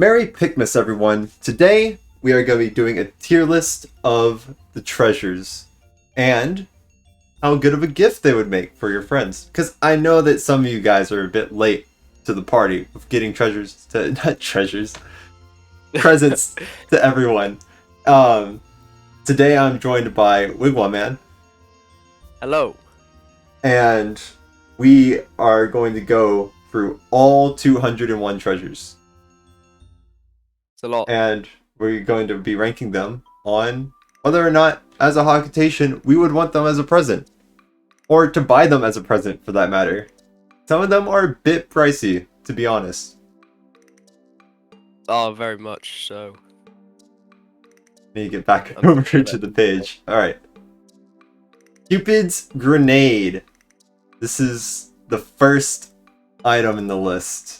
Merry Pikmas, everyone! Today, we are going to be doing a tier list of the treasures and how good of a gift they would make for your friends. Because I know that some of you guys are a bit late to the party of getting treasures to, not treasures, presents to everyone. Today I'm joined by Wigwam Man. Hello. And we are going to go through all 201 treasures. It's a lot. And we're going to be ranking them on whether or not, as a Hocotation, we would want them as a present. Or to buy them as a present, for that matter. Some of them are a bit pricey, to be honest. Oh, very much so. Need to get back over to the page. Alright. Cupid's Grenade. This is the first item in the list.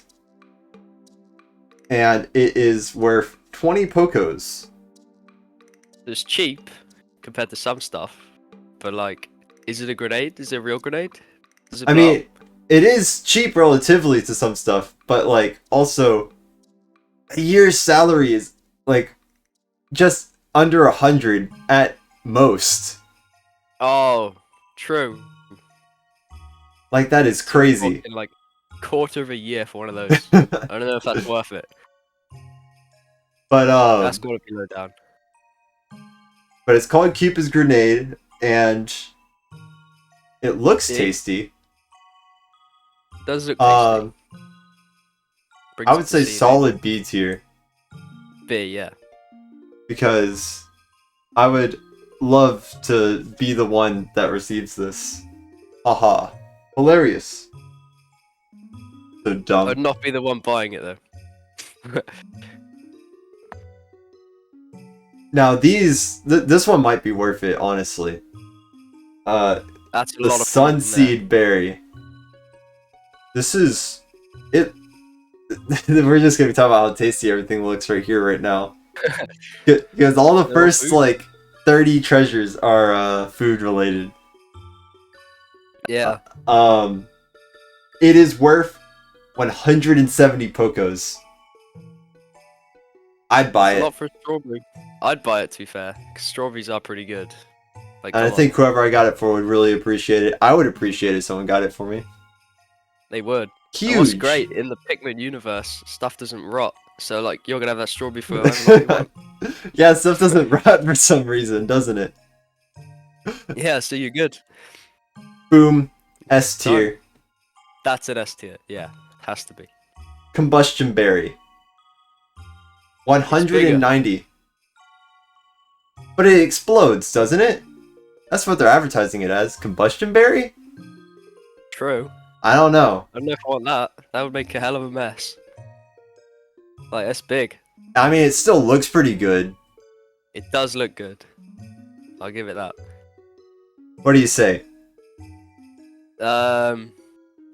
And it is worth 20 Pokos. It's cheap compared to some stuff, but like, is it a grenade? Is it a real grenade? Does it I blow mean, up? it is cheap relatively to some stuff, but like, also, a year's salary is like just under 100 at most. Oh, true. Like, that is crazy. In like quarter of a year for one of those. I don't know if that's worth it. But That's gotta be low down. but it's called Cupid's Grenade, and it looks tasty. It does look tasty. I would say solid B tier, B, yeah. because I would love to be the one that receives this. Haha. Hilarious. So dumb. I'd not be the one buying it though. Now this one might be worth it, honestly. That's a The lot of Sunseed Berry. This is it. We're just gonna be talking about how tasty everything looks right here, right now. Because all the first like 30 treasures are food related. Yeah. It is worth 170 Pokos. I'd buy It's a it. lot for a strawberry. I'd buy it, to be fair, because strawberries are pretty good. Like, And I think whoever I got it for would really appreciate it. I would appreciate it if someone got it for me. they would. Huge. And what's great, in the Pikmin universe, stuff doesn't rot. So, like, you're gonna have that strawberry for however long you want. Yeah, stuff doesn't rot for some reason, doesn't it? Yeah, so you're good. Boom. S tier. That's an S tier. Yeah, has to be. Combustion Berry. 190. But it explodes, doesn't it? That's what they're advertising it as. Combustion Berry? True. I don't know. I don't know if I want that. That would make a hell of a mess. Like, that's big. I mean, it still looks pretty good. It does look good. I'll give it that. What do you say?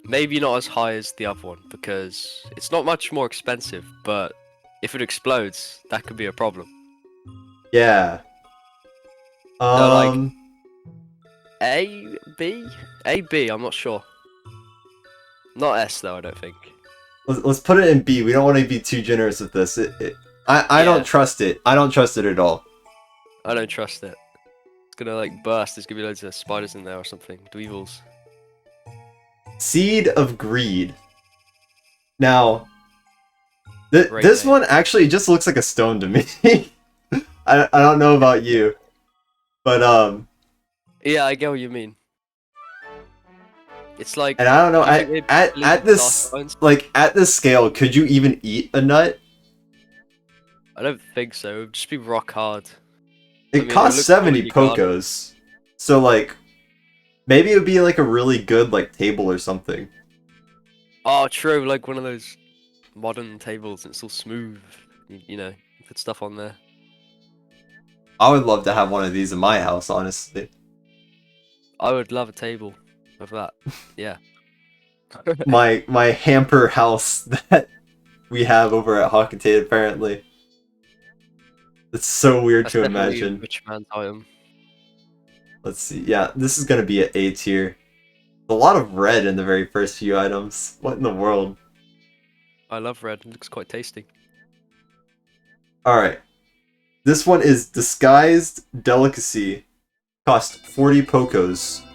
Maybe not as high as the other one, because it's not much more expensive, but if it explodes, that could be a problem. Yeah. like- A, B? A, B, I'm not sure. Not S, though, I don't think. Let's put it in B. We don't want to be too generous with this. I don't trust it. I don't trust it at all. I don't trust it. It's gonna, like, burst. There's gonna be loads of spiders in there or something. Dweevils. Seed of Greed. Now, Great this name. one actually just looks like a stone to me. I don't know about you, but Yeah, I get what you mean. It's like... and I don't know, do you think they at believe this in dark like at this scale, could you even eat a nut? I don't think so. It would just be rock hard. It mean, it costs looks 70 pretty good. Pokos, so like maybe it would be like a really good like table or something. Oh, true. Like one of those modern tables. It's all smooth. You know, you put stuff on there. I would love to have one of these in my house, honestly. I would love a table with that. Yeah. my hamper house that we have over at Hocotate, apparently. It's so weird That's to definitely a imagine. rich man's item. Let's see. Yeah, this is gonna be an A tier. A lot of red in the very first few items. What in the world? I love red. It looks quite tasty. Alright. This one is Disguised Delicacy. Cost 40 Pocos.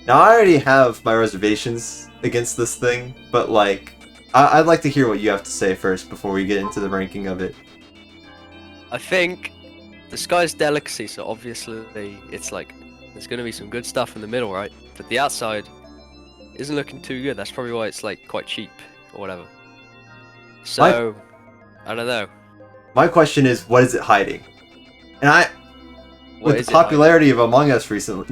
Now, I already have my reservations against this thing, but, like, I'd like to hear what you have to say first before we get into the ranking of it. I think Disguised Delicacy, so obviously it's like, there's going to be some good stuff in the middle, right? But the outside isn't looking too good. That's probably why it's, like, quite cheap, or whatever. So, I don't know. My question is, what is it hiding? And with the popularity of Among Us recently...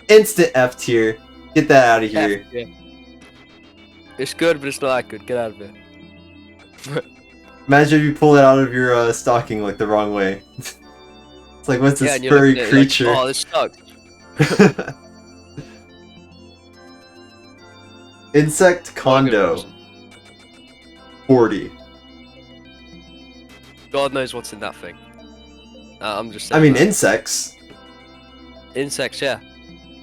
Instant F tier. Get that out of here. Yeah. It's good, but it's not that good. Get out of it. Imagine if you pull it out of your stocking like the wrong way. It's like, what's this furry creature? Like, oh, this sucks. Insect Condo. 40. God knows what's in that thing. I'm just saying. I mean, insects. Insects, yeah.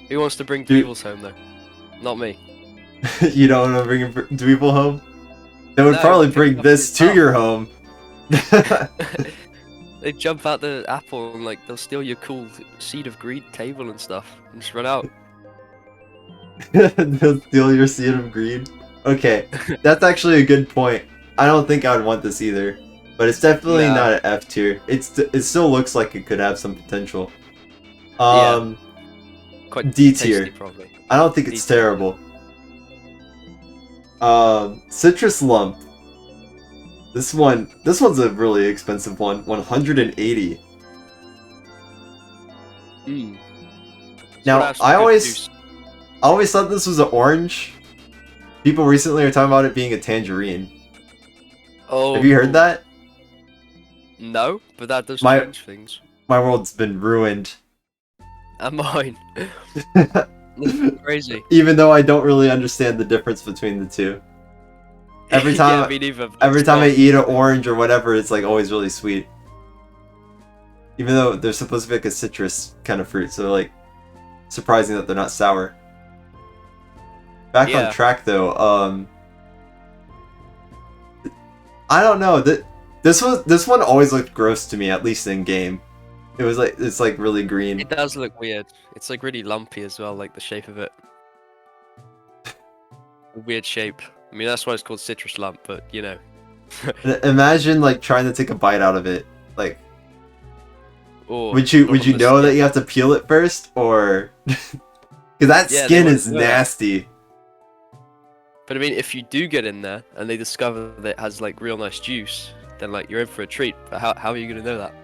Who wants to bring dweebles home, though? Not me. You don't want to bring dweeble home? They would probably bring this to your home. They jump out the apple and, like, they'll steal your cool Seed of Greed table and stuff and just run out. They'll steal your Seed of Greed? Okay, that's actually a good point. I don't think I would want this either. But it's definitely not an F tier. It still looks like it could have some potential. Yeah. Quite D tier. tasty, probably. I don't think it's terrible. Citrus Lump. This one's a really expensive one. 180. Now, I always thought this was an orange. People recently are talking about it being a tangerine. Oh. Have you heard that? No, but that does change things. My world's been ruined. And mine. This is crazy. Even though I don't really understand the difference between the two. Every time, every time I eat an orange or whatever, it's like always really sweet. Even though they're supposed to be like a citrus kind of fruit, so like surprising that they're not sour. Back on track though. I don't know. This one always looked gross to me, at least in game. It's like really green. It does look weird. It's like really lumpy as well, like the shape of it. A weird shape. I mean, that's why it's called citrus lump, but you know. Imagine like trying to take a bite out of it. Like, or would you know that you have to peel it first, or because that skin is nasty. But I mean, if you do get in there and they discover that it has like real nice juice, then like you're in for a treat. But how are you gonna know that?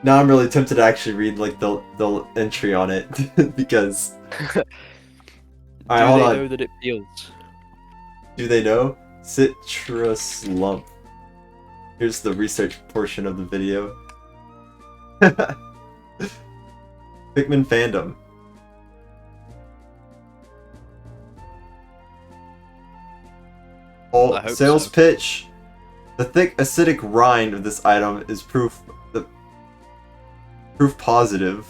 Now I'm really tempted to actually read like the entry on it because. Alright, hold on. Do they know that it peels? Do they know? Citrus lump. Here's the research portion of the video. Pikmin fandom. Sales pitch. The thick acidic rind of this item is proof positive.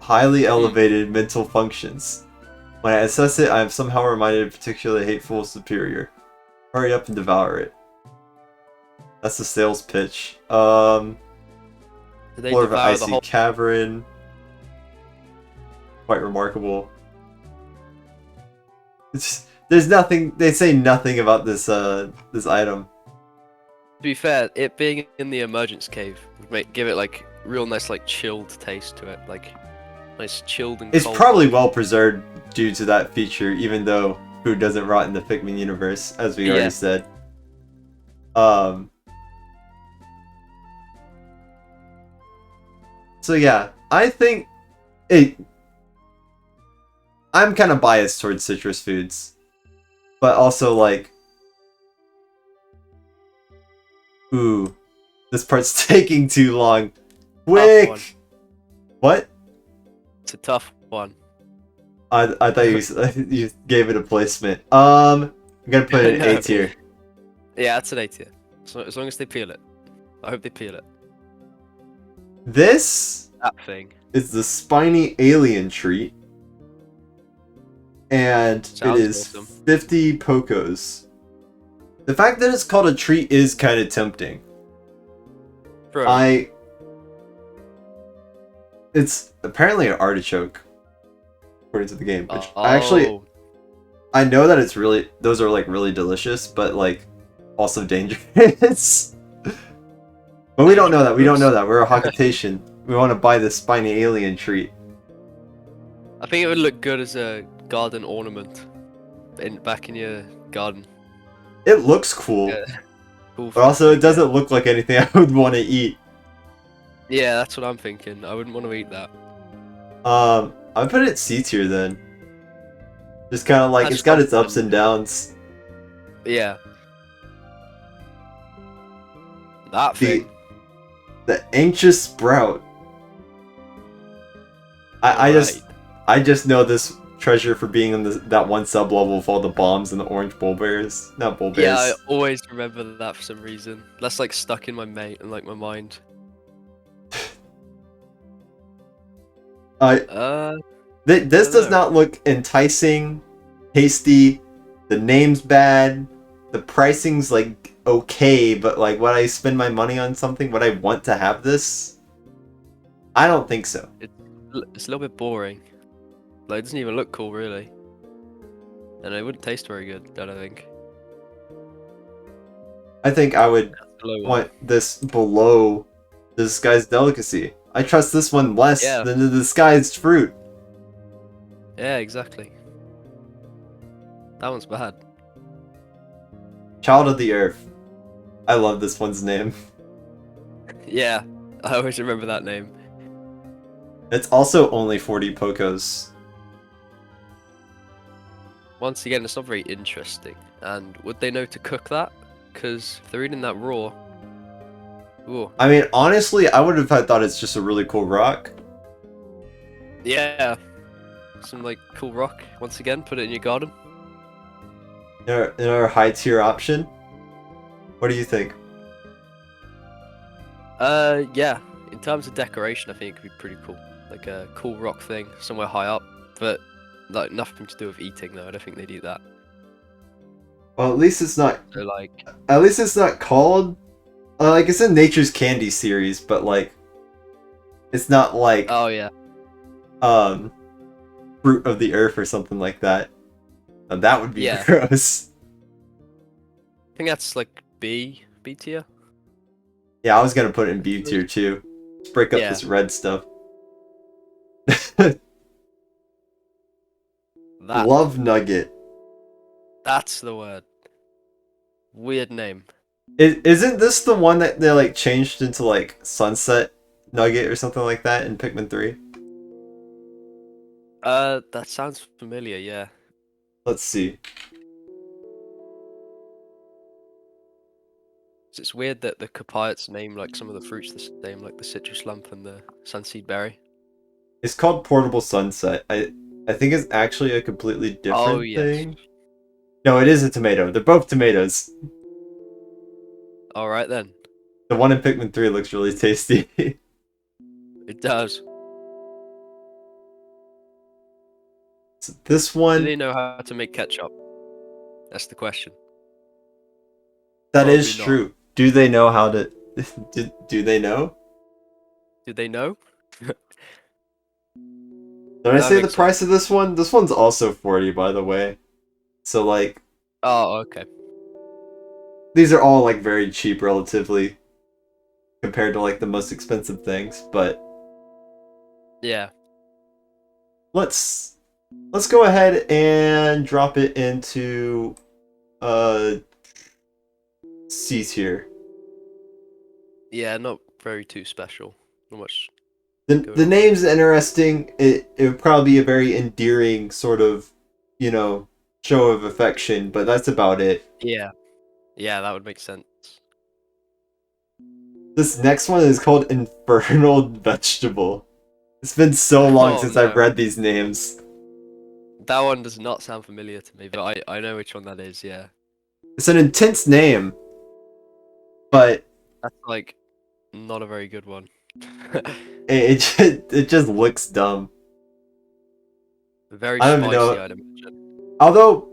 Highly elevated mental functions. When I assess it, I am somehow reminded of a particularly hateful superior. Hurry up and devour it. That's the sales pitch. Floor of an icy cavern. Quite remarkable. There's nothing. They say nothing about this this item. To be fair, it being in the emergence cave would give it like real nice like chilled taste to it, like nice chilled and. It's cold. Probably well preserved due to that feature, even though food doesn't rot in the Pikmin universe, as we already said. So yeah, I think I'm kind of biased towards citrus foods, but also like, ooh, this part's taking too long. Quick! What? It's a tough one. I thought you gave it a placement. I'm gonna put it in A tier. Yeah, that's an A tier. So as long as they peel it. I hope they peel it. This that thing is the spiny alien treat. and it Sounds is awesome. 50 Pokos. The fact that it's called a treat is kind of tempting. Bro. It's apparently an artichoke, according to the game. Which Oh. I know that it's really, those are like really delicious, but like also dangerous. But we don't know that. We don't know that. We're a Hocotation. We want to buy this spiny alien treat. I think it would look good as a garden ornament back in your garden. It looks cool, Yeah. Cool but also it food, doesn't look like anything I would want to eat. Yeah, that's what I'm thinking. I wouldn't want to eat that. I put it C tier then. Just kind of like, That's it's got its something. ups and downs. Yeah. That thing. The anxious sprout. I just know this treasure for being in that one sub level with all the bombs and the orange bull bears. Not bull bears. Yeah, I always remember that for some reason. That's like stuck in my my mind. This does not look enticing, tasty. The name's bad. The pricing's like okay, but like, would I spend my money on something? Would I want to have this? I don't think so. It's a little bit boring. Like, it doesn't even look cool, really. And it wouldn't taste very good, I don't think. I think I would want this below the disguised delicacy. I trust this one less than the disguised fruit. Yeah, exactly. That one's bad. Child of the Earth. I love this one's name. Yeah, I always remember that name. It's also only 40 Pokos. Once again, it's not very interesting. And would they know to cook that? Because if they're eating that raw... Ooh. I mean, honestly, I would have thought it's just a really cool rock. Yeah. Some, like, cool rock. Once again, put it in your garden. In our high tier option. What do you think? Yeah. In terms of decoration, I think it could be pretty cool. Like a cool rock thing somewhere high up, but like nothing to do with eating though. I don't think they'd eat that. Well, at least it's not. So, like, at least it's not called. Like, it's in Nature's Candy series, but like, it's not like. Oh yeah. Fruit of the Earth or something like that. Now, that would be gross. I think that's like B tier. Yeah, I was gonna put it in B tier too. Let's break up this red stuff. Love Nugget. That's the word. Weird name. Isn't this the one that they like changed into like Sunset Nugget or something like that in Pikmin 3? That sounds familiar, yeah. Let's see. It's weird that the Capiots name like some of the fruits the same, like the citrus lump and the sunseed berry. It's called Portable Sunset. I think it's actually a completely different thing. No, it is a tomato. They're both tomatoes. Alright then. The one in Pikmin 3 looks really tasty. It does. So this one... Do they know how to make ketchup? That's the question. That Probably is true. Not. Do they know how to... Do they know? Do they know? Did I say the price of this one? This one's also 40, by the way. So, like... Oh, okay. These are all, like, very cheap, relatively. Compared to, like, the most expensive things, but... Yeah. Let's go ahead and drop it into... C tier. Yeah, not very too special. Not much... The name's interesting. It would probably be a very endearing sort of, you know, show of affection, but that's about it. Yeah. Yeah, that would make sense. This next one is called Infernal Vegetable. It's been so long since I've read these names. That one does not sound familiar to me, but I know which one that is, yeah. It's an intense name, but... That's, like, not a very good one. it just looks dumb. Very I don't even spicy, know. I'd imagine. Although,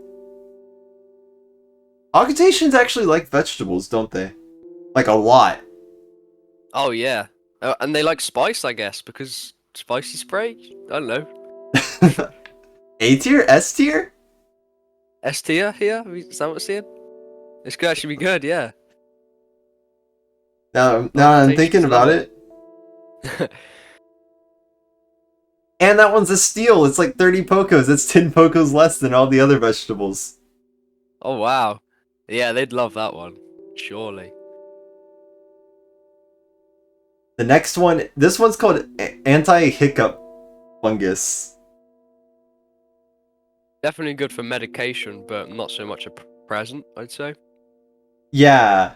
Hocotations actually like vegetables, don't they? Like a lot. Oh yeah, and they like spice, I guess, because spicy spray. I don't know. A tier? S tier? S tier here. Is that what it's saying? This could actually be good. Yeah. Now I'm thinking Occultations about love it. And that one's a steal. It's like 30 pokos. It's 10 pokos less than all the other vegetables. Oh wow. Yeah, they'd love that one. Surely. The next one, this one's called anti-hiccup fungus. Definitely good for medication, but not so much a present, I'd say. Yeah,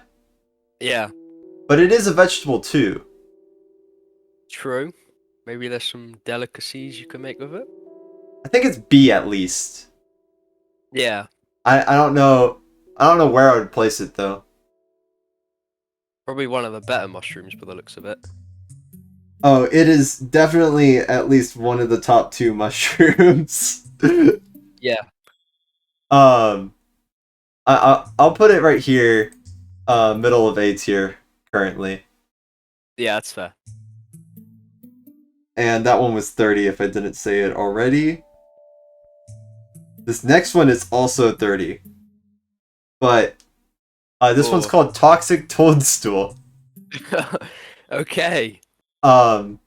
Yeah, but it is a vegetable too. true. Maybe there's some delicacies you can make with it. I think it's B at least. Yeah, I don't know. I don't know where I would place it though. probably one of the better mushrooms by the looks of it. Oh, it is definitely at least one of the top 2 mushrooms. Yeah. um, I'll put it right here, middle of A tier currently. Yeah, that's fair. And that one was 30 if I didn't say it already. This next one is also 30. But this one's called Toxic Toadstool. Okay. So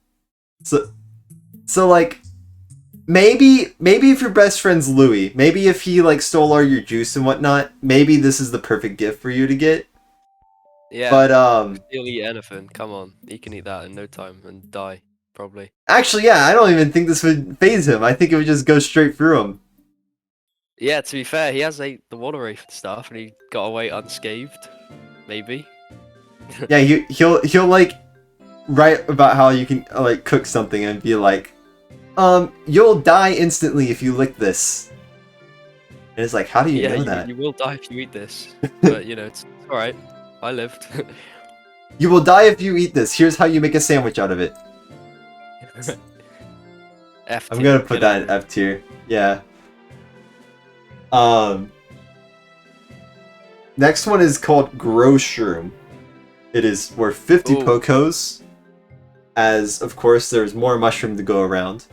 like maybe if your best friend's Louis, maybe if he like stole all your juice and whatnot, maybe this is the perfect gift for you to get. Yeah. But He'll eat anything. Come on, he can eat that in no time and die, probably. actually, yeah, I don't even think this would phase him. I think it would just go straight through him. Yeah, to be fair, he has ate the water wraith stuff and he got away unscathed. Maybe. Yeah, he'll like write about how you can like cook something and be like, you'll die instantly if you lick this. And it's like, how do you know that? You will die if you eat this. But you know, it's alright. I lived. You will die if you eat this. Here's how you make a sandwich out of it. F I'm tier, gonna put get that it. in F tier. Yeah. Next one is called Grow Shroom. It is worth 50 Ooh. pokos, as of course there's more mushroom to go around.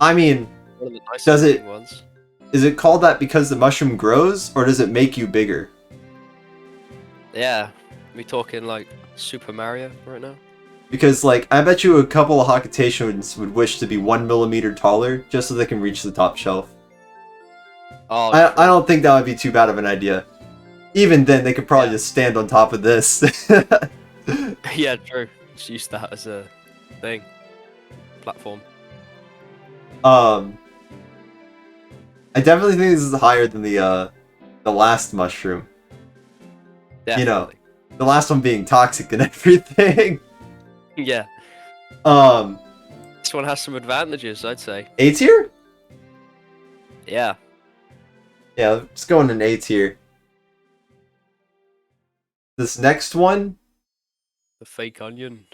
I mean, One of the nicer does it- looking ones. is it called that because the mushroom grows, or does it make you bigger? Yeah. We talking like Super Mario right now? Because, like, I bet you a couple of Hocotations would wish to be 1 millimeter taller just so they can reach the top shelf. Oh, I don't think that would be too bad of an idea. Even then, they could probably just stand on top of this. yeah, true. Just use that as a thing. Platform. I definitely think this is higher than the last mushroom. Definitely. You know, the last one being toxic and everything. Yeah. Um, This one has some advantages, I'd say. A tier? Yeah. Yeah, let's go in an A tier. This next one, The fake onion.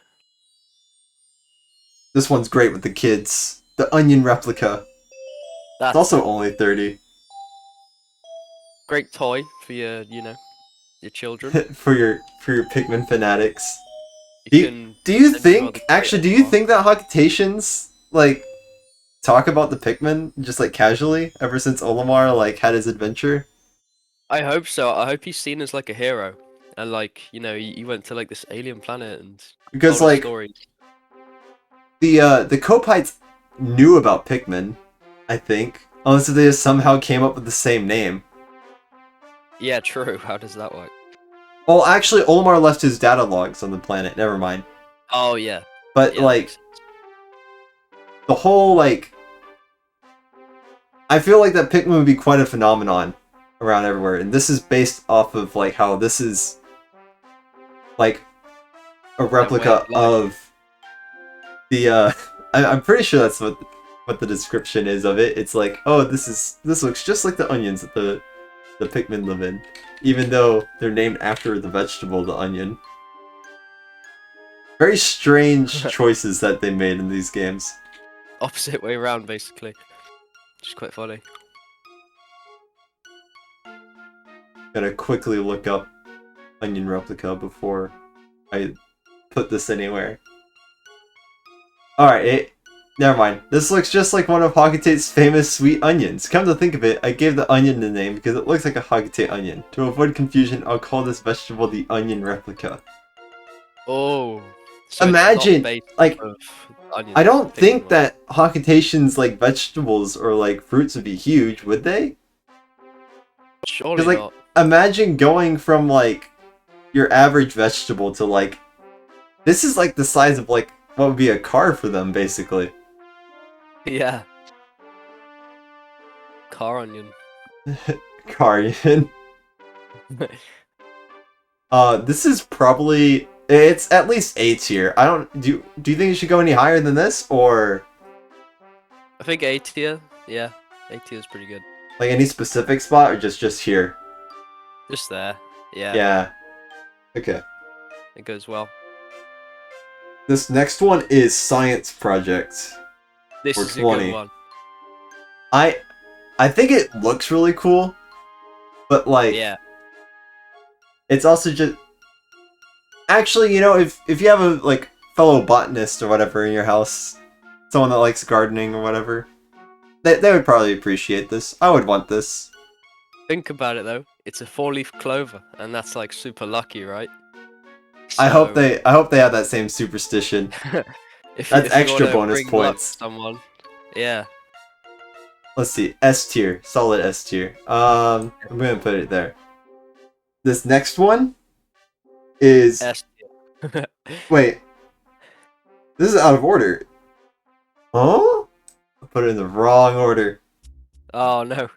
this one's great with the kids. The onion replica. That's It's also only 30. great toy for your, you know, your children. for your Pikmin fanatics. You can Do you send your other think actually? Do you creators think that Hocotations like talk about the Pikmin just like casually ever since Olimar like had his adventure? I hope so. I hope he's seen as like a hero, and like you know, he went to like this alien planet and Because told us like stories. the Copites knew about Pikmin, I think, unless they just somehow came up with the same name. Yeah, true. How does that work? Well, actually, Olimar left his data logs on the planet. Never mind. Oh yeah. But Yeah, that like makes sense. the whole like, I feel like that Pikmin would be quite a phenomenon around everywhere, and this is based off of like how this is like a replica way of life. of the I'm pretty sure that's what the description is of it. It's like, oh, this looks just like the onions that the Pikmin live in, even though they're named after the vegetable, the onion. Very strange choices that they made in these games. Opposite way around, basically. Which is quite funny. Gonna quickly look up onion replica before I put this anywhere. Alright, never mind. This looks just like one of Hocotate's famous sweet onions. Come to think of it, I gave the onion the name because it looks like a Hocotate onion. To avoid confusion, I'll call this vegetable the onion replica. Oh. So Imagine, like, I don't think one. that Hocotation's, like, vegetables or, like, fruits would be huge, would they? Surely like, not. Imagine going from, like, your average vegetable to, like, this is, like, the size of, like, what would be a car for them, basically. Yeah. Car onion. Car onion. This is probably... It's at least A tier. I don't... Do you think it should go any higher than this, or... I think A tier. Yeah. A tier is pretty good. Like, any specific spot, or just here? Just there. Yeah. Yeah. Okay. It goes well. This next one is Science Project. This for is 20. a good one. I think it looks really cool, but like... Yeah. It's also just... Actually, you know, if you have a, like, fellow botanist or whatever in your house, someone that likes gardening or whatever, they would probably appreciate this. I would want this. Think about it though. It's a 4-leaf clover, and that's like super lucky, right? I hope they have that same superstition. if That's if you extra wanna bonus bring luck points. to someone. Yeah. Let's see, S tier, solid S tier. I'm gonna put it there. This next one is... S tier. Wait. This is out of order. Huh? I put it in the wrong order. Oh no.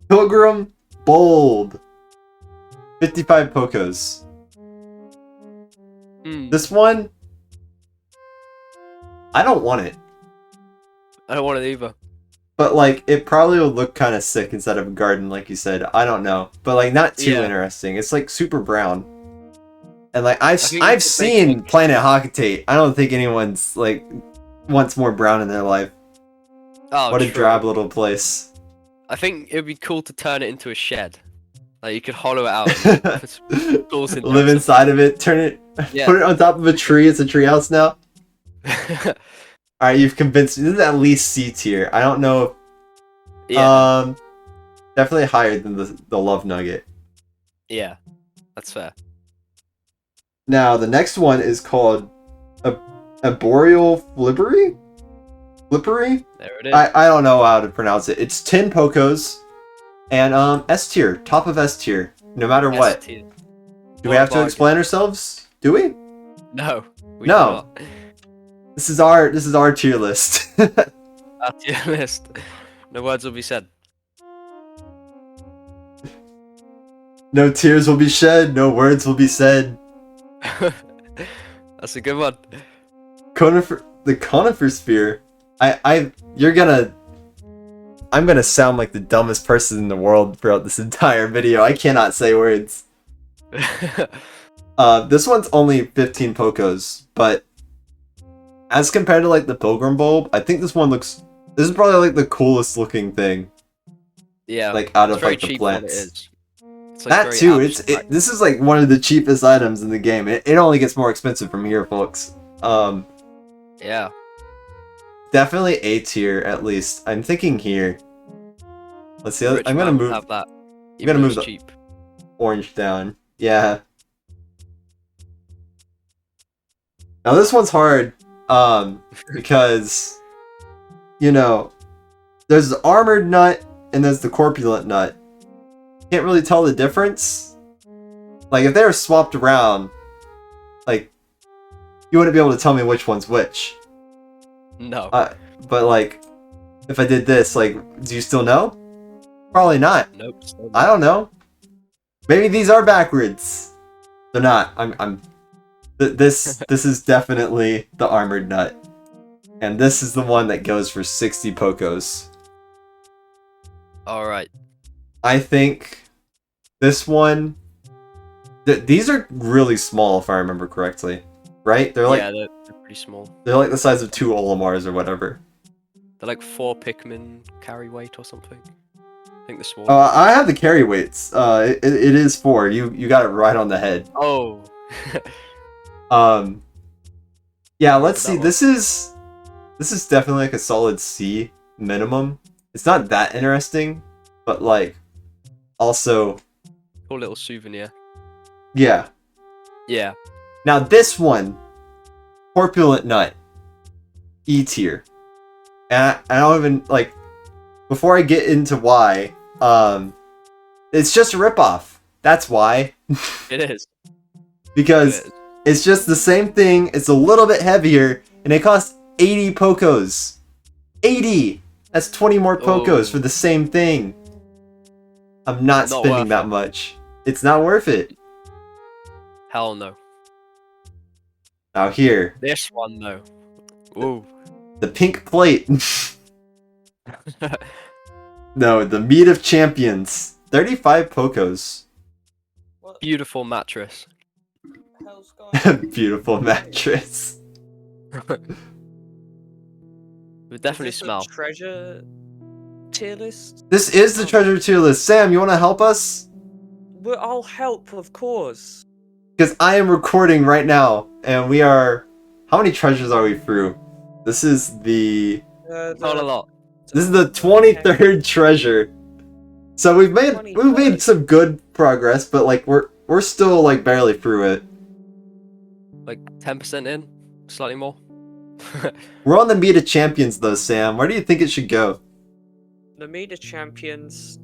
Pilgrim Bold. 55 Pokos. This one... I don't want it. I don't want it either. But, like, it probably would look kind of sick inside of a garden, like you said. I don't know. But, like, not too interesting. It's, like, super brown. And, like, I've seen Planet Hocotate. I don't think anyone's, like, wants more brown in their life. Oh, what a drab little place. I think it would be cool to turn it into a shed. Like, you could hollow it out. Live inside of it, turn it, put it on top of a tree. It's a treehouse now. Alright, you've convinced me. This is at least C tier. I don't know if... Yeah. Definitely higher than the Love Nugget. Yeah, that's fair. Now, the next one is called a Boreal Flippery? Flippery? There it is. I don't know how to pronounce it. It's 10 Pokos. And, S tier. Top of S tier. No matter what. S-tier. Do we have to explain ourselves? Do we? No. We No. do not. This is our tier list. Our tier list. No words will be said. No tears will be shed, no words will be said. That's a good one. The Conifer Sphere. I'm gonna sound like the dumbest person in the world throughout this entire video. I cannot say words. This one's only 15 Pokos, but as compared to like the Pilgrim Bulb, I think this is probably like the coolest looking thing. Yeah. Like out of like the plants. It's like that too. This is like one of the cheapest items in the game. It only gets more expensive from here, folks. Yeah. Definitely A tier at least. I'm thinking here. Let's see. I'm gonna move. Have that. I'm gonna move the cheap. orange down. Yeah. Now this one's hard. Because you know, there's the armored nut and there's the corpulent nut. Can't really tell the difference. Like if they were swapped around, like you wouldn't be able to tell me which one's which. No. But like if I did this, like, do you still know? Probably not. Nope. I don't know. Maybe these are backwards. They're not. This is definitely the armored nut. And this is the one that goes for 60 Pokos. Alright. I think this one These are really small, if I remember correctly. Right? They're like yeah, they're pretty small. they're like the size of 2 Olimars or whatever. They're like 4 Pikmin carry weight or something. I think the small. I have the carry weights. It is 4. You got it right on the head. Oh. Yeah, let's see. That This is definitely like a solid C minimum. It's not that interesting, but like also Cool little souvenir. yeah. Yeah. Now this one, Corpulent Nut, E tier. And I don't even like before I get into why, it's just a ripoff. That's why. It is. Because It is. it's just the same thing. It's a little bit heavier, and it costs 80 Pokos. 80. That's 20 more Pokos for the same thing. I'm not spending that much. It's not worth it. Hell no. Now here, This one though. Ooh. the pink plate. No, the meat of champions. 35 Pokos. Beautiful mattress. Hell's going Beautiful mattress. It would definitely Is this a smell. treasure tier list? This is the treasure tier list. Sam, you want to help us? Well, I'll help, of course. Because I am recording right now, and we are... How many treasures are we through? This is the... Not a lot. This is the 23rd treasure. So we've made some good progress, but like we're still like barely through it. Like 10% in? Slightly more? We're on the meet of champions though, Sam. Where do you think it should go? The Meter Champions.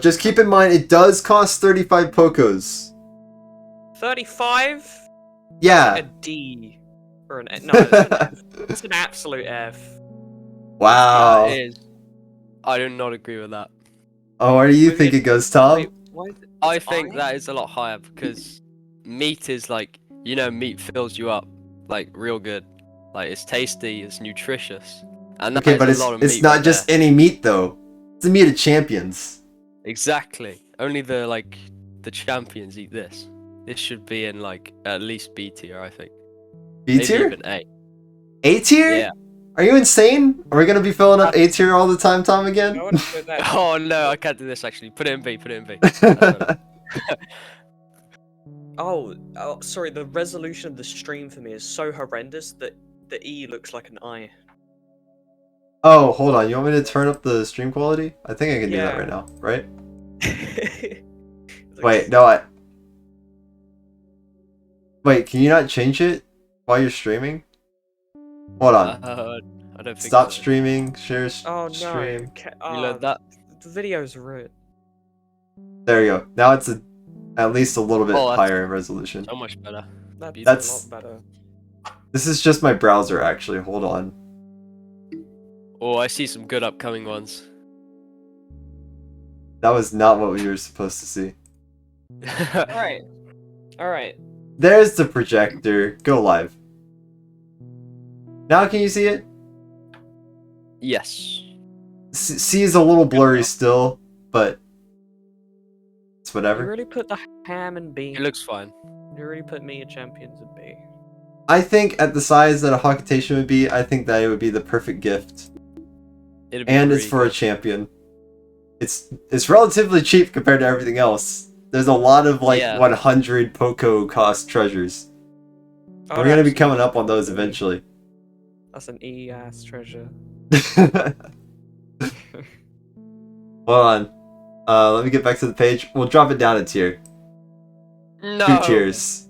Just keep in mind it does cost 35 Pokos. 35? Yeah. A D. Or an F. No, it's an F. It's an absolute F. Wow. Yeah, it is. I do not agree with that. Oh, where do you Maybe think it- it goes, Tom? Wait, why is it? I it's think I? that is a lot higher because meat is like, you know, meat fills you up like real good. Like it's tasty, it's nutritious. And that Okay, is but a lot of it's meat not right just there. any meat though. It's the meat of champions. Exactly. Only the champions eat this. This should be in like at least B tier, I think. B Maybe tier? even A. A tier? Yeah. Are you insane? Are we gonna be filling up A tier all the time, Tom, I again? wouldn't put that. Oh no, I can't do this actually. Put it in B, put it in B. That's better. Oh, sorry. The resolution of the stream for me is so horrendous that the E looks like an I. Oh, hold on. You want me to turn up the stream quality? I think I can do that Yeah. right now, right? It looks- Wait, no, Wait, can you not change it while you're streaming? Hold on. I don't think Stop so. streaming, share Oh no! stream. Reload that. The video's ruined. There you go. Now it's at least a little bit Oh, that's- higher in resolution. So much better. That's That's- a lot better. This is just my browser, actually. Hold on. Oh, I see some good upcoming ones. That was not what we were supposed to see. All right. All right. There's the projector. Go live. Now can you see it? Yes. C is a little blurry still, but it's You whatever. really put the ham and B. It looks fine. You really put me a champions in B. I think at the size that a Hocotation would be, I think that it would be the perfect gift. It'd be And it's really for a good. champion. It's relatively cheap compared to everything else. There's a lot of like Yeah. 100 Poco cost treasures. Oh, We're gonna be that's- coming up on those eventually. That's an E ass treasure. Hold on. Let me get back to the page. We'll drop it down a tier. No. 2 tiers.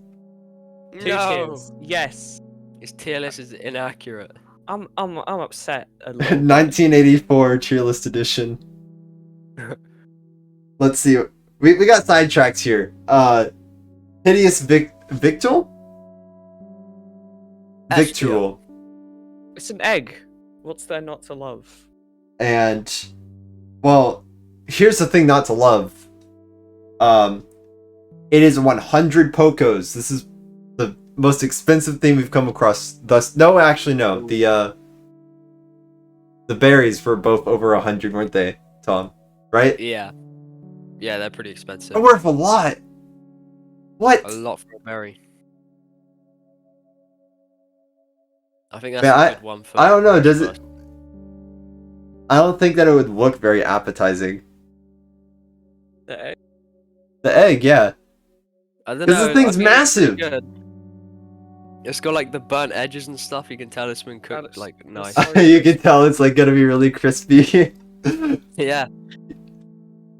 Two No. tiers. Yes. His tier list is inaccurate. I'm upset a little. 1984 tier list edition. Let's see. We got sidetracked here. Hideous Victual? S Victual. It's an egg. What's there not to love? And well, here's the thing not to love. It is 100 Pokos. This is the most expensive thing we've come across thus. No, actually no. The berries were both over 100, weren't they, Tom? Right? Yeah. Yeah, they're pretty expensive. They're worth a lot. What? A lot for a berry. I think that's Man, a good one for. I don't know. Does it? first. I don't think that it would look very appetizing. The egg. The egg, yeah. I don't Because know. this thing's I think it's pretty massive. good. It's got like the burnt edges and stuff. You can tell it's been cooked That's- like nice. that's so You can tell it's like gonna be really crispy. Yeah.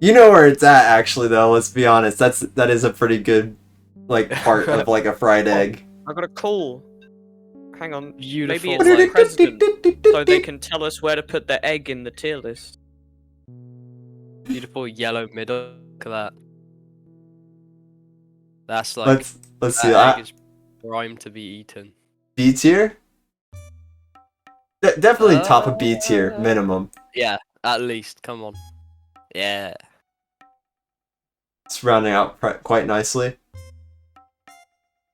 You know where it's at, actually, though. Let's be honest. That is a pretty good, like, part of like a fried egg. I got a call. Hang on. Beautiful. Maybe it's like president, so they can tell us where to put the egg in the tier list. Beautiful yellow middle. Look at that. That's like Let's see. that egg is primed to be eaten. B tier. Definitely top of B tier minimum. Yeah, at least. Come on. Yeah. It's rounding out quite nicely.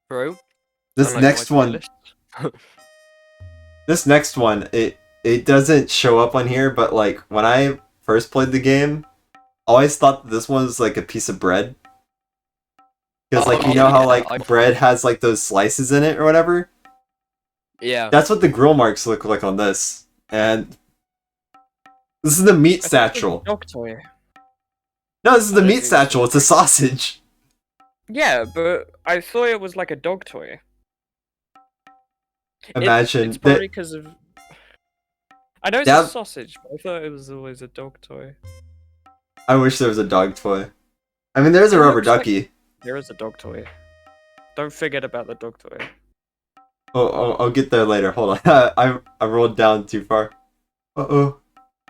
Bro. This unlike next my one. list. This next one, it doesn't show up on here, but like when I first played the game, I always thought that this one was like a piece of bread. Because like you know how like bread has like those slices in it or whatever? Yeah. That's what the grill marks look like on this. And this is the meat satchel. Dog toy. No, this is the I don't meat think so. satchel. It's a sausage. Yeah, but I thought it was like a dog toy. Imagine It's that. probably because of. I know it's Yeah. a sausage, but I thought it was always a dog toy. I wish there was a dog toy. I mean, there's a It rubber looks like- ducky. There is a dog toy. Don't forget about the dog toy. Oh, I'll get there later. Hold on. I rolled down too far. Uh-oh.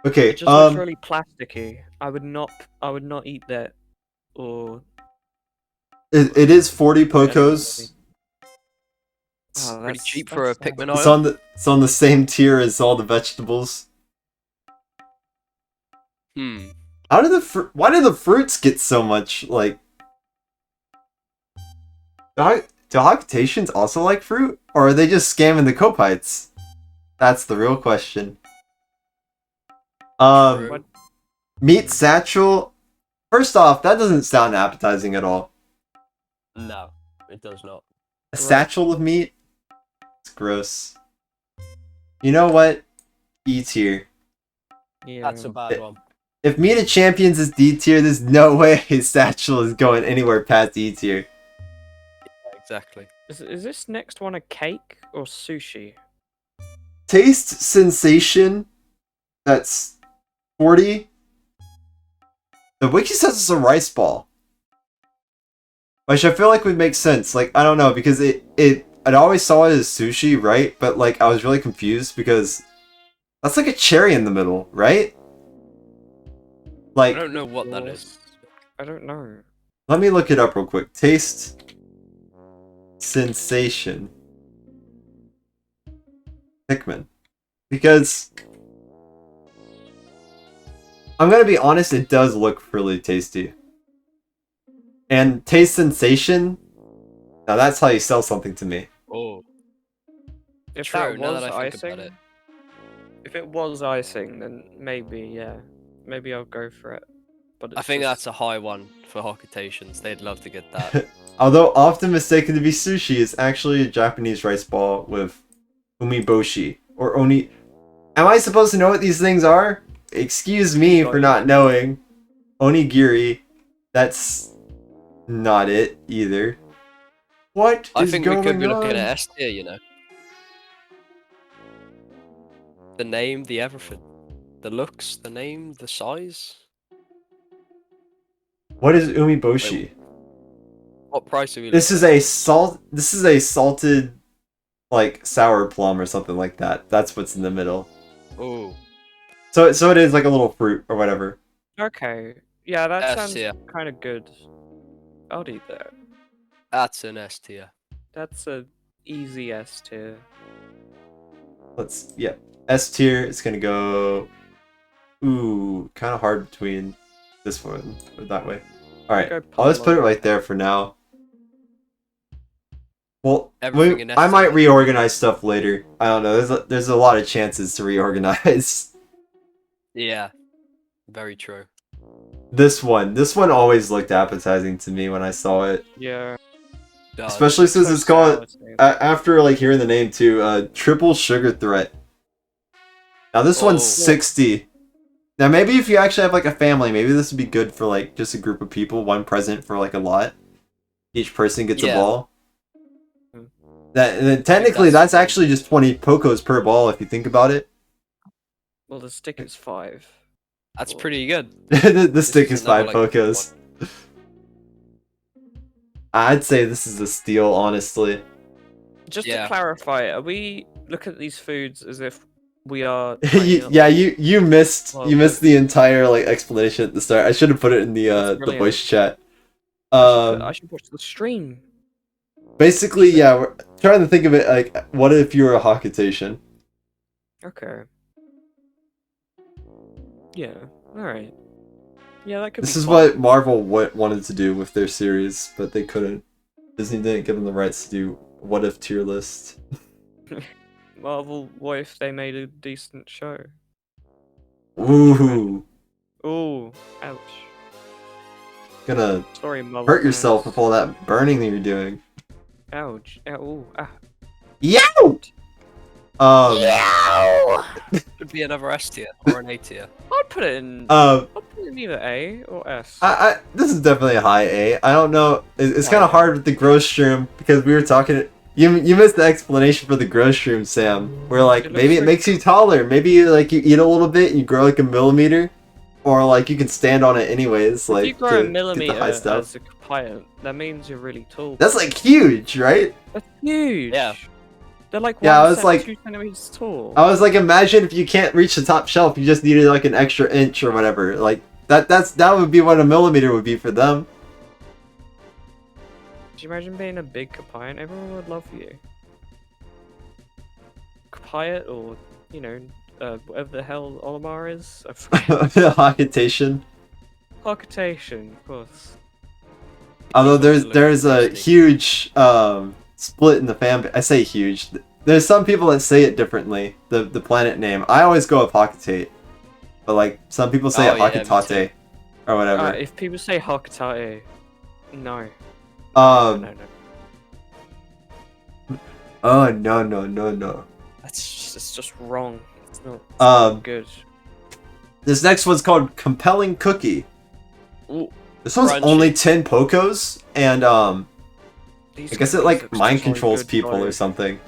Okay, It just looks really plasticky. I would not eat that. Or it is 40 Pocos. Oh, Pretty that's- cheap for a that's- Pikmin It's oil. on the same tier as all the vegetables. Hmm. How do why do the fruits get so much like? Do Hocotations also like fruit, or are they just scamming the copites? That's the real question. True. Meat satchel. First off, that doesn't sound appetizing at all. No, it does not. A satchel of meat? It's gross. You know what? E tier. Yeah. That's a bad one. If Meat of Champions is D tier, there's no way his satchel is going anywhere past E tier. Exactly. Is this next one a cake or sushi? Taste sensation. That's 40. The wiki says it's a rice ball, which I feel like would make sense. Like I don't know because I always saw it as sushi, right? But like I was really confused because that's like a cherry in the middle, right? I Like don't know what that is. I don't know. let me look it up real quick. Taste sensation. Pikmin. Because I'm gonna be honest, it does look really tasty. And taste sensation, now that's how you sell something to me. Oh. If True, that now was that I think icing, about it. if it was icing, then maybe yeah, maybe I'll go for it. But I it's think just- that's a high one for Hocotations. They'd love to get that. Although often mistaken to be sushi, it's actually a Japanese rice ball with umiboshi or oni. Am I supposed to know what these things are? Excuse me for not knowing. Onigiri. That's not it either. What I is think we going could be looking on? at S tier, you know. The name, the everything. The looks, the name, the size. What is umiboshi? What price are we This looking is a salted like sour plum or something like that. That's what's in the middle. at? Oh, So it is like a little fruit or whatever. Okay. Yeah, that S sounds tier. kind of good. I'll eat that. That's an S tier. That's a easy S tier. Yeah. S tier, it's gonna go ooh, kinda hard between this one or that way. Alright. Go I'll just put it Pablo. right there for now. Well, Everything in S I might tier. reorganize stuff later. I don't know. There's a lot of chances to reorganize. Yeah, very true. This one always looked appetizing to me when I saw it. Yeah. No, Especially since it's called after like hearing the name too. Triple sugar threat. Now this one's Oh. 60. Now maybe if you actually have like a family, maybe this would be good for like just a group of people. One present for like a lot. Each person gets a Yeah. ball. That technically that's actually just 20 Pokos per ball if you think about it. Well, the stick is 5. That's pretty good. The stick is another, 5 like, Pokos. I'd say this is a steal, honestly. Just Yeah. to clarify, are we looking at these foods as if we are? trying to, Yeah, you missed Well, the entire like explanation at the start. I should have put it in the brilliant. voice chat. I should watch the stream. Basically, yeah, we're trying to think of it like, what if you were a Hocotation? Okay. Yeah. All right. Yeah, that could. This be is fun. what Marvel wanted to do with their series, but they couldn't. Disney didn't give them the rights to do what if tier list. Marvel. What if they made a decent show? Ooh, Ooh, ouch. gonna Sorry, Marvel. hurt yourself fans. with all that burning that you're doing. Ouch. Ow. Ooh, ah. Yow! Could be another S tier or an A tier. I'd put it in. Um, I'd put it in either A or S. this is definitely a high A. I don't know. It's kind Yeah. of hard with the growth shroom because we were talking. You missed the explanation for the growth shroom, Sam. Where like It maybe looks it makes you taller. Maybe like you eat a little bit and you grow like a millimeter, or like you can stand on it anyways. Like if you grow to a get millimeter the high stuff. as a Copiant, that means you're really tall. That's like huge, right? That's huge. Yeah. They're like Yeah, I 1 was like- 2 centimeters tall. I was like, imagine if you can't reach the top shelf, you just needed like an extra inch or whatever. Like that would be what a millimeter would be for them. Could you imagine being a big Copiant? Everyone would love you. Copiant, or you know, whatever the hell Olimar is. I forget. Hocotation. Hocotation, of course. Although People there's look a interesting. huge split in the fan. I say huge. There's some people that say it differently. The planet name. I always go with Hocotate, but like some people say Oh, it yeah, me Hocotate or whatever. If people say Hocotate, no. Um. No. Oh no. It's just wrong. It's not good. This next one's called Compelling Cookie. Ooh, This one's Crunchy. only 10 Pokos, and these I guess it cookies like look mind so controls good, people though. or something.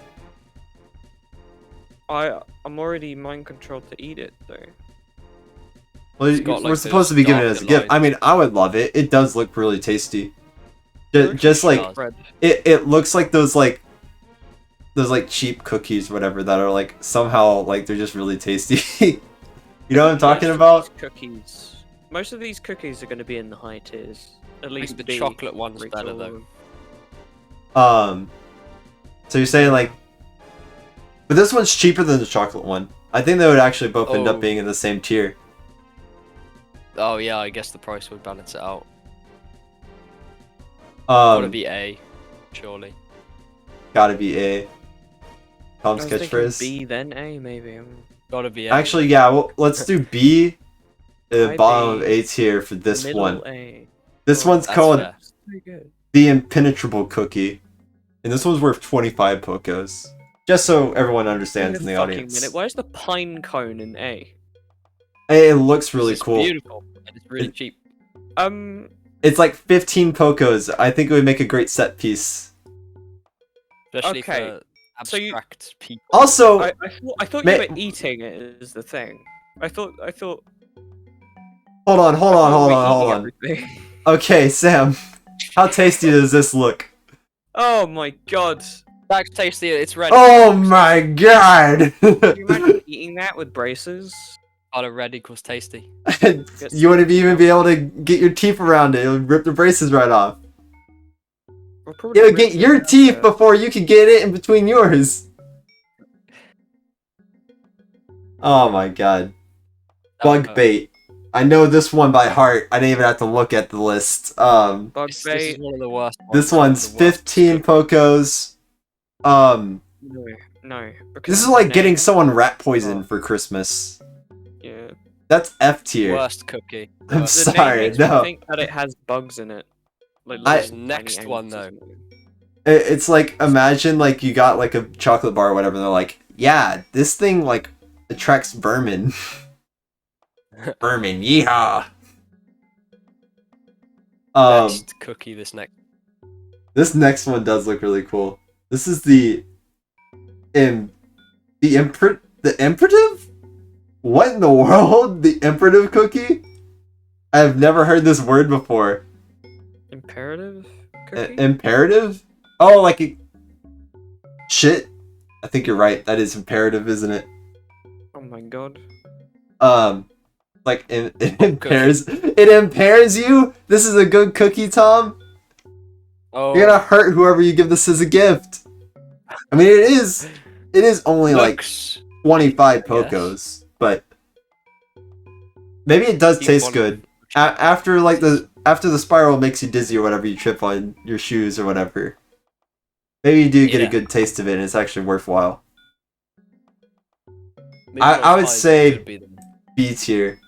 I'm already mind controlled to eat it though. Well, It's got, we're like, supposed to those be giving it darker as a gift. I lines. mean, I would love it. It does look really tasty. Looks Just like does. Bread. it looks like those like cheap cookies, whatever, that are like somehow like they're just really tasty. You know what I'm talking Most of about? these cookies. Most of these cookies are going to be in the high tiers. At I least think the B, chocolate one's reach better all though. of them. So you're saying like, but this one's cheaper than the chocolate one. I think they would actually both end up Oh. being in the same tier. Oh yeah, I guess the price would balance it out. Gotta be A, surely. Gotta be A. Tom's I was thinking catchphrase. B then A maybe. Gotta be A. Actually, yeah. Well, let's do B. At the High bottom B, of A tier for this Middle one. A. This Oh, one's that's called fair. Very good. the Impenetrable Cookie, and this one's worth 25 Pokos. Just so everyone understands in the Fucking audience. minute. Where's the pine cone in A? It looks really It's cool. beautiful and it's really cheap. It's like 15 Pokos. I think it would make a great set piece. Especially Okay, for so you- abstract people. Also, I thought Ma- you were eating it is the thing. I thought. hold on. I thought we were eating everything. Okay, Sam, how tasty does this look? Oh my god. That's tasty, it's ready. Oh my god! Can you imagine eating that with braces? Got red equals tasty. You wouldn't even be able to get your teeth around it. It would rip the braces right off. Or probably It would get braces your around teeth it. before you could get it in between yours. Oh my god. Bug bait. I know this one by heart. I didn't even have to look at the list. Bug This is bait. one of the worst ones. This one's The worst. 15 Pokos. No. because This is of the like getting name. someone rat poison for Christmas. Yeah. That's F tier. Worst cookie. I'm Worst. The name sorry, makes me no. think that it has bugs in it. Like I- little Next tiny one, ants or though. something. It's like, imagine like you got like a chocolate bar or whatever, and they're like, yeah, this thing like attracts vermin. Vermin, yeehaw. Next cookie, This next one does look really cool. This is the imperative? What in the world? The imperative cookie? I've never heard this word before. Imperative cookie? Imperative? Oh, like a... Shit. I think you're right. That is imperative, isn't it? Oh my god. Like it impairs. It impairs you. This is a good cookie, Tom. Oh, You're gonna hurt whoever you give this as a gift. I mean, it is. It is only looks, like 25 I guess. pocos, but maybe it does Keep taste one- good. After like after the spiral makes you dizzy or whatever, you trip on your shoes or whatever. Maybe you do get a Yeah. good taste of it, and it's actually worthwhile. maybe I not would as high as say it could be then. B tier,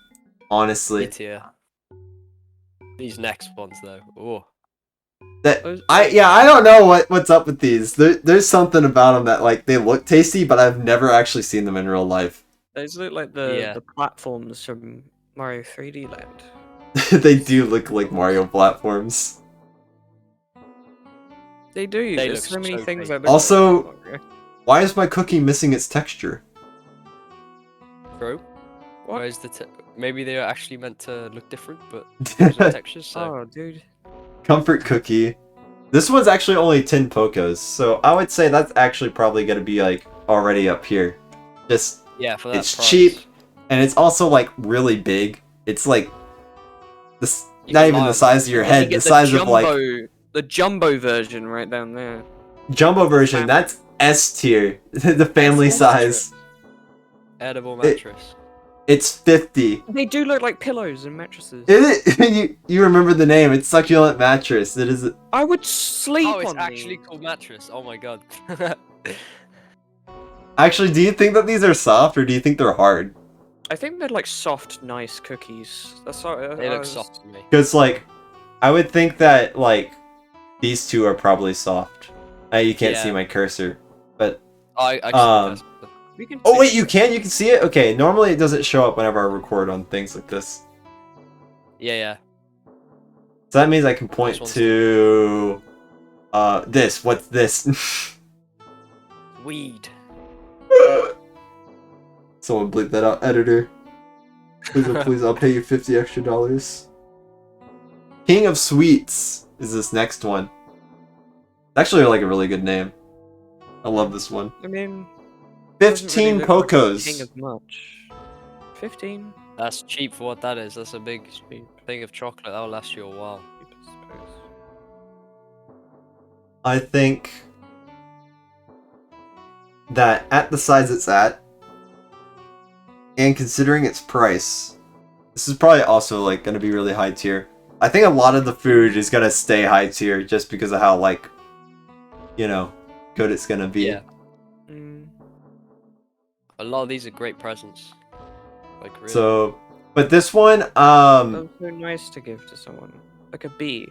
honestly. B-tier. These next ones though. Oh, I don't know what's up with these. There's something about them that like they look tasty, but I've never actually seen them in real life. Those look like the, Yeah. the platforms from Mario 3D Land. They do look like Mario platforms. They do. They There's look so many so things tasty. that look Also- like Mario. Why is my cookie missing its texture? true. What? Where's the maybe they are actually meant to look different, but there's no textures. So Oh, dude. Comfort cookie. This one's actually only 10 pocos, so I would say that's actually probably gonna be like already up here. Just yeah, for that it's price. cheap. And it's also like really big. It's like this, You not can even lie the on size that. of your You head, get the size of like the jumbo version right down there. jumbo version. That's S tier, the family S size. Edible It- mattress. It's 50. They do look like pillows and mattresses. Is it? you remember the name? It's succulent mattress. It is. I would sleep Oh, it's on actually these. called mattress. Oh my god. Actually, do you think that these are soft or do you think they're hard? I think they're like soft, nice cookies. That's what They look soft to me. Because like, I would think that like these two are probably soft. You can't see Yeah. my cursor, but I can We can oh see- wait, you can see it. Okay, normally it doesn't show up whenever I record on things like this. yeah. So that means I can point one's- to this. What's this? Weed. Someone bleep that out, editor. Please, oh, please, I'll pay you $50 extra. King of Sweets is this next one. It's actually like a really good name. I love this one. I mean, doesn't 15 really look like a pocos. king of much. 15. That's cheap for what that is. That's a big Cheap, thing of chocolate. That'll last you a while. I suppose. I think that at the size it's at, and considering its price, this is probably also like going to be really high tier. I think a lot of the food is going to stay high tier just because of how like, you know, good it's going to be. Yeah. Mm. A lot of these are great presents. Like really. So, but this one, That's so nice to give to someone. Like a B.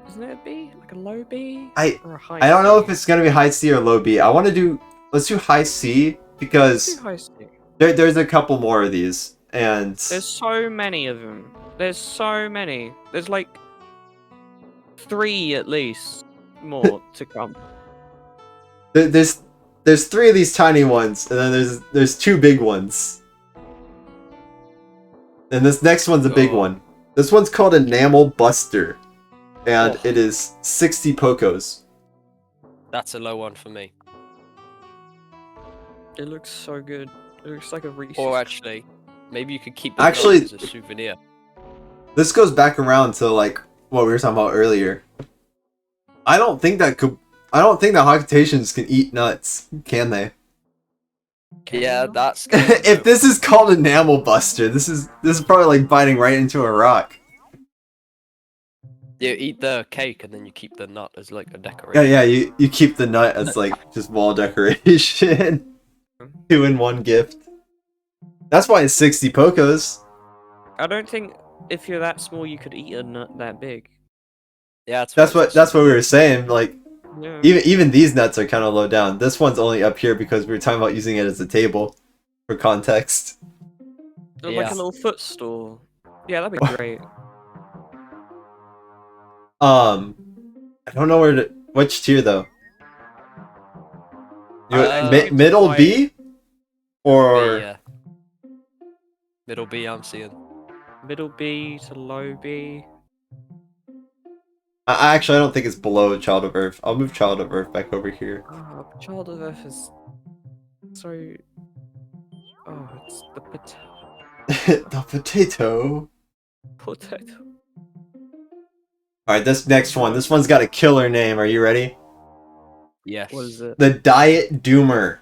Isn't it a B? Like a low B? Or a high I don't know C? if it's going to be high C or low B. I want to do, let's do high C Let's because do high C. there's a couple more of these and There's so many of them. There's so many. There's like 3 at least more to come. there's 3 of these tiny ones and then there's 2 big ones. And this next one's a big Oh. one. This one's called Enamel Buster. And Oh. it is 60 pocos. That's a low one for me. It looks so good. It looks like a Reese's. Or actually, maybe you could keep the Actually- note as a souvenir. This goes back around to like what we were talking about earlier. I don't think that Hocotations can eat nuts, can they? Yeah, that's. If this is called Enamel Buster, this is probably like biting right into a rock. You eat the cake and then you keep the nut as like a decoration. Yeah, you keep the nut as like just wall decoration. 2-in-1 gift. That's why it's 60 pocos. I don't think if you're that small you could eat a nut that big. Yeah, That's what we were saying. Like Yeah. Even these nuts are kind of low down. This one's only up here because we were talking about using it as a table, for context. Like Yeah. a little footstool. Yeah, that'd be great. I don't know which tier though. Middle like- B, or B, yeah. Middle B, I'm seeing. Middle B to low B. Actually I don't think it's below Child of Earth. I'll move Child of Earth back over here. Oh, Child of Earth is so. Oh, it's the The potato. potato. All right, this next one. This one's got a killer name. Are you ready? Yes. What is it? The Diet Doomer.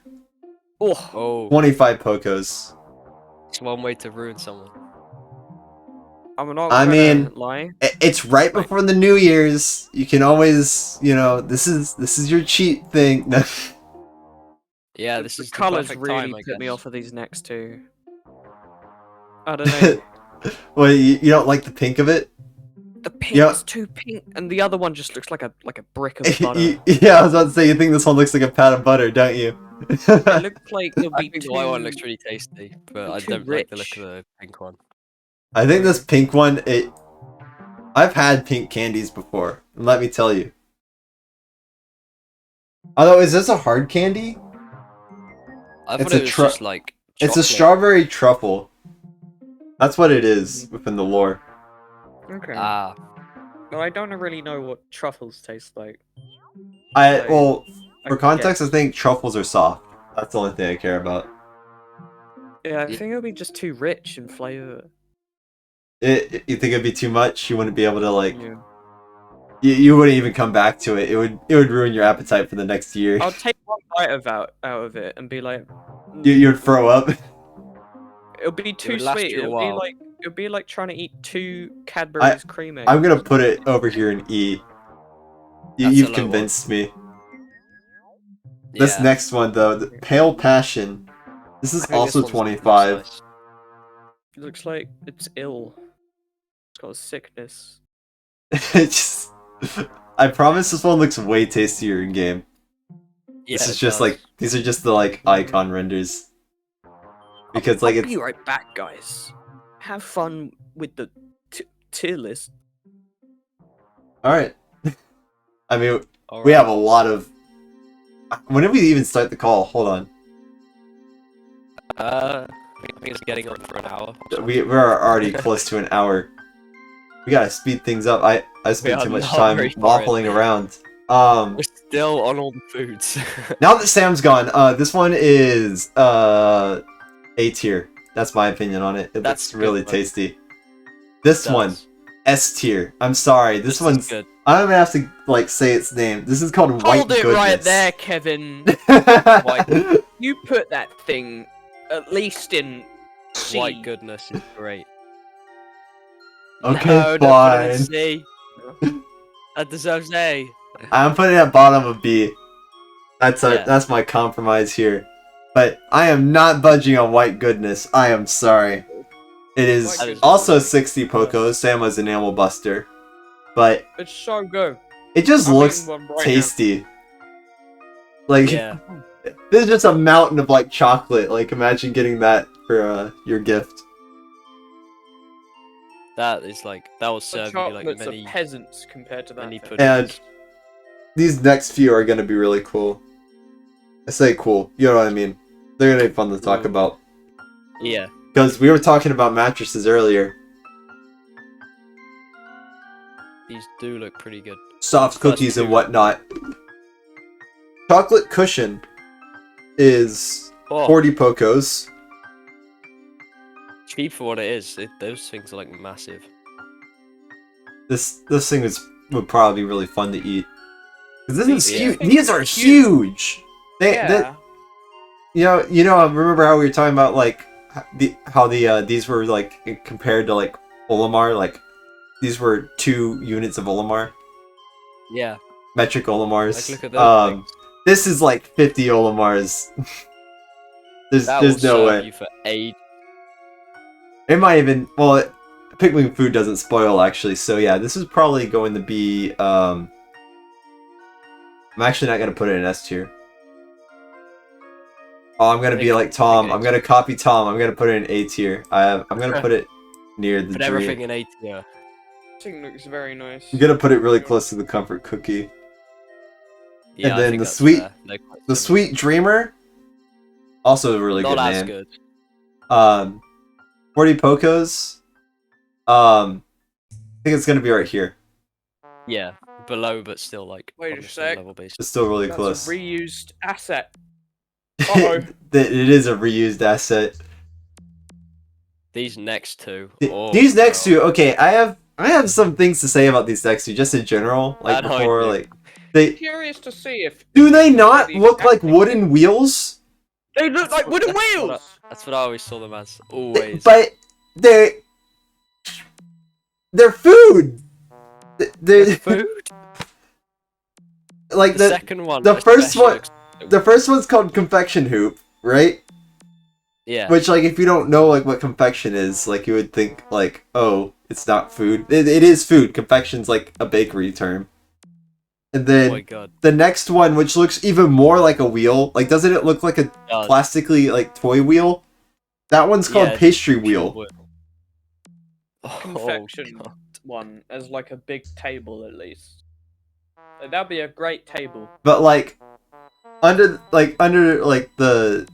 Oh, Oh, 25 Pocos. it's one way to ruin someone. I'm not I gonna mean, lie. It's right before the New Year's. You can always, this is your cheat thing. No. Yeah, this is the colours perfect really time, I put me guess. off of these next two. I don't know. Well, you don't like the pink of it? The pink's Yeah. too pink, and the other one just looks like a brick of butter. Yeah, I was about to say, you think this one looks like a pat of butter, don't you? It looks like it'll I be think too. the white one looks really tasty, but I too don't like the look rich. of the pink one. I think this pink one, I've had pink candies before, and let me tell you. Although, is this a hard candy? I It's thought a it was just like It's a chocolate. strawberry truffle. That's what it is within the lore. Okay. Ah, Well, I don't really know what truffles taste like. Well, I for context, guess. I think truffles are soft. That's the only thing I care about. Yeah, I Yeah. think it'll be just too rich in flavor. You think it'd be too much? You wouldn't be able to Yeah. you wouldn't even come back to it. It would ruin your appetite for the next year. I'll take one bite out of it and be like, You'd throw up. it'll be too would last sweet. you a while. It'll be like trying to eat two Cadbury's cream eggs. I'm gonna put it over here in E. That's a You've low convinced me. yeah. This next one though, the Pale Passion. This is I think this also one's 25. nice. It looks like it's ill. It's got a sickness. It's just, I promise this one looks way tastier in game. Yeah, This is it just does. these are just the icon renders. Because like I'll it's be right back, guys. Have fun with the tier list. alright. I mean, All we right. have a lot of. When did we even start the call? Hold on. I think it's getting on for an hour. We're already close to an hour. We gotta speed things up. I spent are too much not time very far in. waffling around. We're still on all the foods. Now that Sam's gone, this one is A tier. That's my opinion on it. It That's looks really good one. tasty. This It one, does. S tier. I'm sorry. This is one's. good. I don't even have to say its name. This is called White Hold it Goodness. right there, Kevin. White. You put that thing at least in C. White goodness is great. Okay, No, don't put it in fine. C. That deserves A. I'm putting it at bottom of B. Yeah. That's my compromise here. But I am not budging on White Goodness. I am sorry. It is White Goodness also is 60 Pocos, same as Enamel Buster. But It's so good. it just I'm looks eating one right now. tasty. Like, Yeah. there's just a mountain of chocolate. Like, imagine getting that for your gift. That is that will The serve you chocolates many are peasants compared to that. many thing. puddings. And these next few are gonna be really cool. I say cool, you know what I mean. They're gonna be fun to talk about. Yeah. Because we were talking about mattresses earlier. These do look pretty good. Soft First cookies and two. whatnot. Chocolate cushion is Oh, 40 Pocos. cheap for what it is. Those things are massive. This thing would probably be really fun to eat. 'Cause this is Yeah. huge. These are huge. Yeah. You know. Remember how we were talking about how these were compared to Olimar, these were 2 units of Olimar, Yeah. metric Olimars. Look at those things. This is 50 Olimars. there's That will no serve way. you for age. It might even Pikmin food doesn't spoil actually, so yeah, this is probably going to be I'm actually not gonna put it in S tier. Oh, I'm gonna be like Tom. I'm gonna copy Tom. I'm gonna put it in A tier. I'm gonna put it near the Put dream. everything in A tier. This thing looks very nice. I'm gonna put it really close to the comfort cookie. Yeah, And I then think the that's sweet, fair. They're quite the similar. sweet dreamer, also a really Not good as name. good. 40 Pocos. I think it's gonna be right here. Yeah, below, but still like Wait on a the same sec. level basis. It's still really That's close. a reused asset. Uh-oh. It is a reused asset. These next two. These next two, okay, I have some things to say about these next two, just in general. Like I before, do. like they Curious to see if do they not the look like exact thing- wooden wheels? They look like wooden That's what wheels. That's what I always saw them as. Always. But they're food. They're Food. like The second one. the first especially one- looks- the first one's called confection hoop, right? Yeah. Which, like, if you don't know, like, what confection is, like, you would think, like, oh, it's not food. It is food. Confection's, like, a bakery term. And Oh then my god. the next one, which looks even more like a wheel, like, doesn't it look like a God. plastically, like, toy wheel? That one's called Yeah, pastry pure wheel. wood. Oh, Confection God. one as like a big table at least. Like, that'd be a great table. But, like, under the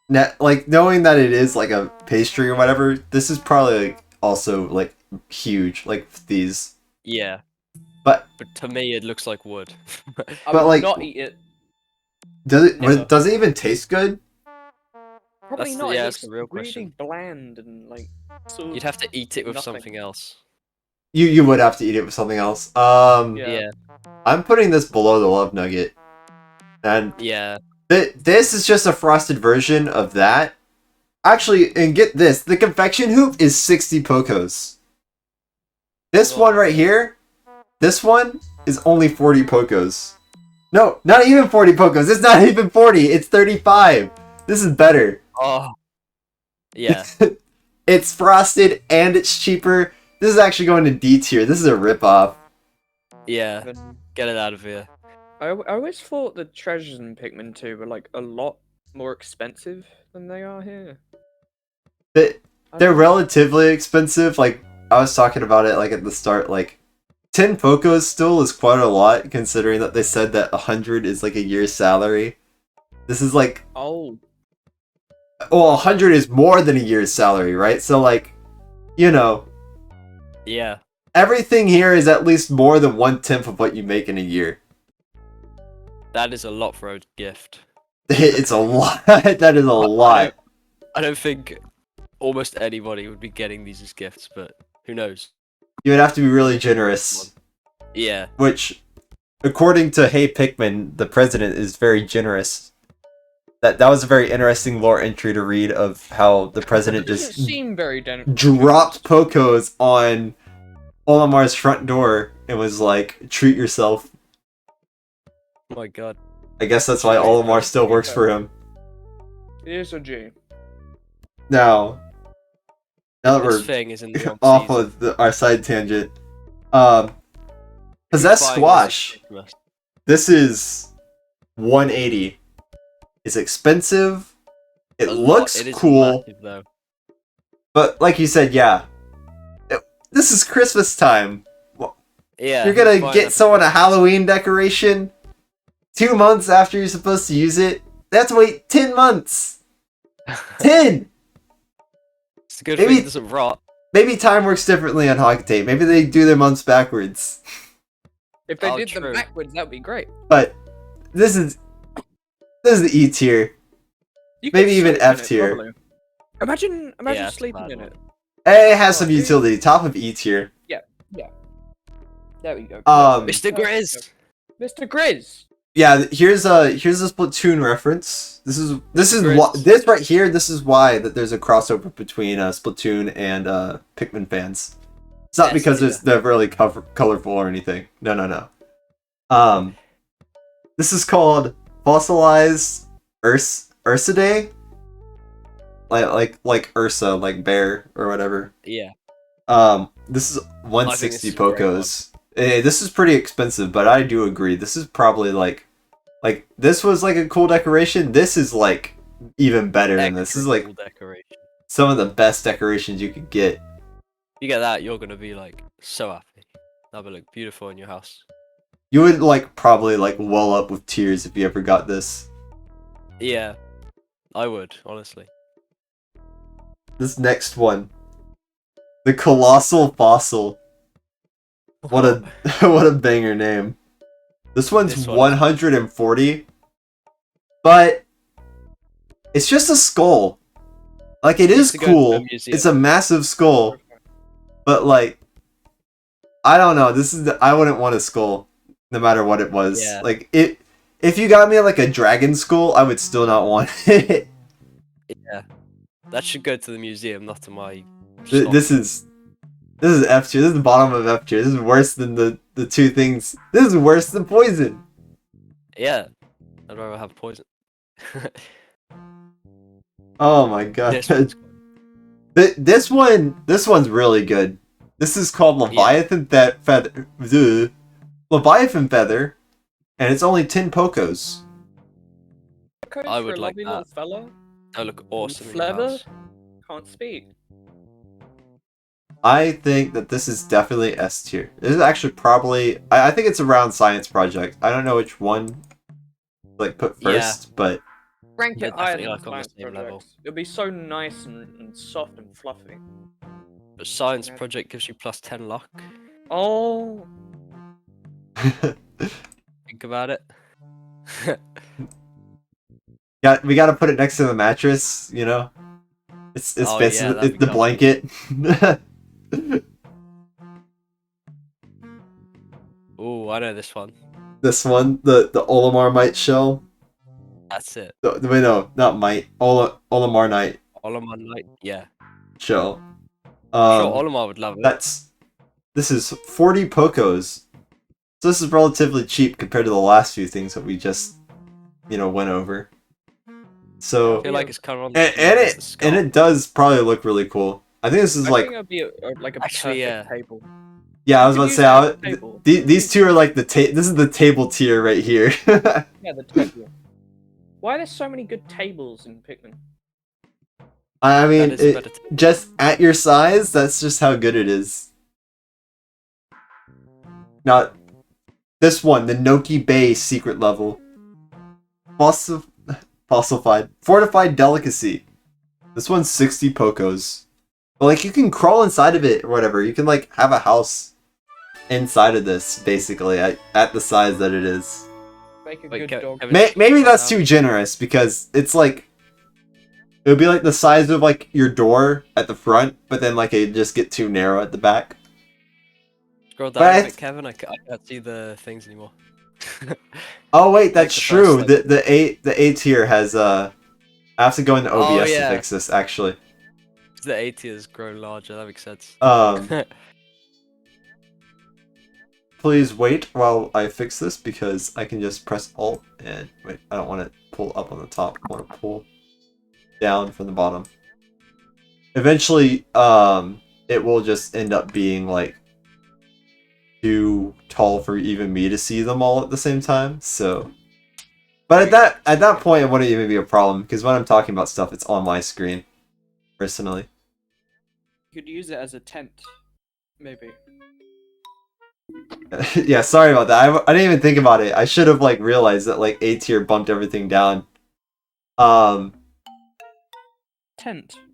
net, like, knowing that it is, like, a pastry or whatever, this is probably, like, also, like, huge, like, these. Yeah. But to me, it looks like wood. I But, would like- not eat it. Never. does it even taste good? Probably That's not. yeah, It that's looks the real really question. bland and like. Sort of You'd have to eat it with nothing. something else. You would have to eat it with something else. Yeah. I'm putting this below the love nugget. And Yeah. this is just a frosted version of that. Actually, and get this, the confection hoop is 60 Pocos. This one right here, this one is only 40 Pocos. No, not even 40 Pocos. It's not even 40. It's 35. This is better. Oh. Yeah. It's frosted and it's cheaper. This is actually going to D tier. This is a ripoff. Yeah. Then- Get it out of here. I always thought the treasures in Pikmin 2 were like a lot more expensive than they are here. They're I don't know. relatively expensive. Like, I was talking about it like at the start, like 10 Pocos still is quite a lot considering that they said that 100 is like a year's salary. This is like, Oh, well, 100 is more than a year's salary, right? So like, you know, Yeah. everything here is at least more than 1/10 of what you make in a year. That is a lot for a gift. It's a lot. That is a lot. I don't think almost anybody would be getting these as gifts, but who knows? You would have to be really generous. Yeah. Which, according to Hey Pikmin, the president is very generous. That was a very interesting lore entry to read of how the president it doesn't just seem very dropped Pocos on Olimar's front door and was like, treat yourself. Oh my god. I guess that's why Olimar still works for him. It is a G. Now that This we're thing is in the wrong off season. of our side tangent, Possess Buying Squash. this- This is 180. It's expensive. It a lot. looks It is cool, massive, though. but like you said, yeah. This is Christmas time. Yeah. You're gonna fine, get that's- someone a Halloween decoration 2 months after you're supposed to use it. That's wait 10 months. 10. It's a good Maybe- thing it doesn't rot. Maybe time works differently on Hocotate. Maybe they do their months backwards. If they Oh, did true. them backwards, that'd be great. But this is the E tier. You Maybe could even sleep in F it, tier. probably. Imagine Yeah, it's a sleeping bad in one. it. It has some Oh, yeah. utility. Top of E tier. There we go. Mr. Grizz! Mr. Grizz. Yeah, here's a Splatoon reference. This is Grizz. this right here. This is why that there's a crossover between Splatoon and Pikmin fans. It's not Yes, because they're really colorful or anything. No. This is called Fossilized Ursidae. Like Ursa, like bear or whatever. Yeah. This is this 160 is a great Pocos. This is pretty expensive, but I do agree. This is probably like Like, this was like a cool decoration. This is like even better than this. This is like Cool decoration. some of the best decorations you could get. You get that, you're gonna be like so happy. That'll look beautiful in your house. You would like probably like well up with tears if you ever got this. Yeah, I would honestly. This next one, the Colossal Fossil. What a what a banger name. This one's This one is- 140, but it's just a skull. Like, it is to go to a cool. museum. It's a massive skull, but like, I don't know. I wouldn't want a skull, no matter what it was. Yeah. Like, if you got me like a dragon skull, I would still not want it. Yeah, that should go to the museum, not to my. This is F tier. This is the bottom of F tier. This is worse than the two things. This is worse than poison. Yeah, I'd rather have poison. Oh my god. This one's This one's really good. This is called Leviathan Feather. Leviathan Feather, and it's only 10 Pocos. I would like that. Fella. That look awesome. In your Flavor? house. Can't speak. I think that this is definitely S tier. This is actually probably... I think it's around Science Project. I don't know which one like put first, but... Rank Yeah, it higher definitely than like on the Science same Project. level. It'll be so nice and soft and fluffy. But Science Yeah. Project gives you plus 10 luck. Oh, Think about it. Yeah, we gotta put it next to the mattress, you know? It's Oh, yeah, basically that'd it's be the blanket. Ooh, I know this one. This one, the Olimar Mite shell. That's it. Wait, no, not Mite. Olimar Knight Olimar Knight. Yeah. shell. Sure, Olimar would love it. This is 40 Pocos. So this is relatively cheap compared to the last few things that we just, went over. I So feel like it's kind of on and it does probably look really cool. I think this is I like think it'll be like a Actually, perfect yeah. table. yeah, I was You about to could say use it as a table. these two are like this is the table tier right here. Yeah, the table. Why are there so many good tables in Pikmin? I mean, That is better. just at your size, that's just how good it is. Not this one, the Noki Bay secret level. Fossified. Fortified delicacy. This one's 60 Pocos. But like, you can crawl inside of it or whatever. You can like have a house inside of this, basically, at the size that it is. Make a Wait, good dog. Maybe that's too generous, because it's like... It would be like the size of like your door at the front, but then like it just get too narrow at the back. Scroll But down I a bit, Kevin. I can't see the things anymore. Oh wait, that's the true. first, The A tier has I have to go into Oh, OBS to yeah. fix this actually. The A tier has grown larger. That makes sense. Please wait while I fix this, because I can just press Alt and wait. I don't want to pull up on the top. I want to pull down from the bottom. Eventually, it will just end up being like too tall for even me to see them all at the same time. So, but at that point, it wouldn't even be a problem, because when I'm talking about stuff, it's on my screen. Personally, You could use it as a tent, maybe. yeah. Sorry about that. I didn't even think about it. I should have like realized that like A tier bumped everything down. Tent.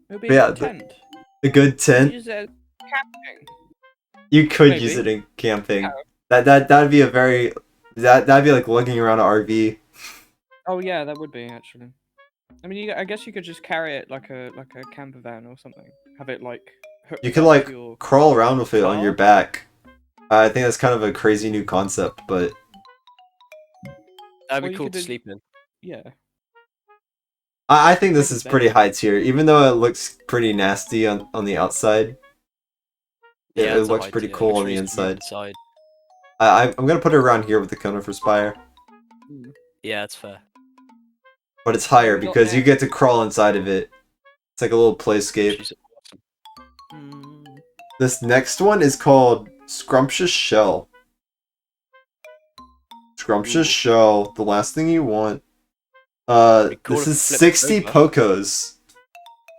It would be Yeah, a tent. A good tent. Use it as camping. You could Maybe. use it in camping. Yeah. That'd be a very that'd be like lugging around an RV. Oh yeah, that would be actually. I mean, I guess you could just carry it like a camper van or something. Have it like. hooked You could up like to your... crawl around with it on car? your back. I think that's kind of a crazy new concept, but That'd Well, be you cool could to do- sleep in. Yeah. I think this Maybe is that. pretty high tier, even though it looks pretty nasty on the outside. Yeah, It it's a looks high pretty tier. cool Looks on the reasonable inside. I'm gonna put it around here with the conifer spire, Yeah, that's fair. but it's higher We got because you that. get to crawl inside of it. It's like a little playscape. She's awesome. Mm, This next one is called Scrumptious Shell. Scrumptious shell. The last thing you want. Be cool This if is it flipped 60 over. Pokos.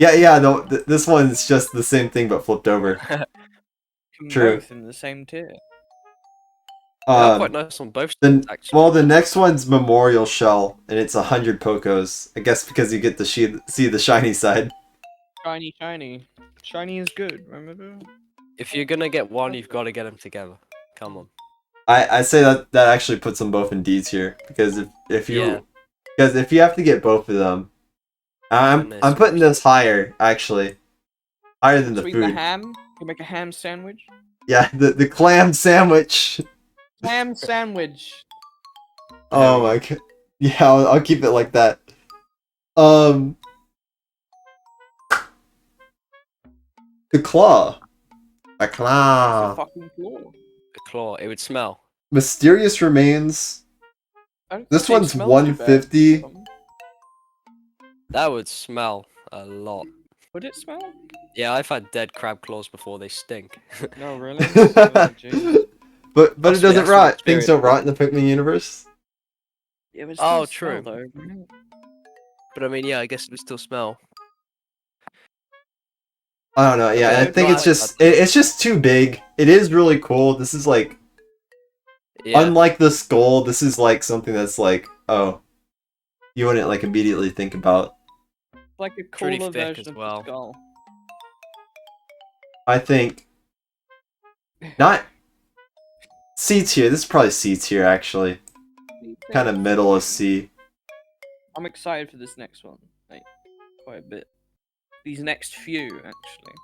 Yeah, no, this one's just the same thing but flipped over. True. Both in the same tier. They are quite Um, nice on both sides, then, actually. well, the next one's Memorial Shell, and it's 100 Pokos. I guess because you get to see the shiny side. Shiny, shiny. Shiny is good, remember? If you're gonna get one, you've got to get them together. Come on. I say that actually puts them both in D tier because if you Yeah. because if you have to get both of them, I'm Goodness. putting this higher actually, higher than the Sweeten the food. ham. You make a ham sandwich. Yeah, the clam sandwich. Ham sandwich. Oh my god. Yeah, I'll keep it like that. The claw. A It's a claw. fucking claw. The claw, it would smell. Mysterious remains. I don't This think it one's smells too bad. 150. That would smell a lot. Would it smell? Yeah, I've had dead crab claws before. They stink. No, really? Oh, jeez. But it Must be doesn't excellent rot. Things experience. don't rot in the Pikmin universe. It would Oh, still smell, true. though, right? But I mean, yeah, I guess it would still smell. I don't know. Yeah, Okay, I think but it's just too big. It is really cool. This is like Yeah. unlike the skull. This is like something that's like, oh, you wouldn't like immediately think about. Like a Pretty cooler thick version as of well. the skull. I think not C tier. This is probably C tier actually. Kind of middle of C. I'm excited for this next one. Like, quite a bit. These next few, actually.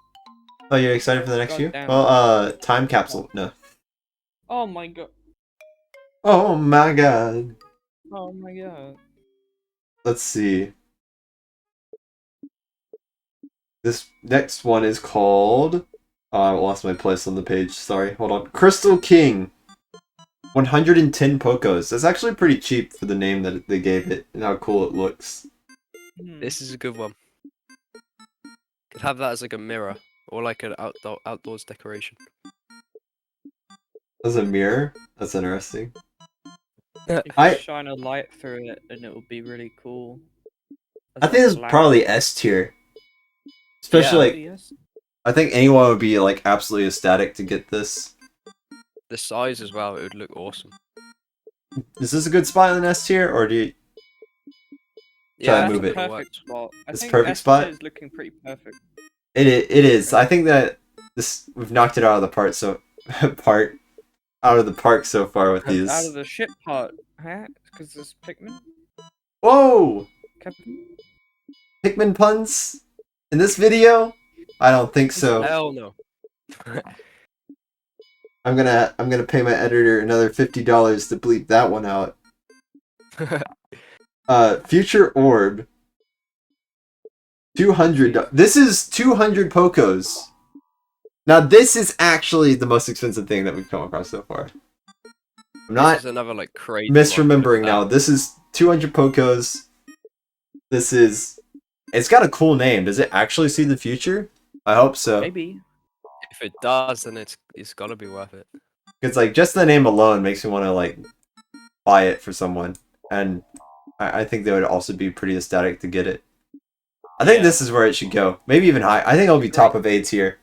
Oh, you're excited for the next few? Goddamn. Well, time capsule. No. Oh my god. Oh my god. Oh my god. Let's see. This next one is called... Oh, I lost my place on the page. Sorry. Hold on. Crystal King. 110 Pokos. That's actually pretty cheap for the name that they gave it and how cool it looks. This is a good one. Could have that as like a mirror or like an outdoors decoration. As a mirror? That's interesting. If I- you shine a light through it, and it will be really cool. I think it's probably S tier. Especially, like, I think anyone would be, like, absolutely ecstatic to get this. The size as well, it would look awesome. Is this a good spot in S tier, or do you... Try to that's move a it. perfect spot. I It's think perfect S spot? tier is looking pretty perfect. It is. I think that we've knocked it out of the park out of the park so far with these. Out of the shit part, huh? Because there's Pikmin. Whoa! Captain? Pikmin puns in this video? I don't think so. Hell no. I'm gonna pay my editor another $50 to bleep that one out. Future Orb. 200. This is 200 Pokos. Now this is actually the most expensive thing that we've come across so far. I'm This not is another like crazy misremembering one. now. This is 200 Pokos. This is... It's got a cool name. Does it actually see the future? I hope so. Maybe. If it does, then it's gotta be worth it. It's like, just the name alone makes me want to, like, buy it for someone. And I think they would also be pretty ecstatic to get it. I think Yeah. this is where it should go. Maybe even high. I think it'll be top of A tier.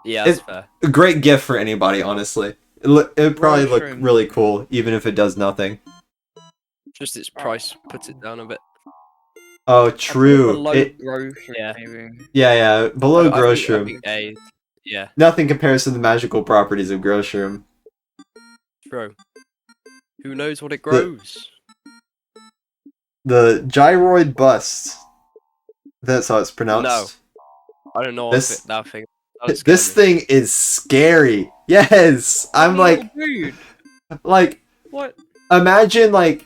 Yeah, that's It- fair. A great gift for anybody, honestly. It would probably look Mushroom. really cool, even if it does nothing. Just its price puts it down a bit. Oh, true. Below It, grocery, Yeah. maybe. yeah, below I think Groshroom. A. Yeah, Nothing compares to the magical properties of Groshroom. true. Who knows what it grows? The gyroid bust. That's how it's pronounced. I don't know This- if that thing. that scared This me. thing is scary. Yes, I'm Oh, like, dude. What? imagine like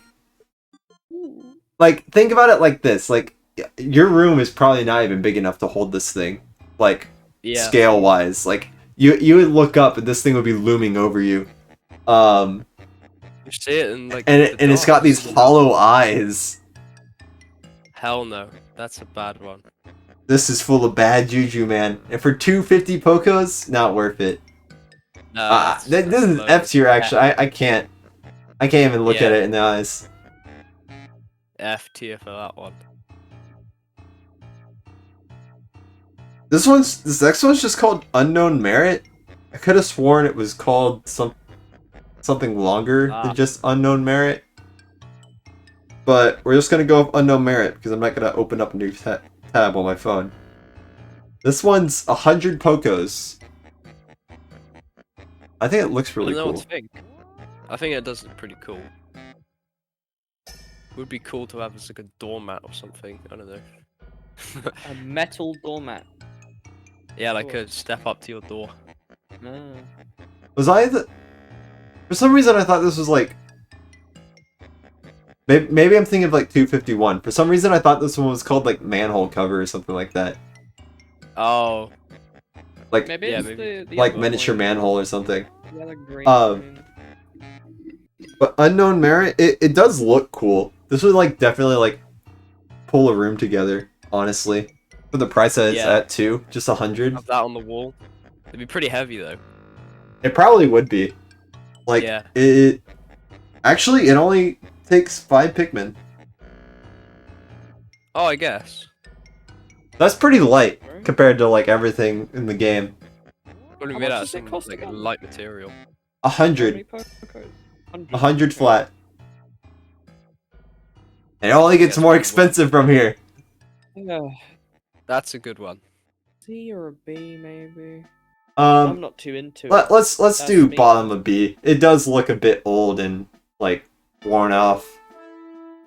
think about it like this. Like, your room is probably not even big enough to hold this thing. Like, Yeah. scale wise, like you would look up and this thing would be looming over you. You see it and like. And it's got these hollow eyes. Hell no, that's a bad one. This is full of bad juju, man. And for 250 Pokos, not worth it. No, This is low. F tier, actually. I can't. I can't even look at Yeah. it in the eyes. F tier for that one. This next one's just called Unknown Merit. I could have sworn it was called something longer than just Unknown Merit. But we're just gonna go with Unknown Merit because I'm not gonna open up a new tab on my phone. This one's 100 Pokos. I think it looks really I don't know cool. what to think. I think it does look pretty cool. Would be cool to have as like a doormat or something. I don't know. A metal doormat. Yeah, like a step up to your door. Was I the... For some reason I thought this was like... Maybe I'm thinking of like 251. For some reason I thought this one was called like Manhole Cover or something like that. Oh. Like, Maybe yeah, it's maybe. the like other Miniature one. Manhole or something. The other green one. But Unknown Merit, it does look cool. This would like definitely like pull a room together, honestly. For the price that it's Yeah. at too, just 100. Have that on the wall. It'd be pretty heavy though. It probably would be. Like, Yeah. it actually, it only takes 5 Pikmin. Oh, I guess. That's pretty light Right. compared to like everything in the game. What do How we made much out of does it some cost like again? light material? How 100. many Pokos? 100 flat. And it only gets Yeah, more it's pretty expensive from here. That's a good one. C or a B maybe. I'm Um, not too into it. let's That's do me. bottom of B. It does look a bit old and like worn off.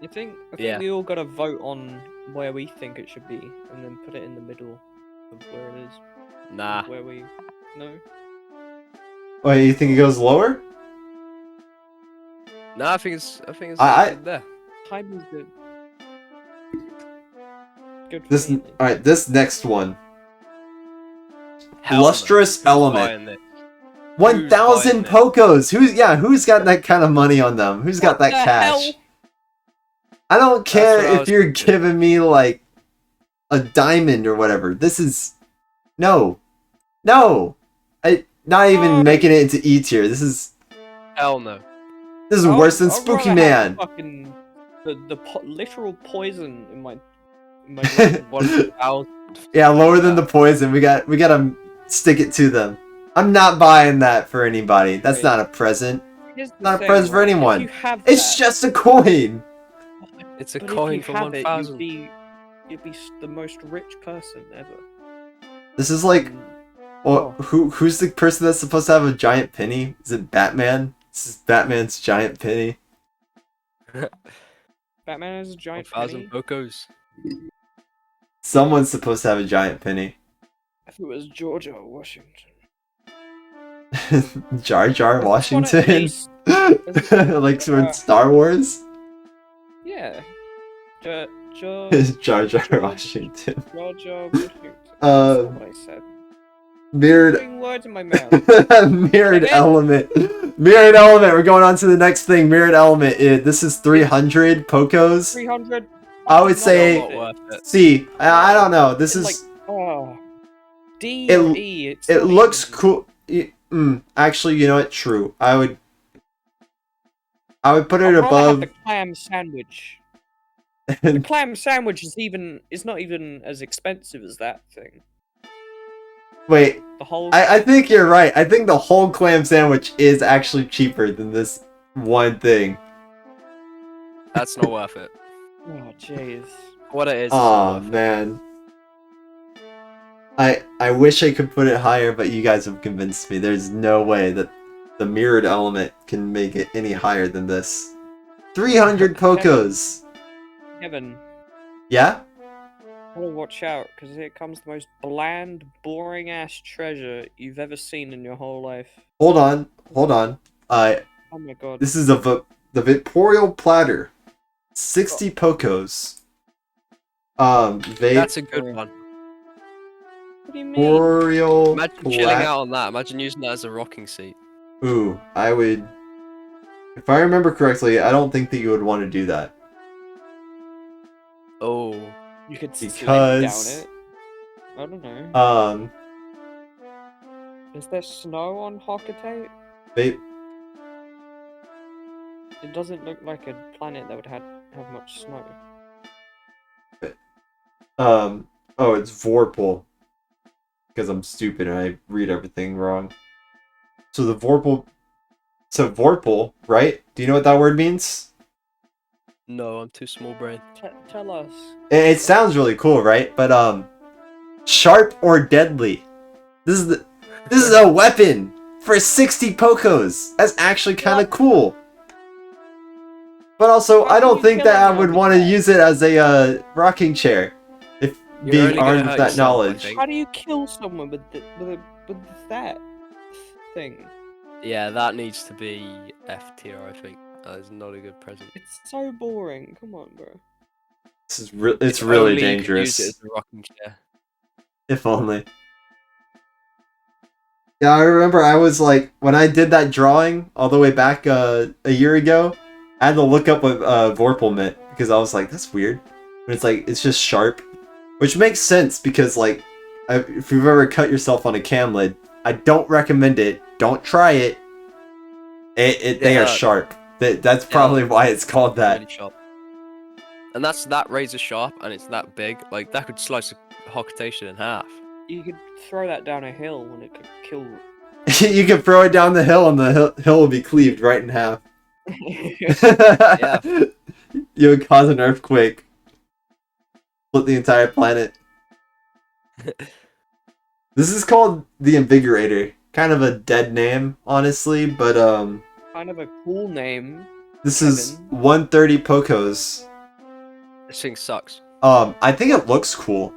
I think Yeah. we all gotta vote on where we think it should be, and then put it in the middle of where it is. Nah. Where we no. Wait, you think it goes lower? Nah, I think it's I- good there. Time is good. Good for This me. all right. This next one, Hell no. Lustrous Who's Element. buying this? 1,000 buying it? Pokos. Who's got that kind of money on them? Who's got that What the cash? hell? I don't care what I if was you're thinking. giving me like a diamond or whatever. This is no. I not even making it into E tier. This is Hell no. worse than I'd Spooky rather Man. have Fucking literal poison in my brain. 1,000. Yeah, lower than the poison. We gotta stick it to them. I'm not buying that for anybody. That's Wait. not a present. Here's the Not a thing, present for right? anyone. If you have It's that, just a coin. It's a but coin if you for have it, 1,000. you'd be the most rich person ever. This is like, Mm. well, who's the person that's supposed to have a giant penny? Is it Batman? This is Batman's giant penny. Batman has a giant 1,000 penny. Pokos. Someone's supposed to have a giant penny. If it was Georgia or Washington. Jar Jar Is this one at Washington. least- this- Like from Star Wars. Yeah. Jar Jar Jar George- Washington. Washington. Uh, That's not what I said. Mirrored Putting words in my mouth. Mirrored Again? Element. Mirrored Element. We're going on to the next thing. Mirrored Element. This is 300 Pokos. 300. I would say Not worth it. C. I don't know. This is. Like, oh. D It- or E. It's It not looks even- cool. Actually, you know what? True. I would put I'd it rather have above. the clam sandwich. The clam sandwich is not even as expensive as that thing. Wait, The whole. I think you're right. I think the whole clam sandwich is actually cheaper than this one thing. That's not worth it. Oh jeez. What it is. It's Aw, not worth it. man. I wish I could put it higher, but you guys have convinced me. There's no way that the mirrored element can make it any higher than this. 300 Pokos. Kevin, Yeah? gotta watch out because here comes the most bland, boring ass treasure you've ever seen in your whole life. Hold on. Oh my god. This is the Vaporeal Platter. 60 Pokos. That's a good one. What do you mean? Vaporeal Imagine chilling out on that. Imagine using that as a rocking seat. Ooh, I would. If I remember correctly, I don't think that you would want to do that. Oh. You could slip Because- down it. I don't know. Is there snow on Hocotate? Vape. It doesn't look like a planet that would have much snow. Oh, it's Vorpal. Because I'm stupid and I read everything wrong. So the Vorpal. So Vorpal, right? Do you know what that word means? No, I'm too small brain. Tell us. It sounds really cool, right? But sharp or deadly. This is a weapon for 60 Pokos. That's actually kind of cool. But also, How I can don't you think kill that I anyone would with want to that? use it as a rocking chair. If You're being only gonna armed with hurt that yourself, I knowledge. think. How do you kill someone with that thing? Yeah, that needs to be F tier, I think. That is not a good present. It's so boring. Come on, bro. It's If really only you could use it dangerous. as a rocking chair. If only. Yeah, I remember I was like, when I did that drawing all the way back a year ago, I had to look up what Vorpal meant because I was like, that's weird. But it's like, it's just sharp. Which makes sense because, like, if you've ever cut yourself on a cam lid, I don't recommend it. Don't try it. They are hurt. sharp. That's probably why it's called that. Really sharp. And that's that razor sharp, and it's that big. Like that could slice a Hocotation in half. You could throw that down a hill and it could kill. You can throw it down the hill and the hill will be cleaved right in half. Yeah. You would cause an earthquake. Split the entire planet. This is called the Invigorator. Kind of a dead name, honestly, but Kind of a cool name. this is Kevin. 130 Pokos. This thing sucks. I think it looks cool.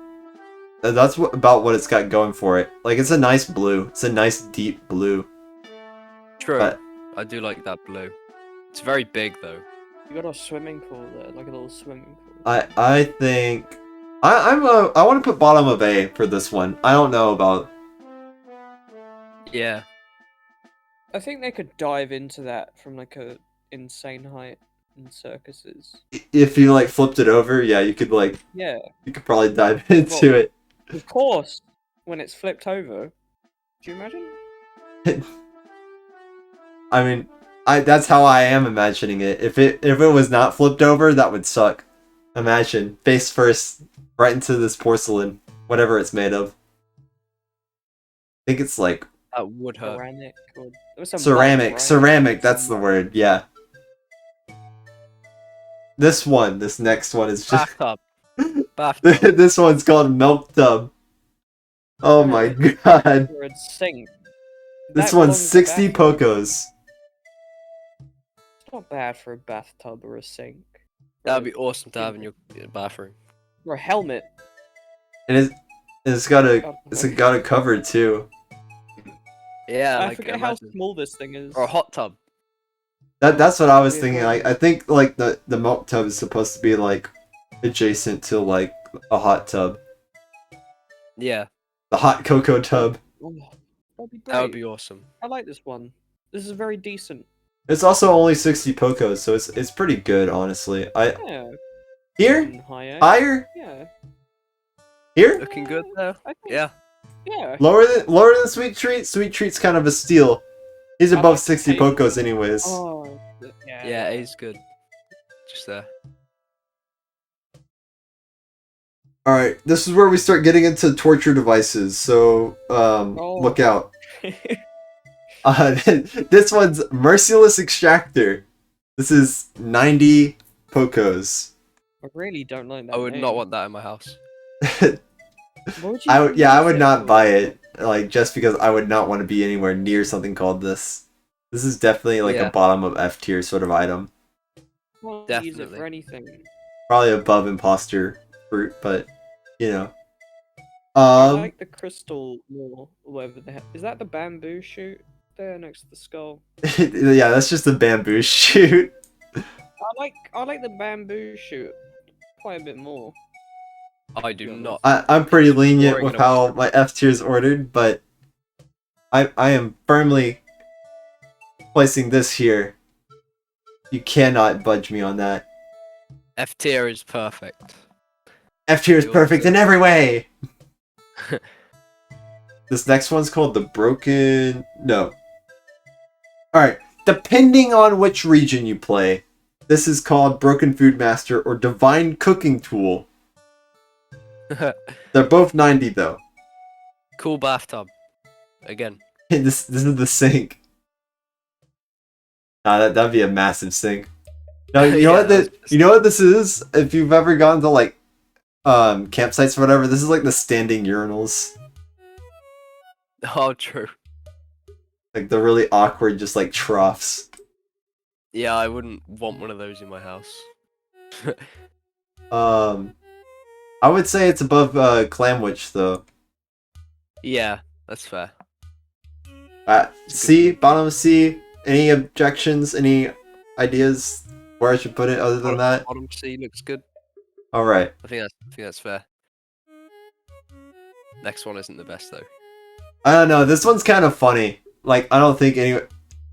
That's about what it's got going for it. Like, it's a nice blue. It's a nice deep blue. True. But I do like that blue. It's very big though. You got a swimming pool there, like a little swimming pool. I think I want to put bottom of A for this one. I don't know about. Yeah. I think they could dive into that from like a insane height in circuses. If you like flipped it over, yeah, you could Yeah, probably dive into it. of course. When it's flipped over, do you imagine? I mean, that's how I am imagining it. If it was not flipped over, that would suck. Imagine face first right into this porcelain, whatever it's made of. I think it's like That would hurt. Ceramic or there was some ceramic. right? Ceramic, that's the word. Yeah. This next one is just. Bathtub. Bathtub. This one's called Milk Tub. Oh my god. Or a sink. This That one's belongs in a 60 bathroom. Pokos. It's not bad for a bathtub or a sink. That would be awesome to have in your bathroom. Or a helmet. And it's got a cover too. Yeah, I like forget how imagine. small this thing is. Or a hot tub. That's what I was Yeah. thinking. I think like the milk tub is supposed to be like adjacent to like a hot tub. Yeah, The hot cocoa tub. Oh, that'd be great. that would be awesome. I like this one. This is very decent. It's also only 60 Pokos, so it's pretty good, honestly. Yeah. Here? And higher. Higher? Yeah. Here? Looking good though. I think, Yeah. Yeah. Lower than Sweet Treat? Sweet Treat's kind of a steal. He's I above like 60 the Pokos anyways. Oh. Yeah. Yeah, he's good. Just there. Alright, this is where we start getting into torture devices, so look out. This one's Merciless Extractor. This is 90 Pokos. I really don't like that. I would not want that in my house. What would you I would use not for? buy it, like, just because I would not want to be anywhere near something called this. This is definitely like Yeah. a bottom of F tier sort of item. Well, use it Definitely. for anything. Probably above Imposter Fruit, but you know. I like the crystal more, or whatever the heck. Is that the bamboo shoot there next to the skull? Yeah, that's just a bamboo shoot. I like the bamboo shoot quite a bit more. I do not. I'm pretty lenient Boring with and how my F tier is ordered, but I am firmly placing this here. You cannot budge me on that. F tier is perfect. F tier is You're perfect good. in every way. This next one's called the Broken. No. All right. depending on which region you play, this is called Broken Food Master or Divine Cooking Tool. They're both 90 though. Cool bathtub. Again. This is the sink. That'd be a massive sink. No, you know you know what this is? If you've ever gone to like campsites or whatever, this is like the standing urinals. Oh, true. Like the really awkward, just like troughs. Yeah, I wouldn't want one of those in my house. I would say it's above Clamwitch though. Yeah, that's fair. C, bottom of C. Any objections? Any ideas where I should put it other than that? Bottom C looks good. All right. I think that's fair. Next one isn't the best though. I don't know. This one's kind of funny. Like I don't think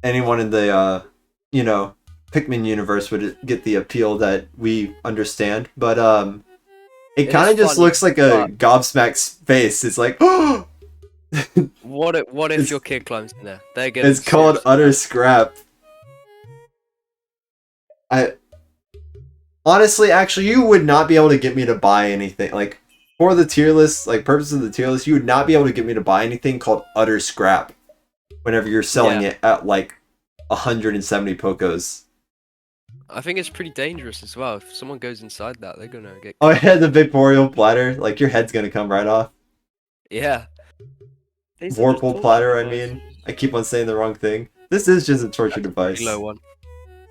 anyone in the Pikmin universe would get the appeal that we understand, but it kind of just funny, looks like a gobsmack's face. It's like, oh. What if your kid climbs in there? They're getting It's called serious. utter scrap. Honestly, actually, you would not be able to get me to buy anything. Like, for the tier list, like, purpose of the tier list, you would not be able to get me to buy anything called utter scrap whenever you're selling it at, like, 170 Pocos. I think it's pretty dangerous as well. If someone goes inside that, they're gonna get... Oh, yeah, the Vaporeal platter. Like, your head's gonna come right off. Yeah. These are just Vorpal torture platter, I devices. mean. I keep on saying the wrong thing. This is just a torture Pretty device. low one.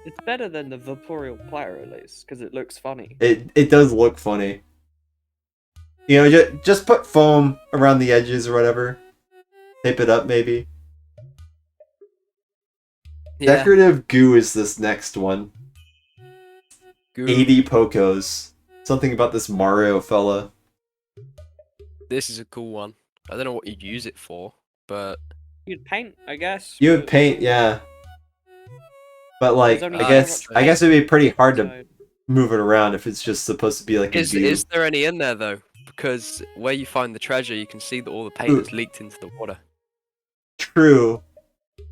It's better than the Vaporeal platter at least, because it looks funny. It does look funny. You know, just put foam around the edges or whatever. Tape it up, maybe. Yeah. Decorative goo is this next one. Goo. 80 Pocos. Something about this Mario fella. This is a cool one. I don't know what you'd use it for, but You'd paint, I guess. You would but- paint, yeah. But like, There's only I so guess much paint it'd be pretty hard to inside. move it around if it's just supposed to be like a is goo. there any in there though? Because where you find the treasure, you can see that all the paint Ooh. has leaked into the water. True.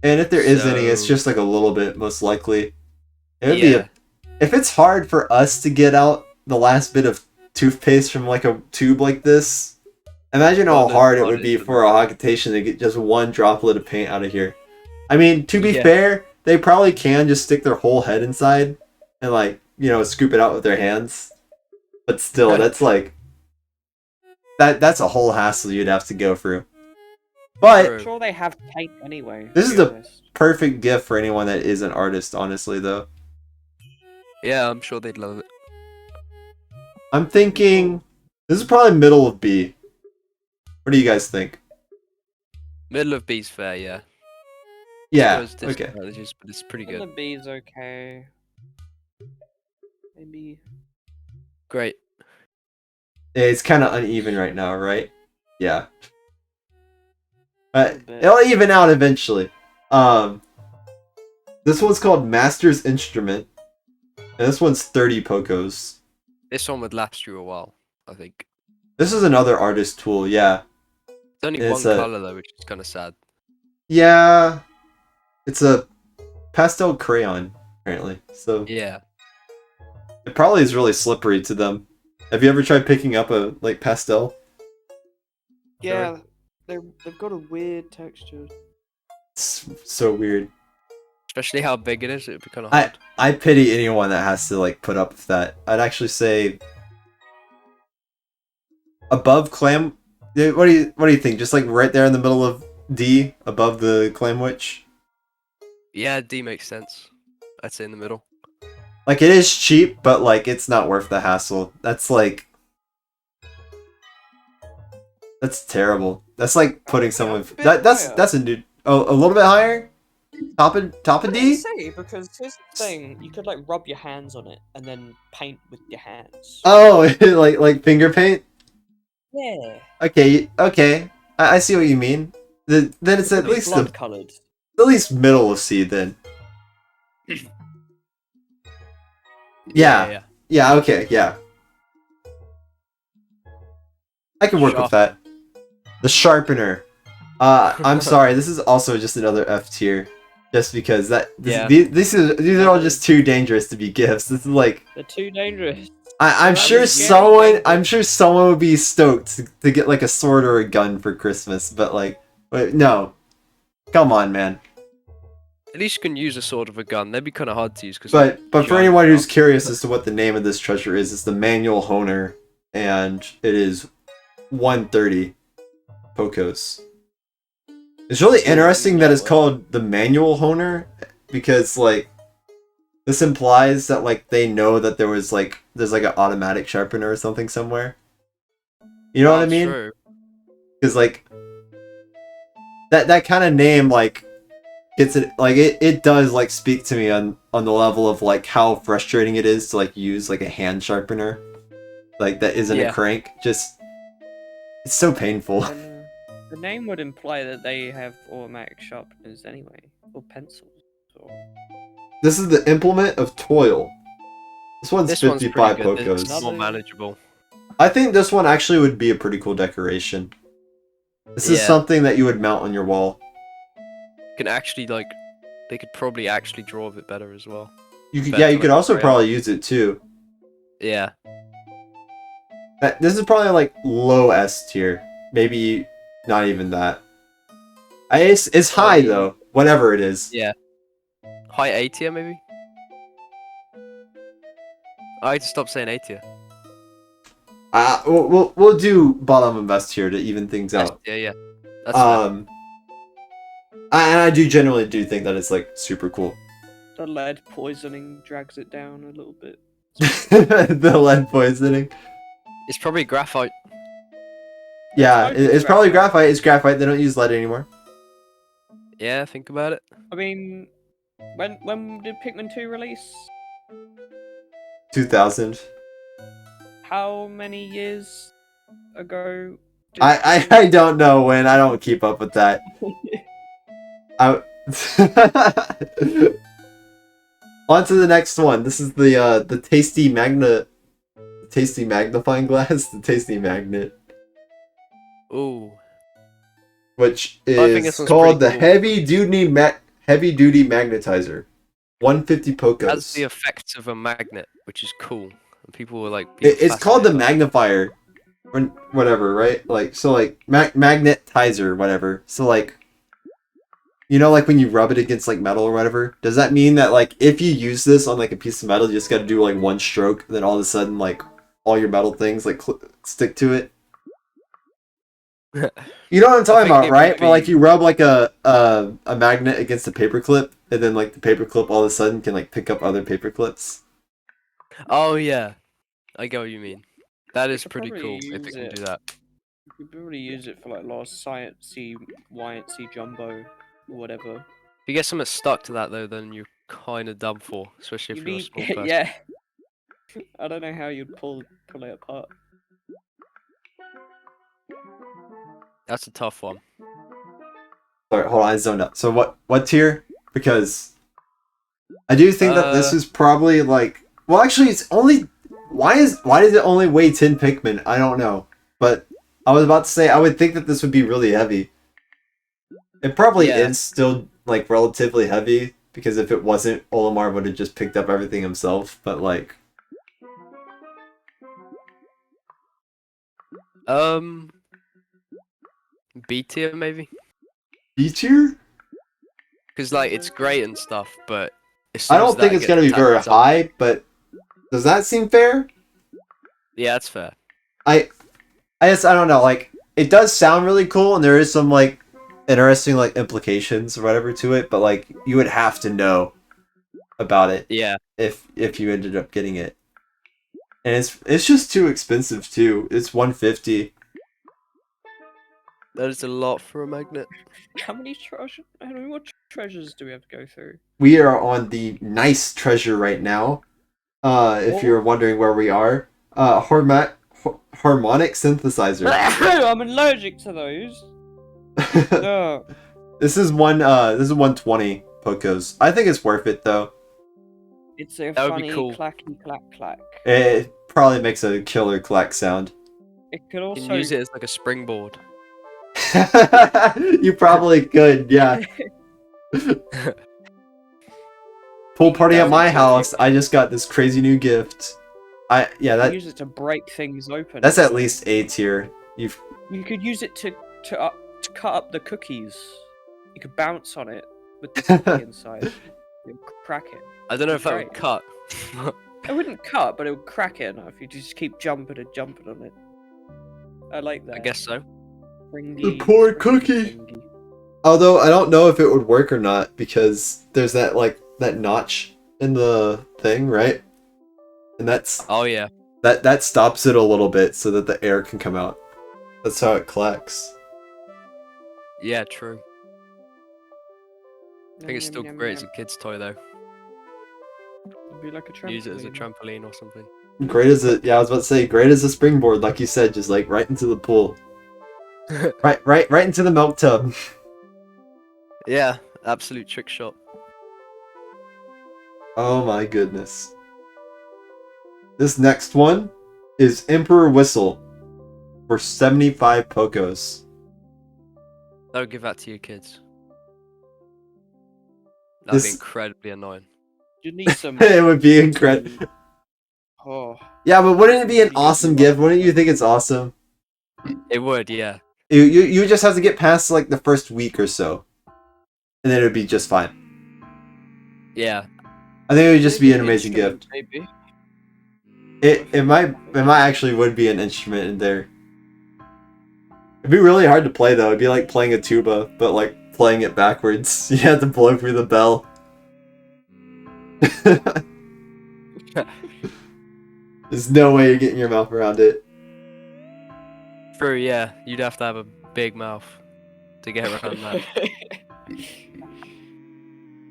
And if there is any, it's So- just like a little bit, most likely. It would be Yeah. if it's hard for us to get out the last bit of toothpaste from like a tube like this. Imagine how Well, hard it then would be what is for a Hocotation to get just one droplet of paint out of here. I mean, to be Yeah. fair, they probably can just stick their whole head inside and like, scoop it out with their hands. But still, that's like that's a whole hassle you'd have to go through. But True. I'm sure they have paint anyway. This to is be the- honest. perfect gift for anyone that is an artist, honestly though. Yeah, I'm sure they'd love it. I'm thinking this is probably middle of B. What do you guys think? Middle of B's fair, yeah. Yeah, Shows okay. disadvantages, but it's pretty And the good. B's okay. Maybe. Great. It's kind of uneven right now, right? Yeah. But bit. it'll even out eventually. This one's called Master's Instrument. And this one's 30 Pocos. This one would last you a while, I think. This is another artist tool, yeah. It's only It's one a- color though, which is kind of sad. Yeah. It's a pastel crayon, apparently. So Yeah. it probably is really slippery to them. Have you ever tried picking up a like pastel? Yeah, they've got a weird texture. It's so weird. Especially how big it is, it would be kind of hard. I pity anyone that has to like put up with that. I'd actually say above clam. What do you think? Just like right there in the middle of D, above the Clamwitch. Yeah, D makes sense. I'd say in the middle. Like it is cheap, but like it's not worth the hassle. That's like that's terrible. That's like putting someone. a bit That's higher. a new. Oh, a little bit higher. Top of I D. say because here's the thing: you could like rub your hands on it and then paint with your hands. Oh, like finger paint. Yeah. Okay. I see what you mean. Then it's at least blood coloured. at least middle of C then. Yeah. Yeah, okay, yeah. I can work with that. The Sharpener. I'm sorry, this is also just another F tier. just because Yeah. these are all just too dangerous to be gifts. This is like They're too dangerous. I'm They're sure only scary I'm dangerous. sure someone would be stoked to get like a sword or a gun for Christmas, but like, no, come on, man. At least you can use a sword of a gun. They'd be kind of hard to use because. But for anyone who's curious as to what the name of this treasure is, it's the manual honer, and it is 130 Pocos. It's really interesting that it's called the manual honer because like this implies that like they know that there's like an automatic sharpener or something somewhere. You know what I mean? True. Because like that kind of name like gets it like it does like speak to me on the level of like how frustrating it is to like use like a hand sharpener like that isn't a crank. Just it's so painful. The name would imply that they have automatic sharpeners anyway, or pencils. Or... This is the implement of toil. This one's 55 Pocos. It's more manageable. I think this one actually would be a pretty cool decoration. This is something that you would mount on your wall. You can actually like, they could probably actually draw a bit better as well. You could, you could also probably use it too. Yeah. This is probably like low S tier, maybe not even that. It's high though, whatever it is. Yeah. High A tier maybe. I had to stop saying A tier. We'll do bottom and best tier to even things out. Yeah. That's fine. I generally do think that it's like super cool. The lead poisoning drags it down a little bit. The lead poisoning. It's probably graphite. Yeah, it's probably graphite. It's graphite. They don't use lead anymore. Yeah, think about it. I mean, when did Pikmin 2 release? 2000. How many years ago? I don't know when. I don't keep up with that. On to the next one. This is the tasty magnifying glass, the tasty magnet. Ooh. Which is called the heavy duty magnetizer. 150 Pocos. Has the effects of a magnet, which is cool. And people were like, it's called the magnifier, or whatever, right? Like so, like magnetizer, whatever. So like. You know, like when you rub it against like metal or whatever, does that mean that like if you use this on like a piece of metal, you just got to do like one stroke, then all of a sudden like all your metal things like stick to it? You know what I'm talking about, right? Where like you rub like a magnet against a paperclip, and then like the paperclip all of a sudden can like pick up other paperclips. Oh yeah, I get what you mean. That is pretty cool if it can do that. You could probably use it for like lost sciencey, sciencey jumbo. Whatever. If you get something stuck to that though, then you're kind of done for, especially if you're a small person. Yeah. I don't know how you'd pull it apart. That's a tough one. Sorry, hold on, I zoned out. So what tier? Because I do think that this is probably like, well, actually, it's only why does it only weigh 10 Pikmin? I don't know, but I was about to say I would think that this would be really heavy. It probably is still like relatively heavy because if it wasn't, Olimar would have just picked up everything himself. But like, B tier maybe. B tier? Because like it's great and stuff, but I don't think it's gonna be very high. But does that seem fair? Yeah, that's fair. I guess I don't know. Like, it does sound really cool, and there is some like interesting like implications or whatever to it, but like you would have to know about it if you ended up getting it, and it's just too expensive too. It's 150. That is a lot for a magnet. How many more treasures do we have to go through? We are on the nice treasure right now, if you're wondering where we are. Harmonic synthesizer. I'm allergic to those. No. This is 120 Pocos. I think it's worth it though. It's a funny clacky clack clack. It probably makes a killer clack sound. It could also You can use it as like a springboard. You probably could, yeah. pool party at That's my it. house. I just got this crazy new gift. You can use it to break things open. That's at least A tier. You could use it to cut up the cookies. You could bounce on it with the cookie inside. You crack it. I don't know if that Great. would cut. It wouldn't cut, but it would crack it enough. You just keep jumping and jumping on it. I like that. I guess so. Springy, poor springy cookie. thingy. Although I don't know if it would work or not because there's that that notch in the thing, right? And Oh yeah. that stops it a little bit so that the air can come out. That's how it collects. Yeah, true. I think it's Yum, still yum, great as yum. a kid's toy though. It'd be like a trampoline. Use it as a trampoline or something. Great as a I was about to say great as a springboard, like you said, just like right into the pool. right into the milk tub. Yeah, absolute trick shot. Oh my goodness. This next one is Emperor Whistle for 75 Pokos. Don't give that to your kids. That'd be This- incredibly annoying. You need some. It would be incredible. Oh, Yeah, but wouldn't it be an awesome gift? Wouldn't you think it's awesome? It would, yeah. You just have to get past like the first week or so, and then it would be just fine. Yeah. I think it would just be an maybe amazing instrument, gift. Maybe. It might actually would be an instrument in there. It'd be really hard to play though. It'd be like playing a tuba, but like playing it backwards. You have to blow through the bell. There's no way you're getting your mouth around it. True, yeah. You'd have to have a big mouth to get around that.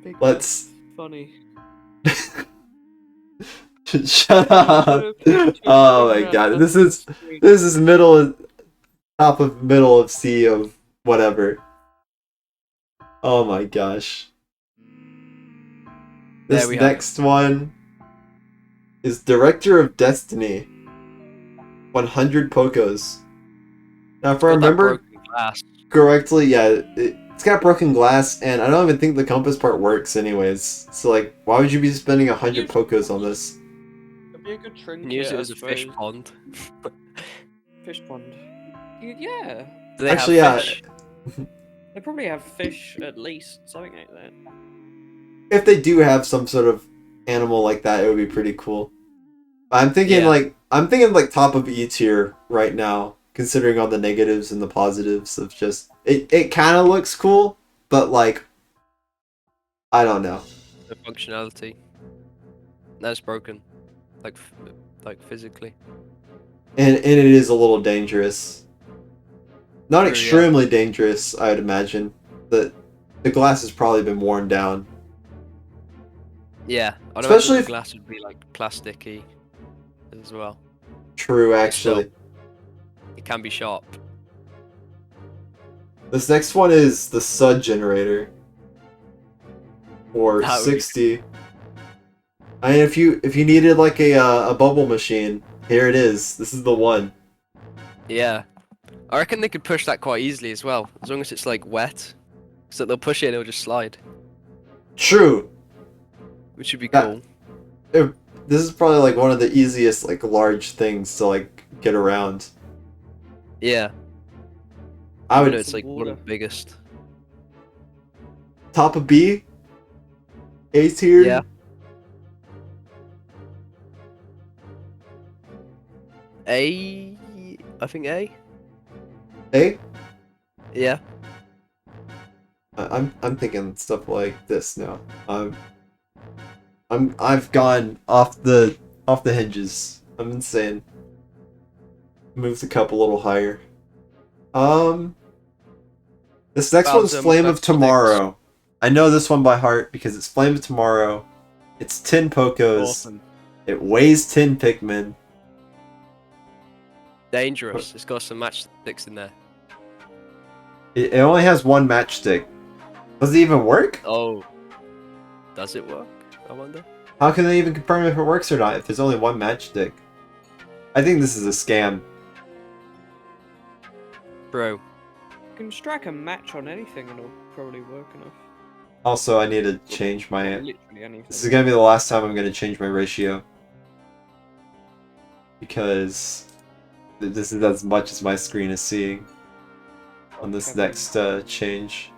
Big Let's funny. shut up. Oh my god, this is top of middle of C of whatever. Oh my gosh. This There we have it. next one is Director of Destiny. 100 Pokos. Now, if I Got that remember broken glass. correctly, yeah, it's got broken glass, and I don't even think the compass part works anyways. So, like, why would you be spending 100 Pokos on this? It'd be a good You trinket. can use it I as a fish suppose. pond. Fish pond. Yeah. Do they Actually, have yeah. fish? They probably have fish at least, something like that. If they do have some sort of animal like that, it would be pretty cool. I'm thinking Yeah. like top of E tier right now, considering all the negatives and the positives of just it kind of looks cool, but like I don't know. The functionality. That's broken. Like physically. And it is a little dangerous. Not True, yeah. extremely dangerous, I'd imagine. The glass has probably been worn down. Yeah. I'd Especially imagine if- the glass would be like plasticky as well. True, But actually. still, it can be sharp. This next one is the Sud Generator. Or That would be 60. I mean, if you needed like a bubble machine, here it is. This is the one. Yeah. I reckon they could push that quite easily as well, as long as it's like wet. So they'll push it and it'll just slide, True. which would be That- cool. This is probably like one of the easiest like large things to like get around. Yeah. I would It's like one of water. the biggest. top of B. A tier. Yeah. A. I think A. A. Yeah. I'm thinking stuff like this now. I've gone off the hinges. I'm insane. Moved a couple a little higher. This next one's Thousand Flame of Pokesticks. Tomorrow. I know this one by heart because it's Flame of Tomorrow. It's 10 Pokos. Awesome. It weighs 10 Pikmin. Dangerous. It's got some matchsticks in there. It only has one matchstick. Does it even work? Oh. Does it work? I wonder. How can they even confirm if it works or not if there's only one matchstick? I think this is a scam. Bro. You can strike a match on anything and it'll probably work enough. Also, I need to change my. Literally anything. This is gonna be the last time I'm gonna change my ratio. Because this is as much as my screen is seeing on this Okay. next change.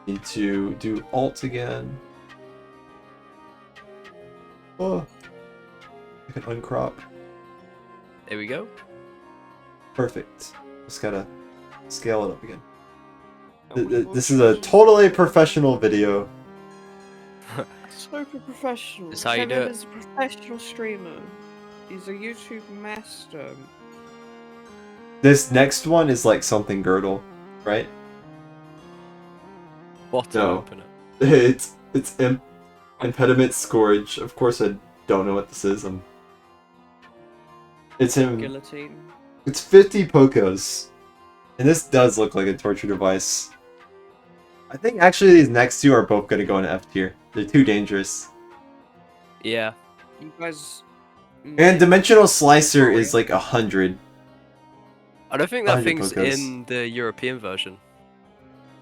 Need to do Alt again. Oh, I can uncrop. There we go. Perfect. Just gotta scale it up again. Oh, This is a totally professional video. super professional. That's how you do Kevin it. is a professional streamer. He's a YouTube master. This next one is like something girdle, right? Bottom No. opener. It's impediment scourge. Of course, I don't know what this is. It's him. Guillotine. It's 50 Pocos, and this does look like a torture device. I think actually these next two are both gonna go in F tier. They're too dangerous. Yeah. You guys. And Dimensional Slicer is like 100. I don't think that 100 thing's Pocos. in the European version.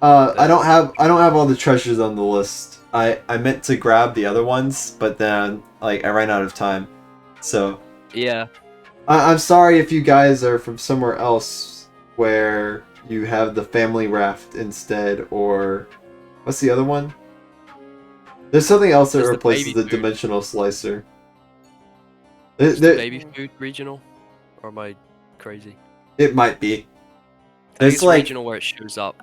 I don't have all the treasures on the list. I meant to grab the other ones, but then like I ran out of time. So Yeah. I'm sorry if you guys are from somewhere else where you have the family raft instead, or what's the other one? There's something else that There's the replaces baby the food. Dimensional Slicer. Is the There- baby food regional? Or am I crazy? It might be. I think It's it's like regional where it shows up.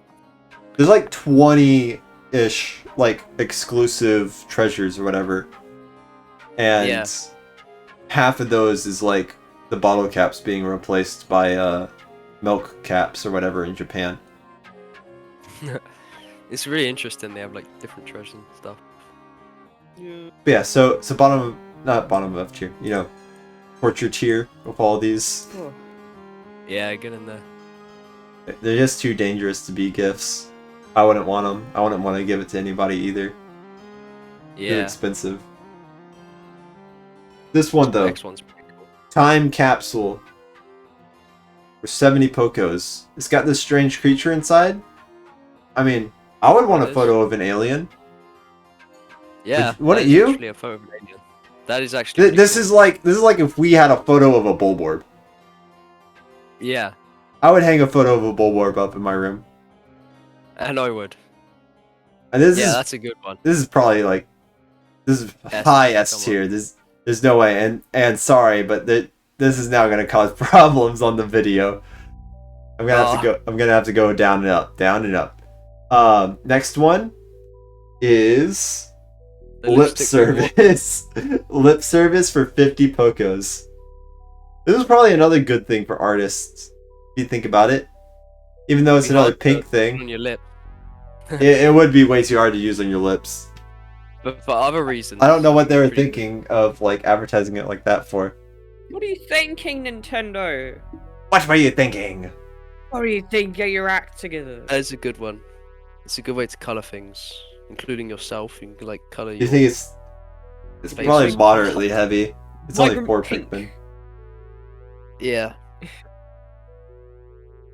there's like 20-ish like exclusive treasures or whatever, and Yeah. half of those is like the bottle caps being replaced by milk caps or whatever in Japan. It's really interesting. They have like different treasures and stuff. Yeah. But yeah, so not bottom of tier, you know, torture tier of all these. Oh, Yeah, get in there. They're just too dangerous to be gifts. I wouldn't want them. I wouldn't want to give it to anybody either. Too Yeah. expensive. This one though, Next one's pretty cool. time capsule for 70 Pocos. It's got this strange creature inside. I mean, I would want a What is? photo of an alien. Yeah. wouldn't that is you? Actually a photo of an alien. That is actually. pretty This cool. is like if we had a photo of a Bulborb. Yeah, I would hang a photo of a Bulborb up in my room. and I would. And this Yeah, is that's a good one. this is probably like this is S, high S come on. tier. There's no way. And sorry, but this is now gonna cause problems on the video. I'm gonna have to go down and up, down and up. Next one is The lip lipstick reward. service. Lip service for 50 Pocos. This is probably another good thing for artists, if you think about it. Even though it's Be another hard to pink put thing, on your lip, it would be way too hard to use on your lips. but for other reasons. I don't know what they were pretty good. thinking of like advertising it like that for. what are you thinking, Nintendo? What were you thinking? What do you think? Get your act together. That is a good one. It's a good way to color things, including yourself. You can like color You your. think it's Face probably was- moderately heavy. It's only Vibrant 4 pink. Pikmin. Yeah.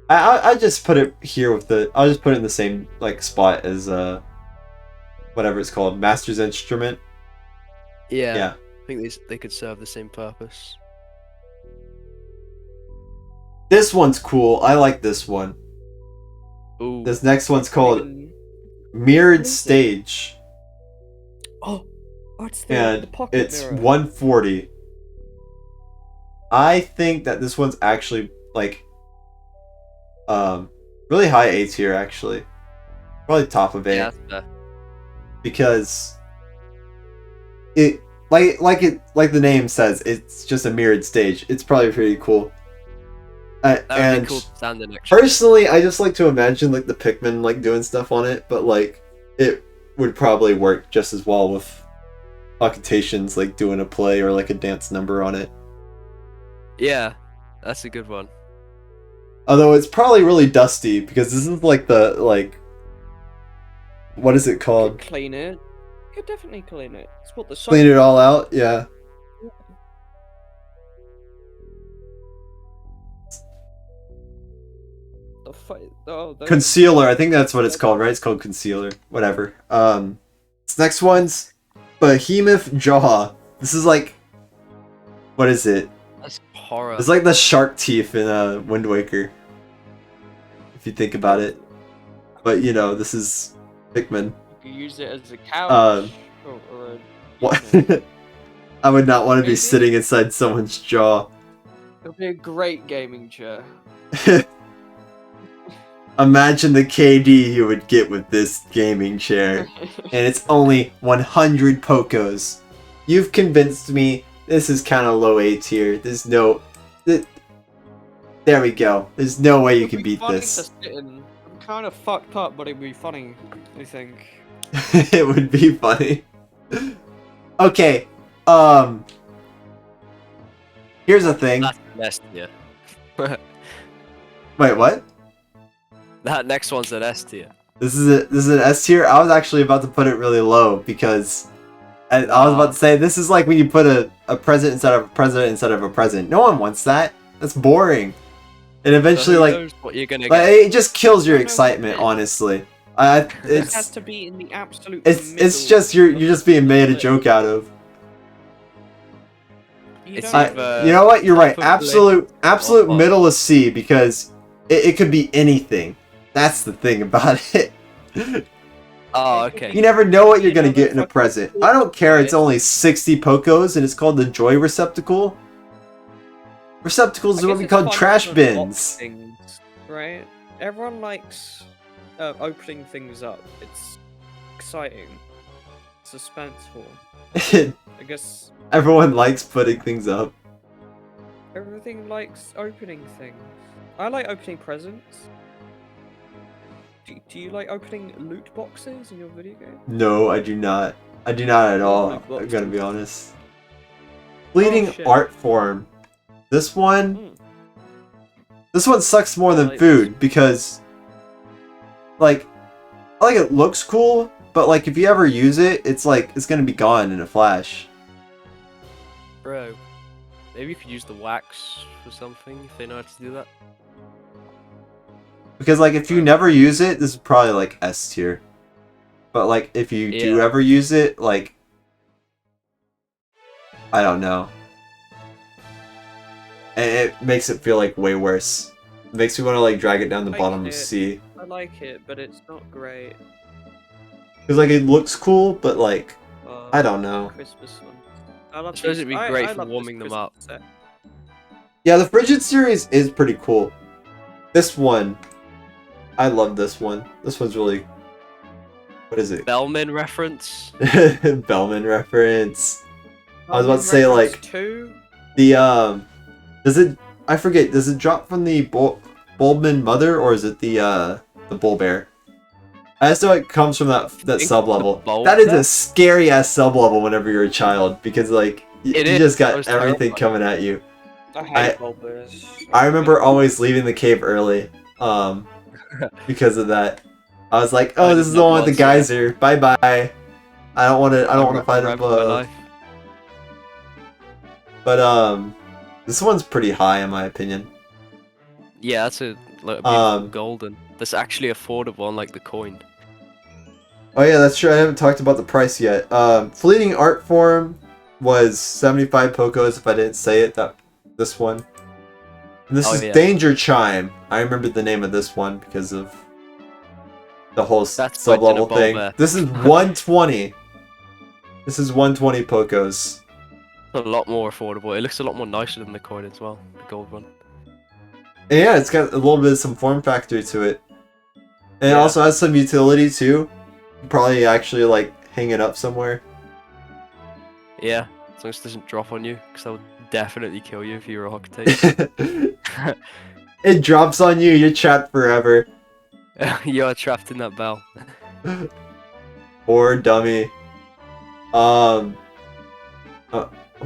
I just put it here with the. I'll just put it in the same like spot as whatever it's called, Master's Instrument. Yeah. Yeah. I think they could serve the same purpose. This one's cool. I like this one. Ooh. This next one's called Mm. Mirrored What is it? Stage, Oh, it's the and pocket it's mirror. 140. I think that this one's actually like really high A tier actually. Probably top of A. Yeah. That's fair. Because it like the name says, it's just a mirrored stage. It's probably pretty cool. That would And be cool to stand in actually. personally, I just like to imagine like the Pikmin like doing stuff on it, but like it would probably work just as well with Hocotations like doing a play or like a dance number on it. Yeah, that's a good one. Although it's probably really dusty because this is like the like what is it called? Clean it. You could definitely clean it. It's what the Clean it all out, yeah. The Oh, those- Concealer. I think that's what it's called, right? It's called concealer. Whatever. This next one's Behemoth Jaw. This is like, what is it? That's horror. It's like the shark teeth in Wind Waker. If you think about it. But you know, this is Pikmin. You can use it as a couch or a What? I would not want to be Maybe? sitting inside someone's jaw. It'll be a great gaming chair. Imagine the KD you would get with this gaming chair. And it's only 100 Pokos. You've convinced me this is kind of low A tier. There's no... There we go. There's no way you can beat this. I'm kind of fucked up, but it'd be funny, I think. It would be funny. Okay, here's the thing. That's an S tier. Wait, what? That next one's an S tier. This is an S tier. I was actually about to put it really low because I was about to say this is like when you put a present instead of a president instead of a present. No one wants that. That's boring. And eventually, So who like, knows what you're gonna but get. it just kills your Who knows what excitement. it is? Honestly, It has it's to be in the absolute. it's middle just you're of just being made a the- joke out of. You It's don't either- You know what? You're right. Probably. Absolute Or- middle is C because it could be anything. That's the thing about it. Oh, okay. You never know what you're gonna get in a Fucking present. I don't care. It's only 60 Pokos and it's called the Joy Receptacle. Receptacles are I what guess we it's call fun trash to unbox bins. things, right? Everyone likes opening things up. It's exciting, suspenseful. I guess Everyone likes putting things up. everything likes opening things. I like opening presents. Do you like opening loot boxes in your video game? No, I do not. I do not at all. Loot I'm gonna be boxes. honest. Fleeting shit. art form. This one. Mm. This one sucks more than Like- food because, like it looks cool, but like if you ever use it, it's like it's gonna be gone in a flash. Bro, maybe you could use the wax for something if they know how to do that. Because like if you never use it, this is probably like S tier. But like if you do Yeah. ever use it, like I don't know. And it makes it feel like way worse. It makes me want to like drag it down the I bottom get of it. C. I like it, but it's not great. Because like it looks cool, but like I don't know. Christmas one. I love I suppose these- it'd be I- great I for love this warming them up. Christmas set. Yeah, the Frigid series is pretty cool. This one, I love this one. This one's really. What is it? Bellman reference. Bellman reference. I was about to Bellman say, reference like, two? The does it? I forget. Does it drop from the Bulbman mother or is it the Bull Bear? I just know it comes from that think sub level. the Bulb That is Bear? a scary ass sub level whenever you're a child because like you It is. just That got was everything terrifying. coming at you. I hate bulbers. I remember always leaving the cave early, because of that. I was like, "Oh, I this did is the not one with the once, yeah. geyser. Bye bye. I don't want to. I don't want to fight Forever him." my life. But this one's pretty high in my opinion. Yeah, that's a like, beautiful golden. That's actually affordable, unlike the coin. Oh yeah, that's true. I haven't talked about the price yet. Fleeting art form was 75 Pokos. If I didn't say it, this one. And this Oh, is yeah. Danger Chime. I remembered the name of this one because of the whole That's sub level quite a thing. bulb there. This is 120. This is 120 Pokos. It's a lot more affordable. It looks a lot more nicer than the coin as well. The gold one. And yeah, it's got a little bit of some form factor to it. And it Yeah. also has some utility too. Probably actually like hang it up somewhere. Yeah, as long as it doesn't drop on you, because that would definitely kill you if you were a Hocotation. It drops on you, you're trapped forever. You're trapped in that bell. Poor dummy. I'm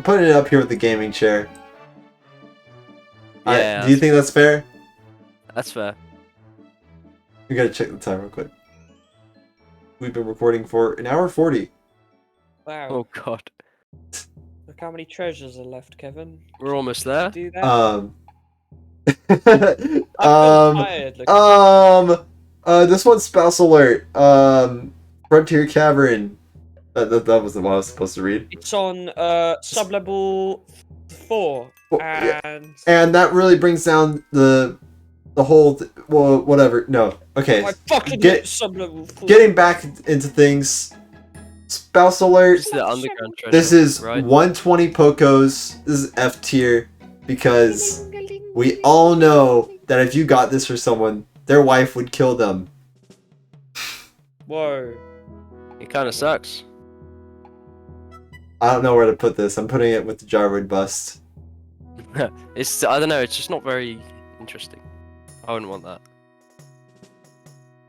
putting it up here with the gaming chair. Yeah, Do you think that's fair? That's fair. We gotta check the time real quick. We've been recording for an hour 40. Wow. Oh god. Look how many treasures are left, Kevin. We're almost there. Do that. I'm tired. This one's spouse alert. Frontier Cavern. That was the one I was supposed to read. It's on sublevel 4, Well, yeah. and that really brings down the whole. Well, whatever. No. Okay. I fucking hit sublevel 4. Getting back into things. Spouse alert. This is the underground treasure. This is right? 120 Pocos. This is F tier because we all know that if you got this for someone, their wife would kill them. Whoa. It kind of sucks. I don't know where to put this. I'm putting it with the Jarwood bust. It's I don't know. It's just not very interesting. I wouldn't want that.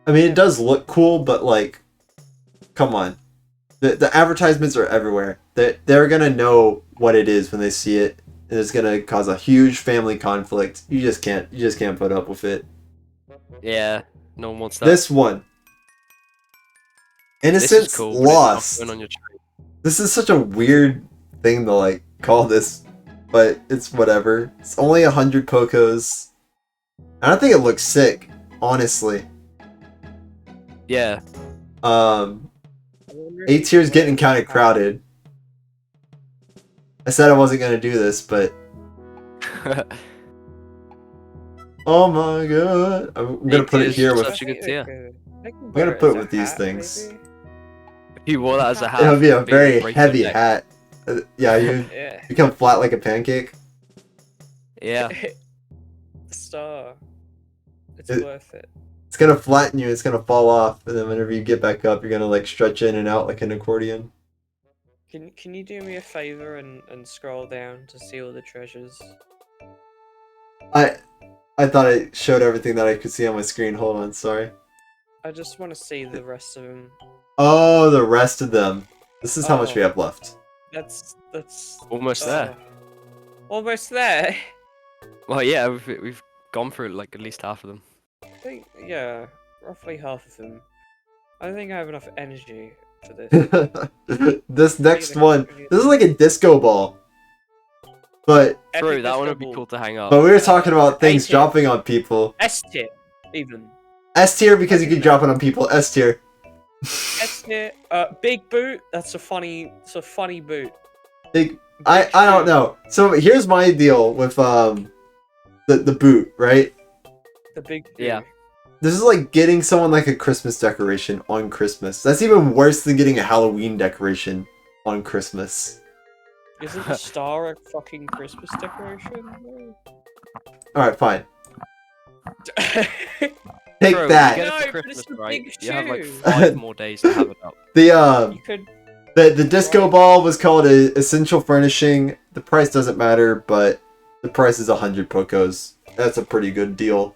I mean, it does look cool, but like, come on. The advertisements are everywhere. They're gonna know what it is when they see it, and it's gonna cause a huge family conflict. You just can't put up with it. Yeah, no one wants that. This one. This is Innocence cool, but it's not Lost. going on your tree. This is such a weird thing to like call this, but it's whatever. It's only 100 Pocos. I don't think it looks sick, honestly. Yeah. A tier's getting kind of crowded. I said I wasn't gonna do this, but oh my god! I'm gonna put it here with. Such a good tier. I'm gonna put it with these things. If you wore that as a hat, It'll be a it'd very break heavy your neck. hat. Yeah, you Yeah. become flat like a pancake. Yeah. Star. It's It- worth it. It's gonna flatten you. It's gonna fall off, and then whenever you get back up, you're gonna like stretch in and out like an accordion. Can you do me a favor and scroll down to see all the treasures? I thought I showed everything that I could see on my screen. Hold on, sorry. I just want to see the rest of them. Oh, the rest of them. This is how much we have left. That's Almost there. Almost there. Well, yeah, we've gone through like at least half of them. I think yeah, roughly half of them. I don't think I have enough energy for this. This next one. This is like a disco ball. But True, Epic that one disco would be ball. we cool to hang up. were talking about things A-tier. dropping on people. S tier, even. S tier because you can drop it on people. S tier. S tier. Big boot. That's a funny. It's a funny boot. Big, I don't know. So here's my deal with the boot, right? The big boot. Yeah. This is like getting someone like a Christmas decoration on Christmas. That's even worse than getting a Halloween decoration on Christmas. Isn't the star a fucking Christmas decoration? Alright, fine. Take Take True, that. You get it No, for but Christmas, it's the right? big You have like shoe. 5 more days to have it up. The You could. the disco ball was called a essential furnishing. The price doesn't matter, but the price is 100 Pocos. That's a pretty good deal.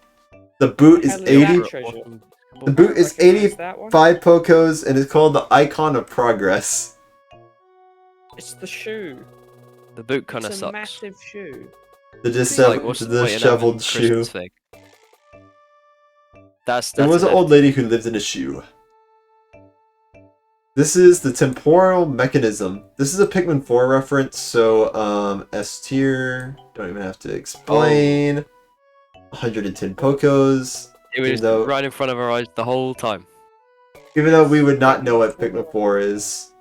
The boot is Hell yeah. 80. treasure. The boot is Recognize that one? 85 Pocos and it's called the Icon of Progress. It's the shoe. The boot kind of It's a sucks. massive shoe. The Like, what's the point in having disheveled a shoe. Christmas thing? That's There was an it. old lady who lived in a shoe. This is the temporal mechanism. This is a Pikmin 4 reference, so S tier. Don't even have to explain. 110 Pocos. It was even though- right in front of our eyes the whole time. Even though we would not know what Pikmin 4 is.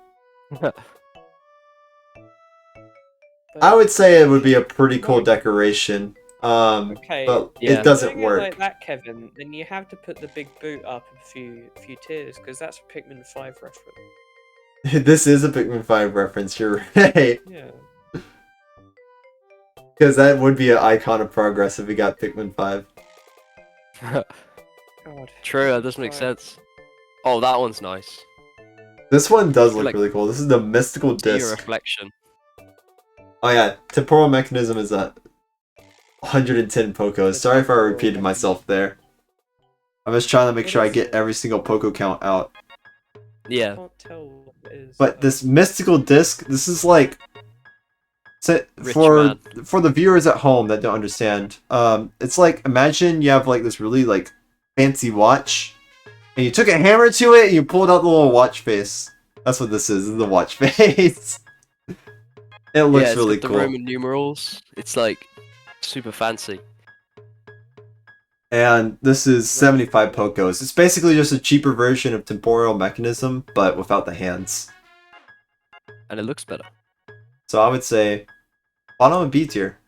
I would say it would be a pretty cool decoration. Okay. But Yeah. it doesn't Doing it work. like that, Kevin, then you have to put the big boot up a few tiers because that's a Pikmin 5 reference. This is a Pikmin 5 reference, you're right. Yeah. Because that would be an icon of progress if we got Pikmin 5. God. True, that does make sense. Oh, that one's nice. This one does look Like- really cool. This is the mystical See your disc. reflection. Oh yeah, temporal mechanism is at 110 Pocos. Sorry if I repeated myself there. I'm just trying to make sure I get every single Poco count out. I Yeah. can't tell what it is. But this mystical disc, this is like Rich for man. the viewers at home that don't understand. It's like imagine you have like this really like fancy watch, and you took a hammer to it and you pulled out the little watch face. That's what this is the watch face. It looks yeah, it's really got cool. the Roman numerals. It's like super fancy. And this is 75 Pokos. It's basically just a cheaper version of Temporal Mechanism, but without the hands. And it looks better. So I would say bottom of B tier.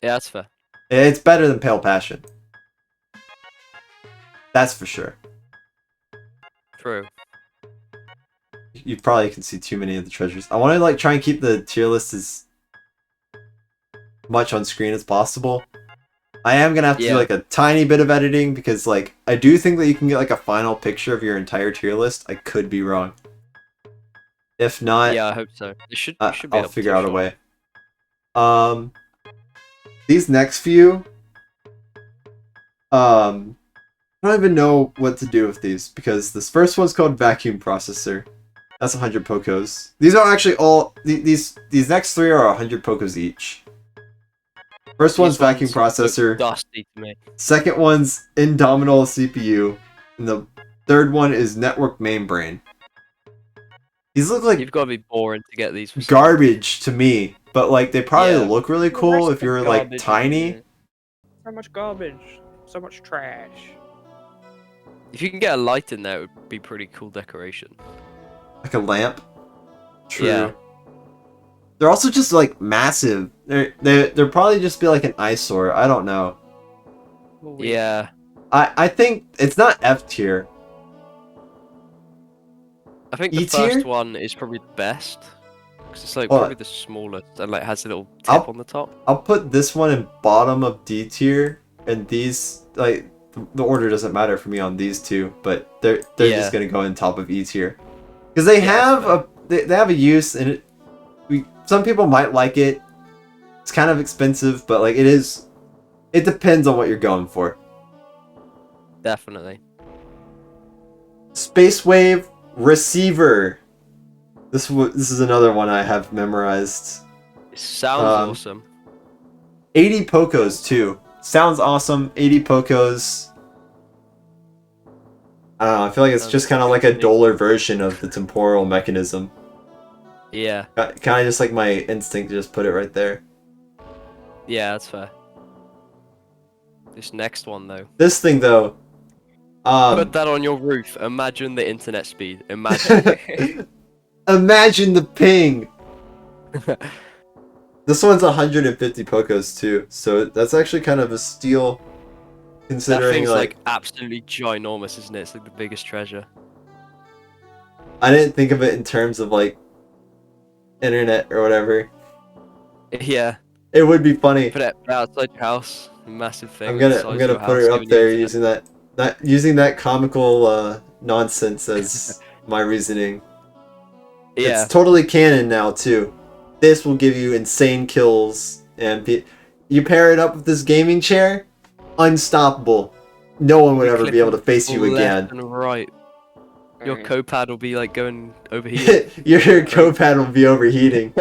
Yeah, that's fair. It's better than Pale Passion. That's for sure. True. You probably can see too many of the treasures. I want to like try and keep the tier list as much on screen as possible. I am gonna have to do like a tiny bit of editing because like I do think that you can get like a final picture of your entire tier list. I could be wrong. If not, Yeah, I hope so. It should be I'll able figure to, out a sure. way. These next few, I don't even know what to do with these because this first one's called Vacuum Processor. That's 100 Pokos. These are actually all these next three are 100 Pokos each. First one's Vacuum Processor. Dusty to me. Second one's Indomitable CPU. And the third one is Network Mainbrain. These look like You've got to be boring to get these. For garbage to me, but like they probably look really cool The if you're rest like of garbage, tiny. isn't it? So much garbage. So much trash. If you can get a light in there, it would be pretty cool decoration. Like a lamp. True. Yeah. They're also just like massive. They're probably just be like an eyesore. I don't know. Yeah. I think it's not F tier. I think the E-tier? first one is probably the best. Because it's like probably the smallest and like has a little tip on the top. I'll put this one in bottom of D tier, and these like the order doesn't matter for me on these two, but they're just gonna go in top of E tier because they have they have a use, and some people might like it. It's kind of expensive, but like it depends on what you're going for. Definitely. Space Wave Receiver. This is another one I have memorized. It sounds awesome. 80 Pokos too. Sounds awesome. 80 Pokos. I don't know. I feel like it's just kind of like a duller version of the temporal mechanism. Yeah. Kind of just like my instinct to just put it right there. Yeah, that's fair. This next one though. This thing though. Put that on your roof. Imagine the internet speed. Imagine. Imagine the ping. This one's 150 Pokos too, so that's actually kind of a steal. Considering that thing's like absolutely ginormous, isn't it? It's like the biggest treasure. I didn't think of it in terms of like internet or whatever. Yeah. It would be funny. Put it outside your house. Massive thing. I'm gonna put it up there using that comical nonsense as my reasoning. Yeah. It's totally canon now too. This will give you insane kills, and you pair it up with this gaming chair, unstoppable. No one would ever be able to face you again. Left and right. Your copad will be like going overheating. Your copad will be overheating.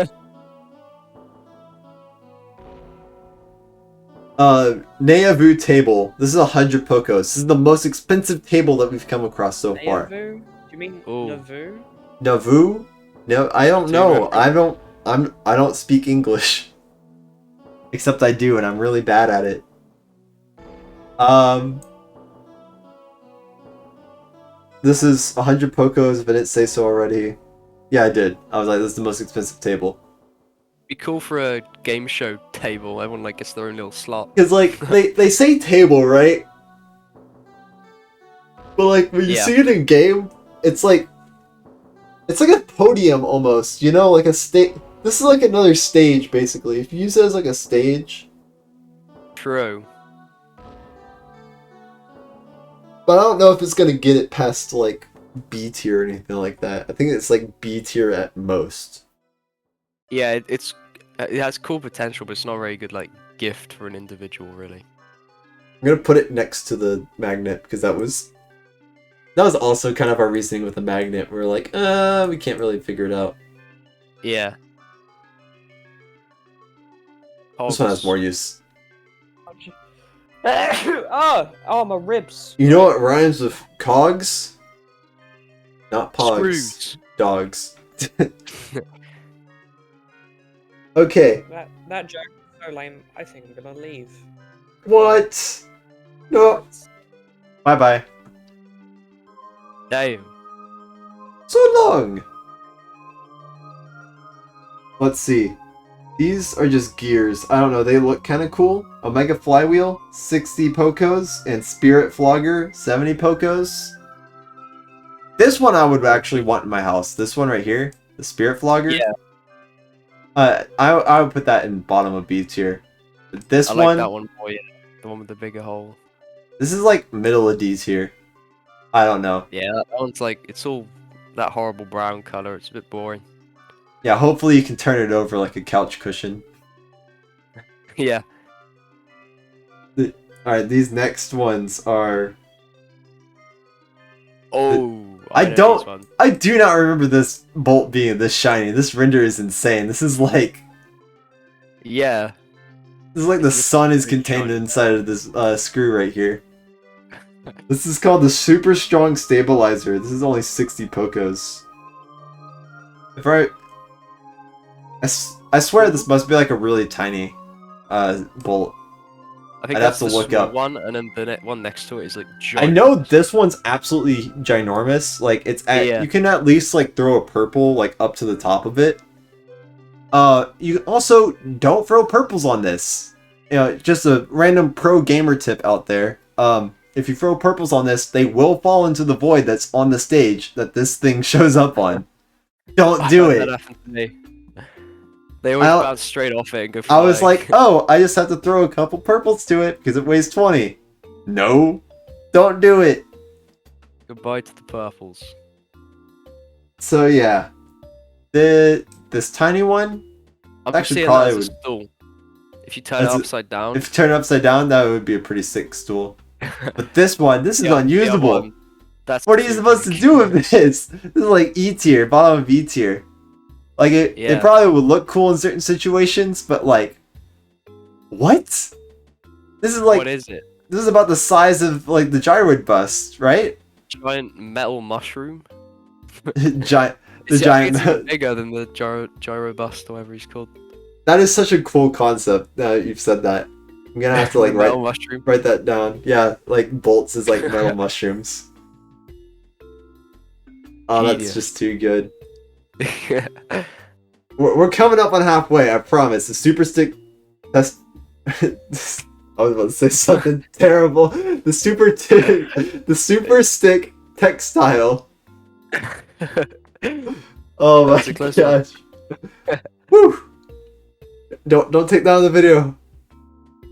Neavu table. This is 100 Pokos. This is the most expensive table that we've come across so far. Do you mean Navu? Navu? No, I don't know. I don't speak English. Except I do, and I'm really bad at it. This is 100 Pokos, if I didn't say so already. Yeah, I did. I was like, this is the most expensive table. Be cool for a game show table. Everyone like gets their own little slot. Because like they say table, right? But like when you see it in game, it's like a podium almost, you know, like a stage. This is like another stage basically. If you use it as like a stage. True. But I don't know if it's gonna get it past like B tier or anything like that. I think it's like B tier at most. Yeah, it has cool potential, but it's not a very good like gift for an individual, really. I'm gonna put it next to the magnet because that was also kind of our reasoning with the magnet. We're like, we can't really figure it out. Yeah. This one has more use. Oh, my ribs. You know what rhymes with cogs? Not pogs. Screws. Dogs. Okay. That joke is so lame. I think I'm gonna leave. What? No. Bye bye. Damn. So long. Let's see. These are just gears. I don't know. They look kind of cool. Omega Flywheel, 60 Pokos, and Spirit Flogger, 70 Pokos. This one I would actually want in my house. This one right here, the Spirit Flogger. Yeah. I would put that in bottom of B tier. But this I like one, that one more, yeah. The one with the bigger hole. this is like middle of D tier. I don't know. Yeah, that one's like, it's all that horrible brown color. It's a bit boring. Yeah, hopefully you can turn it over like a couch cushion. Yeah. Alright, these next ones are... Oh, I know don't- this one. I do not remember this bolt being this shiny. This render is insane. This is like... Yeah. This is like the It's sun is pretty contained shiny. inside of this screw right here. This is called the Super Strong Stabilizer. This is only 60 Pokos. If I swear this must be like a really tiny bolt. I think I'd that's have to the look small up. one, and then the one next to it is like I giant. know this one's absolutely ginormous. Like it's at, Yeah. you can at least like throw a purple like up to the top of it. You also don't throw purples on this. You know, just a random pro gamer tip out there. If you throw purples on this, they will fall into the void that's on the stage that this thing shows up on. Don't I do had it. That happen to me. They always I'll- bounce straight off it and go I flying. was like, oh, I just have to throw a couple purples to it because it weighs 20. No, don't do it. Goodbye to the purples. So yeah, this tiny one. I'm Actually, seeing probably that as a would- stool. If you turn it As a- upside down. If you turn it upside down, that would be a pretty sick stool. But this one, this is the other unusable. one, that's What are you too supposed to big. do with this? This is like E tier, bottom of E tier. Like it Yeah. probably would look cool in certain situations, but like, what? This is like What is it? this is about the size of like the gyroid bust, right? Giant metal mushroom? Giant, the It's, giant. it's even bigger than the gyro bust or whatever he's called. That is such a cool concept. Now that you've said that, I'm gonna have to like metal mushroom. write that down. Yeah, like bolts is like metal mushrooms. Oh, that's Genius. just too good. We're coming up on halfway, I promise. The super stick test. I was about to say something terrible. The super stick textile. Oh my That's a close one. gosh. Woo! Don't take down the video.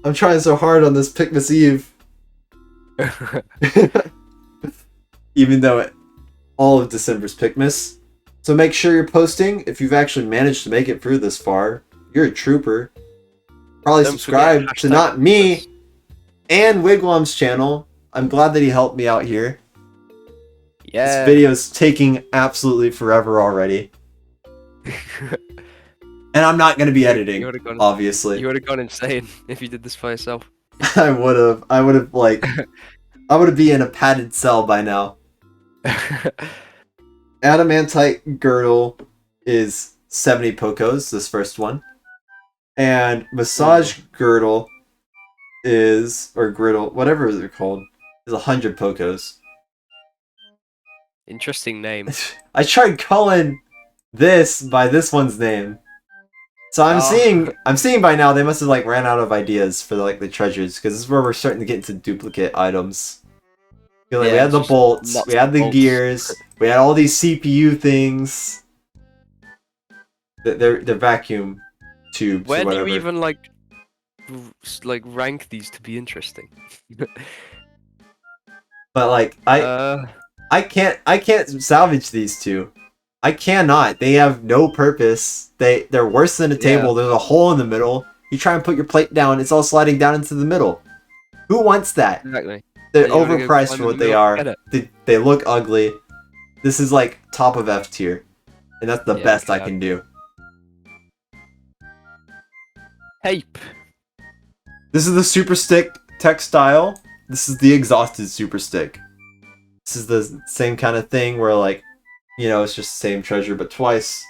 I'm trying so hard on this Pikmin Eve. Even though all of December's Pikmis. So make sure you're posting if you've actually managed to make it through this far. You're a trooper. Probably Don't subscribe forget to hashtag not me Pikmis. and Wigwam's channel. I'm glad that he helped me out here. Yeah. This video's taking absolutely forever already. And I'm not going to be editing, You would've gone, obviously. you would have gone insane if you did this by yourself. I would have like, I would be in a padded cell by now. Adamantite Girdle is 70 Pokos, this first one. And Massage Girdle is, or Griddle, whatever they're called, is 100 Pokos. Interesting name. I tried calling this by this one's name. So I'm Oh. seeing by now they must have like ran out of ideas for like the treasures, because this is where we're starting to get into duplicate items. You know, like, we Yeah, had the just bolts, lots we had of the bolts. gears, we had all these CPU things. They're vacuum tubes Where or do whatever. you even like rank these to be interesting? But like I can't salvage these two. I cannot. They have no purpose. They're worse than a table. There's a hole in the middle. You try and put your plate down, it's all sliding down into the middle. Who wants that? Exactly. They're And you wanna go overpriced climb for in what the they middle are. and They look ugly. This is like top of F tier. And that's the Yeah, best I yeah. can do. Hape. This is the Super Stick textile. This is the exhausted Super Stick. This is the same kind of thing where like, you know, it's just the same treasure but twice.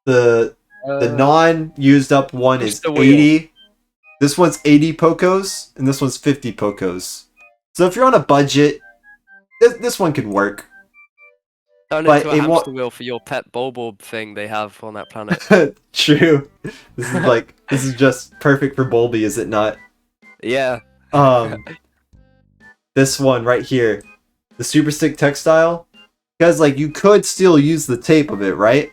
The non-used up one is Push the wheel. 80. This one's 80 Pokos, and this one's 50 Pokos. So if you're on a budget, this one could work. Turn But into a it won't- hamster wheel for your pet Bulborb thing they have on that planet. True. This is just perfect for Bulby, is it not? Yeah. This one right here, the Super Stick Textile, because like you could still use the tape of it, right?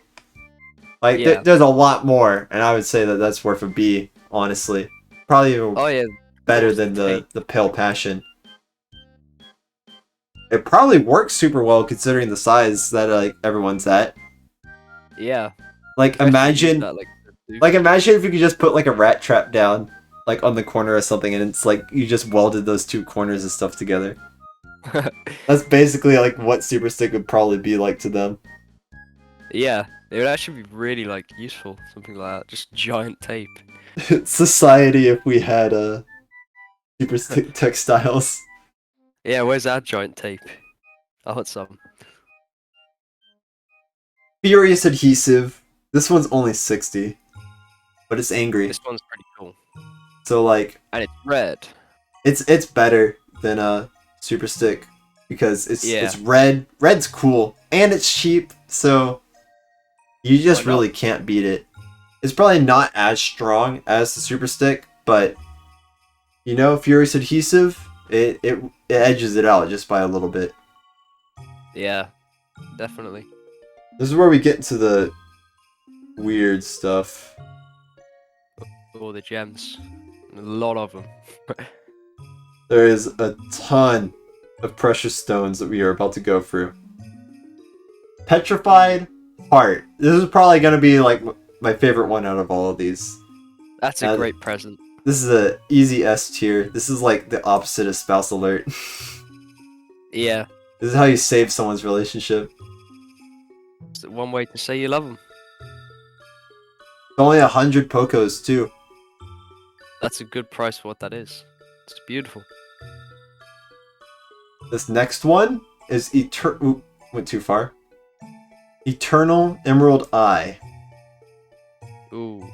Like Yeah. there's a lot more, and I would say that that's worth a B, honestly. Probably even Oh yeah. better What's than the the Pale Passion. It probably works super well considering the size that like everyone's at. Yeah. Like Especially imagine, that, like, imagine if you could just put like a rat trap down, like on the corner or something, and it's like you just welded those two corners of stuff together. That's basically like what Super Stick would probably be like to them. yeah. It would actually be really like useful, something like that. Just giant tape. Society if we had Super Stick Textiles. Yeah, where's our giant tape? I want some. Furious Adhesive. This one's only 60, but it's angry. This one's pretty cool. So like And it's red. it's better than Super Stick because it's Yeah. it's red. Red's cool and it's cheap, so you just Why not? really can't beat it. It's probably not as strong as the Super Stick, but you know, Furious Adhesive, it edges it out just by a little bit. Yeah. Definitely. This is where we get into the weird stuff. All the gems. A lot of them. There is a ton of precious stones that we are about to go through. Petrified Heart. This is probably going to be like my favorite one out of all of these. That's a great present. This is a easy S tier. This is like the opposite of Spouse Alert. Yeah. This is how you save someone's relationship. It's one way to say you love them. It's only 100 Pokos too. That's a good price for what that is. It's beautiful. This next one is went too far. Eternal Emerald Eye. Ooh.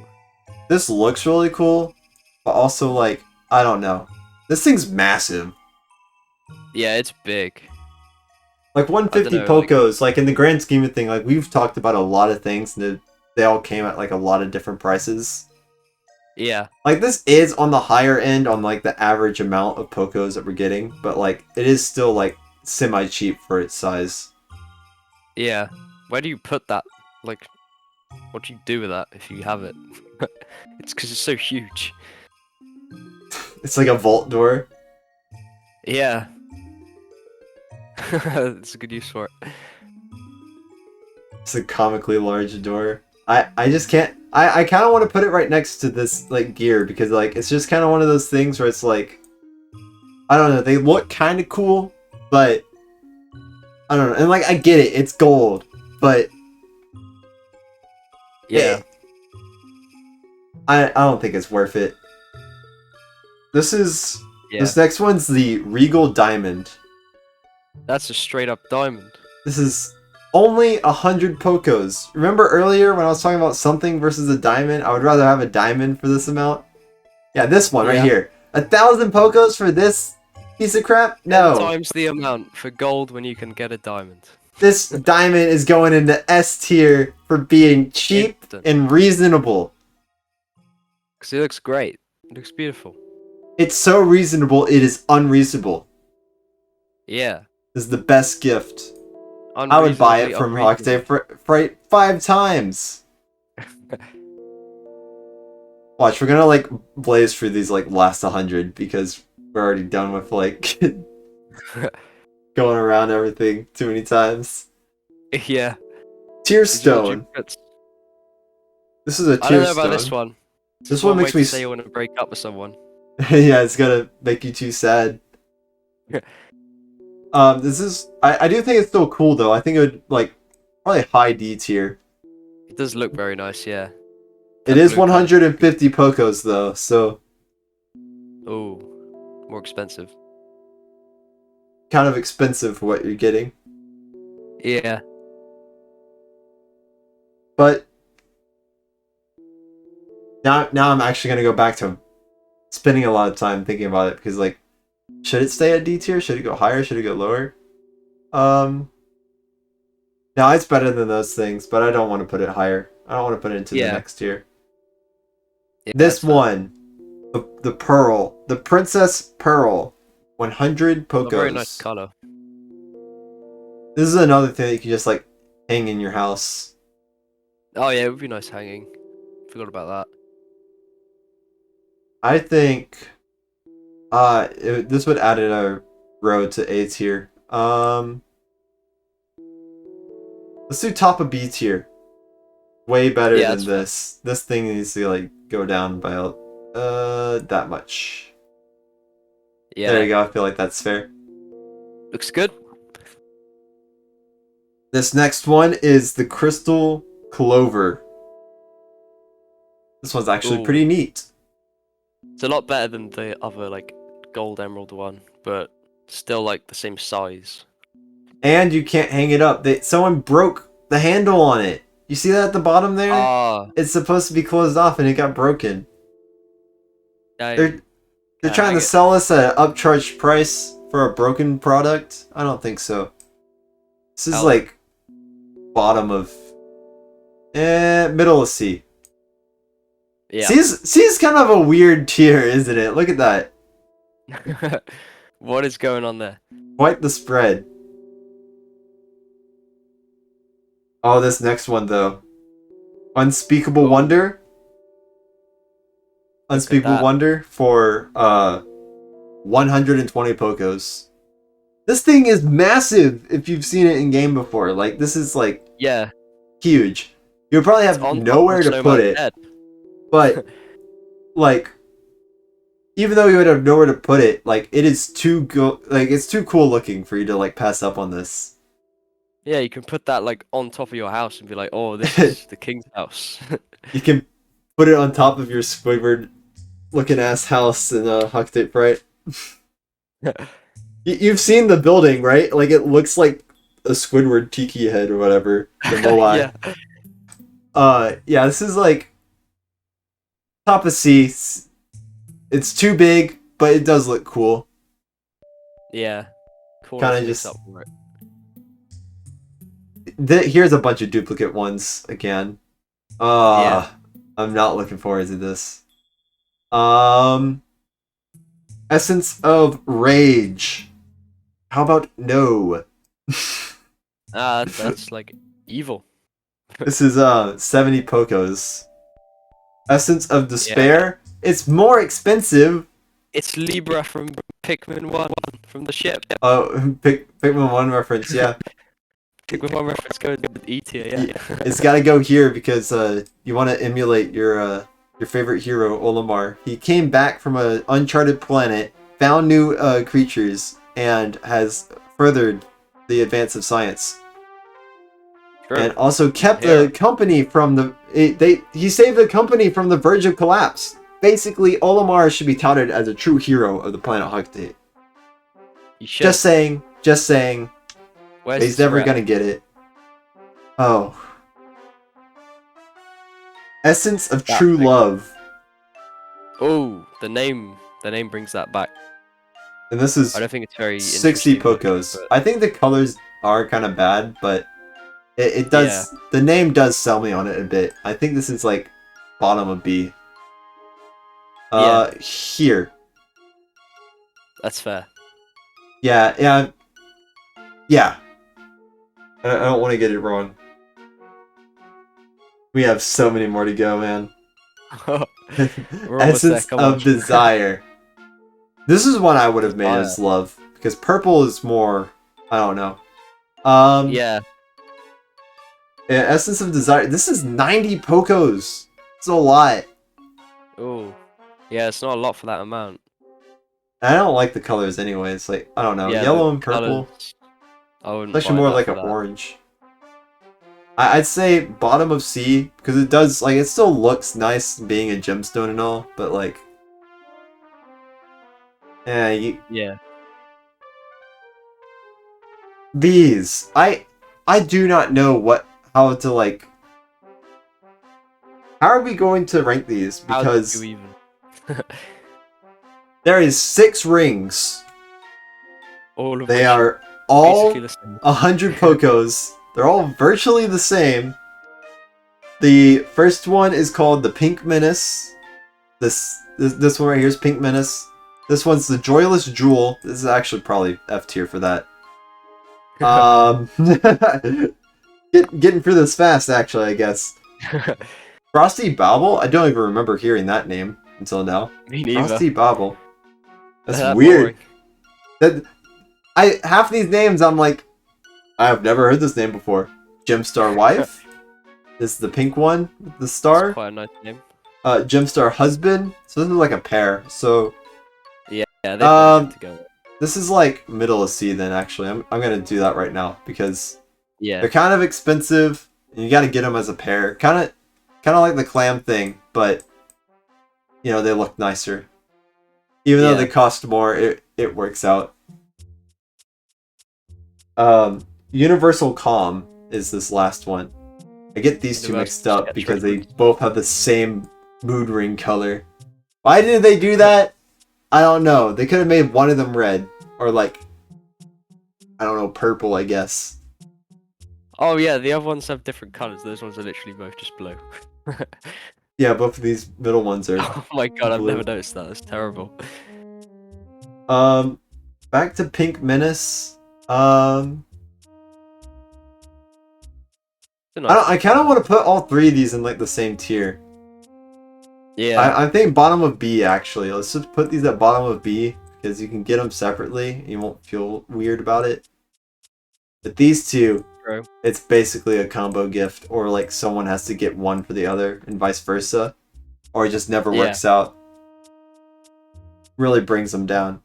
This looks really cool, but also like, I don't know. This thing's massive. Yeah, it's big. Like 150 I dunno, Pokos, like in the grand scheme of things, like we've talked about a lot of things and they all came at like a lot of different prices. Yeah. Like this is on the higher end on like the average amount of Pokos that we're getting, but like it is still like semi-cheap for its size. Yeah. Where do you put that? Like, what do you do with that if you have it? It's because it's so huge. It's like a vault door. Yeah. It's a good use for it. It's a comically large door. I just can't. I kind of want to put it right next to this like gear because like it's just kind of one of those things where it's like, I don't know. They look kind of cool, but I don't know. And like I get it, it's gold, but Yeah. I don't think it's worth it. This Yeah. next one's the Regal Diamond. That's a straight up diamond. This is only 100 Pokos. Remember earlier when I was talking about something versus a diamond? I would rather have a diamond for this amount. Yeah, this one right Yeah. here. 1,000 Pokos for this piece of crap? No. 10 times the amount for gold when you can get a diamond. This diamond is going into S tier for being cheap Instant. and reasonable. Because it looks great. It looks beautiful. It's so reasonable, it is unreasonable. Yeah. This is the best gift. I would buy it from Unreasonably Hocotation for 5 times. Watch, we're gonna like blaze through these like last 100 because we're already done with like going around everything too many times. Yeah. Tear These are the Stone. duplicates. This is a I don't tear know about this stone. one. This one makes me say you want to break up with someone. yeah, it's gonna make you too sad. This is I do think it's still cool though. I think it would like probably high D tier. It does look very nice, yeah. It That is blue colour. 150 Pokos though, so Ooh. More expensive. kind of expensive for what you're getting. Yeah. But now I'm actually gonna go back to spending a lot of time thinking about it because like, should it stay at D tier? Should it go higher? Should it go lower? No, it's better than those things, but I don't want to put it higher. I don't want to put it into the Yeah. next tier. Yeah, This that's fair. one, the pearl, the princess pearl, 100 A very pokos. nice color. This is another thing that you can just like hang in your house. Oh yeah, it would be nice hanging. Forgot about that. I think, this would add a row to A tier. Let's do top of B tier. Way better Yeah, than that's fair. this. This thing needs to like go down by that much. Yeah, There you go. I feel like that's fair. looks good. This next one is the crystal clover. This one's actually Ooh. pretty neat. It's a lot better than the other like gold emerald one, but still like the same size. And you can't hang it up. Someone broke the handle on it. You see that at the bottom there? Ah, It's supposed to be closed off and it got broken. They're can't trying hang to it. sell us an upcharged price for a broken product? I don't think so. This is Hell. like bottom of middle of C. Yeah. C's kind of a weird tier, isn't it? Look at that. What is going on there? Quite the spread. Oh, this next one though. Unspeakable Wonder. Unspeakable that. Wonder for 120 pokos. This thing is massive if you've seen it in game before. Like this is like Yeah. huge. You'll probably have It's on top nowhere of to so put much it. head. But like even though you would have nowhere to put it, like it is it's too cool looking for you to like pass up on this. Yeah, you can put that like on top of your house and be like, oh, this is the king's house. You can put it on top of your Squidward looking ass house in Hocotate, right? You've seen the building, right? Like it looks like a Squidward tiki head or whatever. The Moai. Yeah. Yeah, this is like top of C. It's too big, but it does look cool. Yeah. Cool. Kinda to mix just- up for it. Here's a bunch of duplicate ones again. Yeah. I'm not looking forward to this. Essence of Rage. How about no? That's like evil. This is 70 pokos. Essence of Despair. It's more expensive. It's Libra from Pikmin 1 from the ship. Oh, Pikmin 1 reference, yeah. Pikmin 1 reference goes with E tier, yeah. It's got to go here because you want to emulate your favorite hero, Olimar. He came back from an uncharted planet, found new creatures, and has furthered the advance of science. True. And also kept Yeah. the company from he saved the company from the verge of collapse. Basically, Olimar should be touted as a true hero of the planet Hocotate. You should. Just saying. Where's He's the never threat? gonna get it. Oh. Essence of That True thing. Love. Oh, the name brings that back. And this is I don't think it's very 60 interesting looking, pokos. but- I think the colors are kind of bad, but it does. The name does sell me on it a bit. I think this is like bottom of B. Here. That's fair. Yeah. I don't want to get it wrong. We have so many more to go, man. We're almost there, Essence come on. of Desire. This is one I would have made as love because purple is more. I don't know. Yeah. Yeah, Essence of Desire. This is 90 pokos. It's a lot. Oh. Yeah, it's not a lot for that amount. I don't like the colors anyways. Like I don't know, Yeah, yellow the and purple. colours, I wouldn't Especially buy more that like for an that. orange. I'd say bottom of C because it does it still looks nice being a gemstone and all, but like, yeah, Yeah. these I do not know how to like. How are we going to rank these? How Because do you even? There is 6 rings. All of They which are all basically the same. 100 Pokos. They're all virtually the same. The first one is called the Pink Menace. This one right here is Pink Menace. This one's the Joyless Jewel. This is actually probably F tier for that. Getting through this fast, actually, I guess. Frosty Bobble? I don't even remember hearing that name until now. Me neither. Frosty Bobble. That's That weird. boring. Half these names, I'm like, I've never heard this name before. Gemstar Wife. This is the pink one with the star. That's quite a nice name. Gemstar Husband. So this is like a pair. So Yeah, they blend together. this is like middle of C then, actually. I'm gonna do that right now because Yeah. they're kind of expensive and you gotta get them as a pair. Kind of like the clam thing, but you know, they look nicer. Even though Yeah. they cost more, it works out. Universal Calm is this last one. I get these two mixed Universal up Sketch because they Reference. both have the same mood ring color. Why did they do that? I don't know. They could have made one of them red. Or like, I don't know, purple, I guess. Oh yeah, the other ones have different colors. Those ones are literally both just blue. Yeah, both of these middle ones are. Oh my god, I've Blue. never noticed that. That's terrible. Back to Pink Menace. I kind of want to put all 3 of these in like the same tier. Yeah. I think bottom of B actually. Let's just put these at bottom of B because you can get them separately. You won't feel weird about it. But these two, True. it's basically a combo gift, or like someone has to get one for the other, and vice versa, or it just never works out. Really brings them down.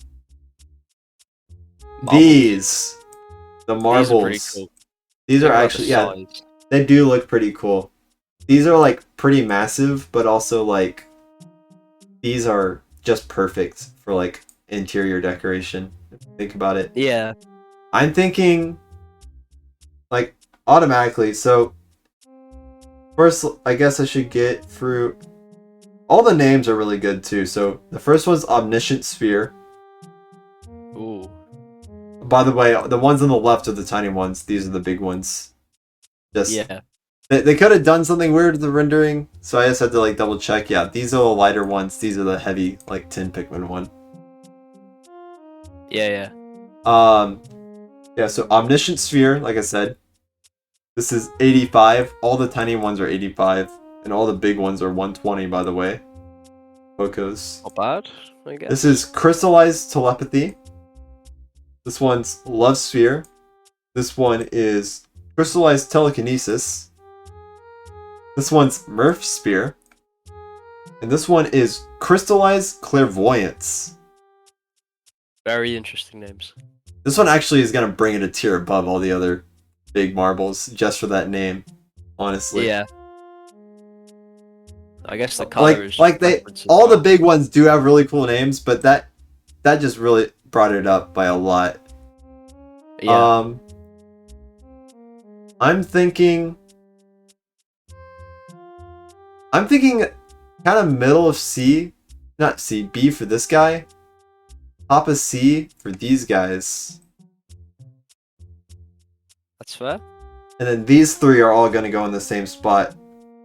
Marbles. These, the marbles. These are pretty cool. These are They're like actually, a yeah, size. they do look pretty cool. These are like pretty massive, but also like these are just perfect for like interior decoration. If you think about it. Yeah. I'm thinking like automatically. So first, I guess I should get through. All the names are really good too. So the first one's Omniscient Sphere. Ooh. By the way, the ones on the left are the tiny ones. These are the big ones. Just Yeah. They could have done something weird with the rendering, so I just had to like double check. Yeah, these are the lighter ones. These are the heavy, like tin Pikmin one. Yeah. Yeah. So Omniscient Sphere, like I said, this is 85. All the tiny ones are 85, and all the big ones are 120. By the way, Pokos. Not bad, I guess. This is Crystallized Telepathy. This one's Love Sphere. This one is Crystallized Telekinesis. This one's Murph Spear. And this one is Crystallized Clairvoyance. Very interesting names. This one actually is going to bring it a tier above all the other big marbles just for that name, honestly. Yeah. I guess the color is like they preference as all the well. big ones do have really cool names, but that just really brought it up by a lot. Yeah. I'm thinking kind of middle of C, not C, B for this guy. Top of C for these guys. That's fair. And then these 3 are all going to go in the same spot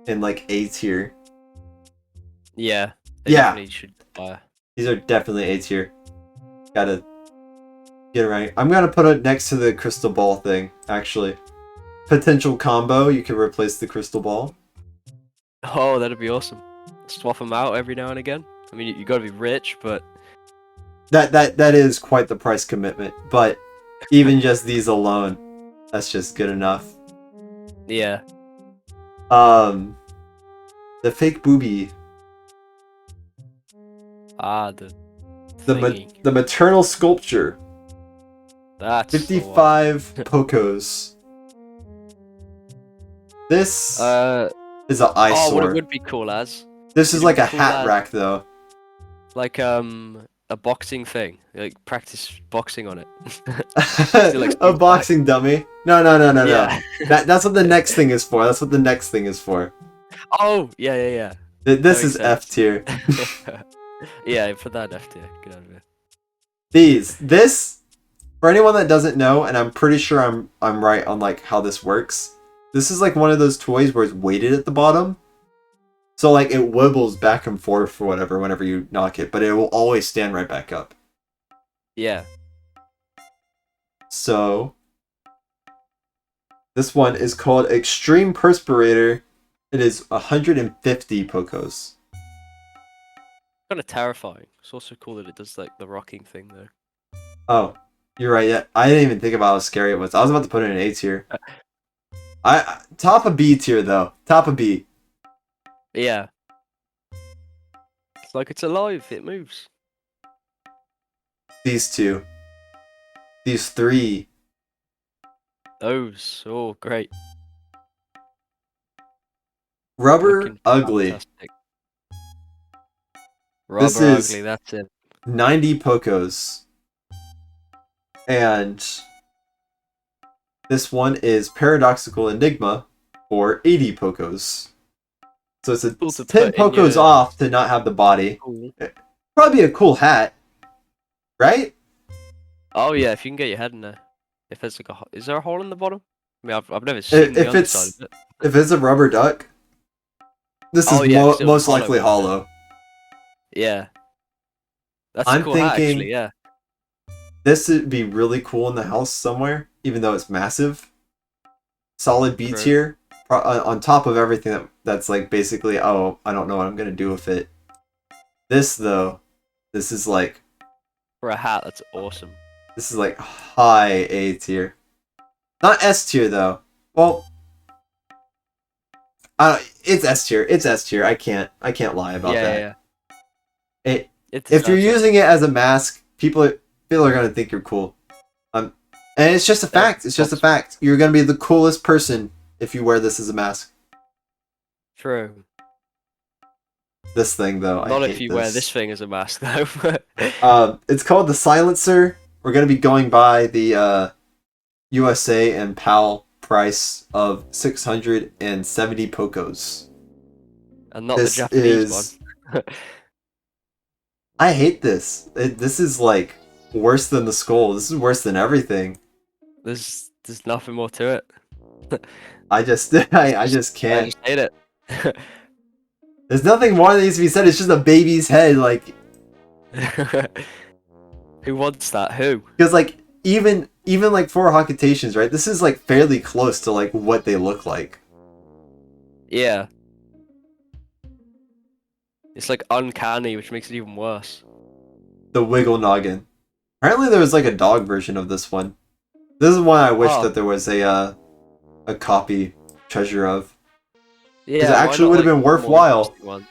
in like A tier. Yeah. They Yeah. definitely should. These are definitely A tier. Gotta get it right. I'm going to put it next to the crystal ball thing, actually. Potential combo, you can replace the crystal ball. Oh, that'd be awesome. Swap them out every now and again. I mean, you gotta be rich, but That is quite the price commitment, but even just these alone, that's just good enough. yeah. The fake booby, The the thingy. the maternal sculpture, That's the one. 55 Pokos. This is an Oh, what eyesore. it would be cool as This is it'd like be a cool hat as- rack though. like a boxing thing, like practice boxing on it. like A Steve boxing dummy. No. Yeah. That's what the next thing is for. That's what the next thing is for. Oh, yeah. This That is makes F sense. tier. Yeah, put that in F tier. Get out of here. This, for anyone that doesn't know, and I'm pretty sure I'm right on like how this works. This is like one of those toys where it's weighted at the bottom. So like it wibbles back and forth for whatever whenever you knock it, but it will always stand right back up. Yeah. So this one is called Extreme Perspirator. It is 150 Pocos. Kind of terrifying. It's also cool that it does like the rocking thing though. Oh, you're right. Yeah, I didn't even think about how scary it was. I was about to put it in A tier. Top of B tier though. Top of B. Yeah. It's like it's alive. It moves. These two. These three. Those. Oh, great. Rubber Looking Ugly. fantastic. Rubber This is Ugly. That's it. 90 Pocos. And this one is Paradoxical Enigma for 80 Pocos. So it's Cool to 10 put in Pocos your- off to not have the body. Cool. Probably a cool hat. Right? Oh yeah, if you can get your head in there. If there's like is there a hole in the bottom? I mean, I've never seen the If underside it's of it. if it's a rubber duck, this is Oh, yeah, 'cause it was most hollow, likely wasn't it? hollow. Yeah. That's I'm a cool hat, thinking- actually. Yeah. This would be really cool in the house somewhere, even though it's massive. Solid B True. tier, on top of everything that's like basically, oh, I don't know what I'm gonna do with it. This though, this is like For a hat, that's awesome. high A tier, not S tier though. Well, it's S tier. It's S tier. I can't lie about Yeah, that. yeah. It, It if you're deserves it. using it as a mask, people are gonna think you're cool. And it's just a fact. It's just a fact. You're gonna be the coolest person if you wear this as a mask. True. This thing though, Not I if hate you wear this thing as a mask, though. It's called the Silencer. We're gonna be going by the USA and PAL price of 670 Pocos. And not This the Japanese is- one. I hate this. This is like worse than the skull. This is worse than everything. There's nothing more to it. I just I just I can't. just hate it. There's nothing more that needs to be said. It's just a baby's head, like Who wants that? Who? because like even like for Hocotations, right? This is like fairly close to like what they look like. Yeah. It's like uncanny, which makes it even worse. The Wiggle Noggin. Apparently there was like a dog version of this one. This is one I wish Oh. that there was a copy treasure of. Yeah, it why actually not, would have like, been a more worthwhile. interesting one?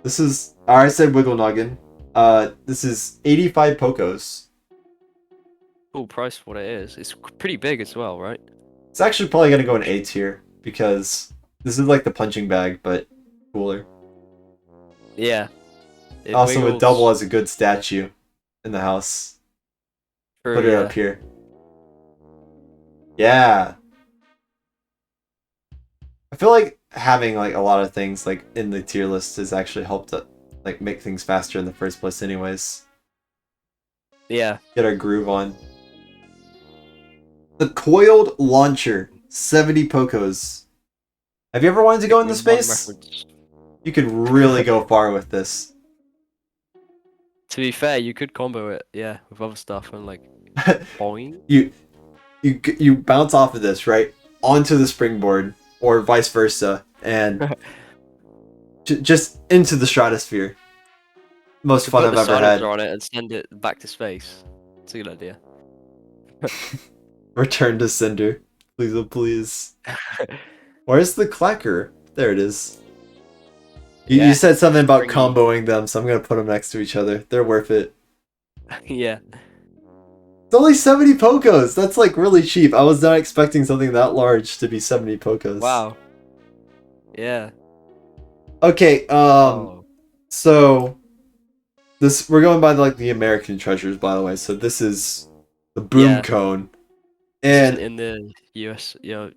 This is I said Wiggle Noggin. This is 85 Pocos. Cool price for what it is. It's pretty big as well, right? It's actually probably gonna go in A tier because this is like the punching bag, but cooler. Yeah. It Also, would wiggles. double as a good statue in the house. True, Put it yeah. up here. Yeah. I feel like having like a lot of things like in the tier list has actually helped like make things faster in the first place anyways. Yeah. Get our groove on. The Coiled Launcher, 70 Pocos. Have you ever wanted to go into With one space? reference. You could really go far with this. To be fair, you could combo it, yeah, with other stuff and like boing. You bounce off of this, right? Onto the springboard, or vice versa, and just into the stratosphere. Most You fun put I've the ever silencer had. on it and send it back to space. It's a good idea. Return to sender. Please, oh please. Where's the clacker? There it is. You Yeah, said something about springy. comboing them, so I'm gonna put them next to each other. They're worth it. Yeah. It's only 70 Pocos! That's like really cheap. I was not expecting something that large to be 70 Pocos. Wow. Yeah. Okay, Oh. so we're going by like the American treasures, by the way. So this is the boom Yeah. cone, This and isn't in the US, in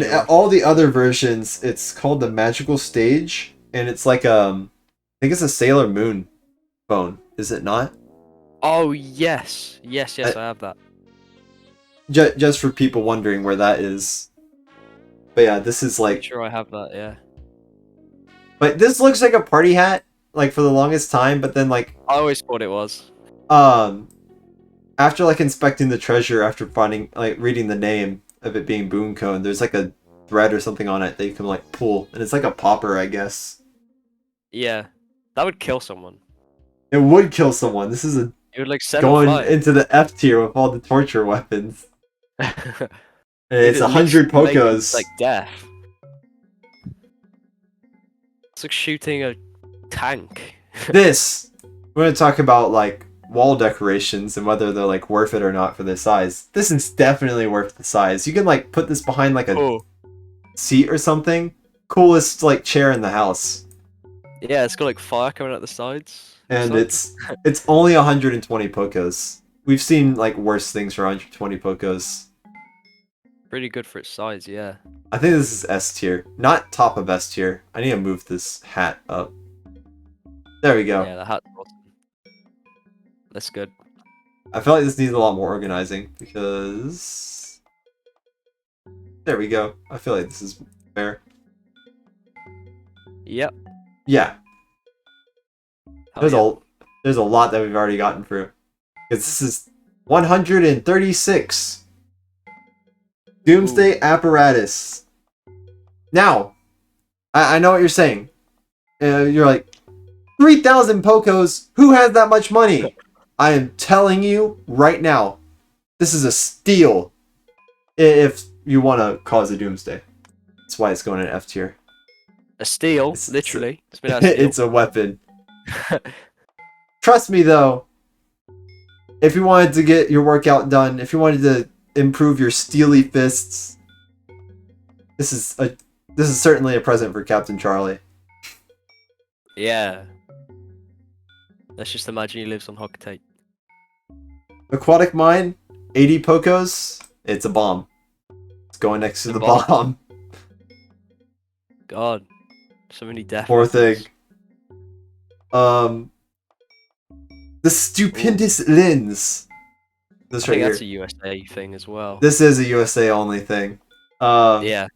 Yeah. all the other versions, it's called the magical stage, and it's like think it's a Sailor Moon phone, is it not? Oh yes, yes, I I have that. just for people wondering where that is. But yeah, this is Pretty like. sure I have that. Yeah. But this looks like a party hat, like for the longest time. But then like, I always thought it was. after like inspecting the treasure, after finding like reading the name of it being Boon Cone, there's like a thread or something on it that you can like pull, and it's like a popper, I guess. Yeah, that would kill someone. It would kill someone. This is a It would like set going them fire. into the F tier with all the torture weapons. It's It 100 literally makes Pokos. like death. It's like shooting a tank. This, we're gonna talk about like wall decorations and whether they're like worth it or not for their size. This is definitely worth the size. You can like put this behind like a Oh. seat or something. Coolest like chair in the house. Yeah, it's got like fire coming out the sides. And So- it's only 120 Pokos. We've seen like worse things for 120 Pokos. pretty good for its size. Yeah. I think this is S tier, not top of S tier. I need to move this hat up. There we go. Yeah, the hat's awesome. That's good. I feel like this needs a lot more organizing because there we go. I feel like this is fair. Yep. Yeah, Hell yeah. there's a lot that we've already gotten through. Because this is 136 Doomsday Apparatus. Now, I know what you're saying. You're like 3,000 Pokos. Who has that much money? I am telling you right now, this is a steal. If you want to cause a Doomsday, that's why it's going in F tier. A steal, It's- literally. It's been out of steel. It's a weapon. Trust me though, if you wanted to get your workout done, if you wanted to improve your steely fists, this is certainly a present for Captain Charlie. Yeah. Let's just imagine he lives on Hocotate. Aquatic Mine, 80 Pokos, it's a bomb. It's going next to A the bomb. bomb. God. So many death. Poor weapons. thing. The Stupendous Lens. This I right think here. that's a USA thing as well. This is a USA only thing. Yeah.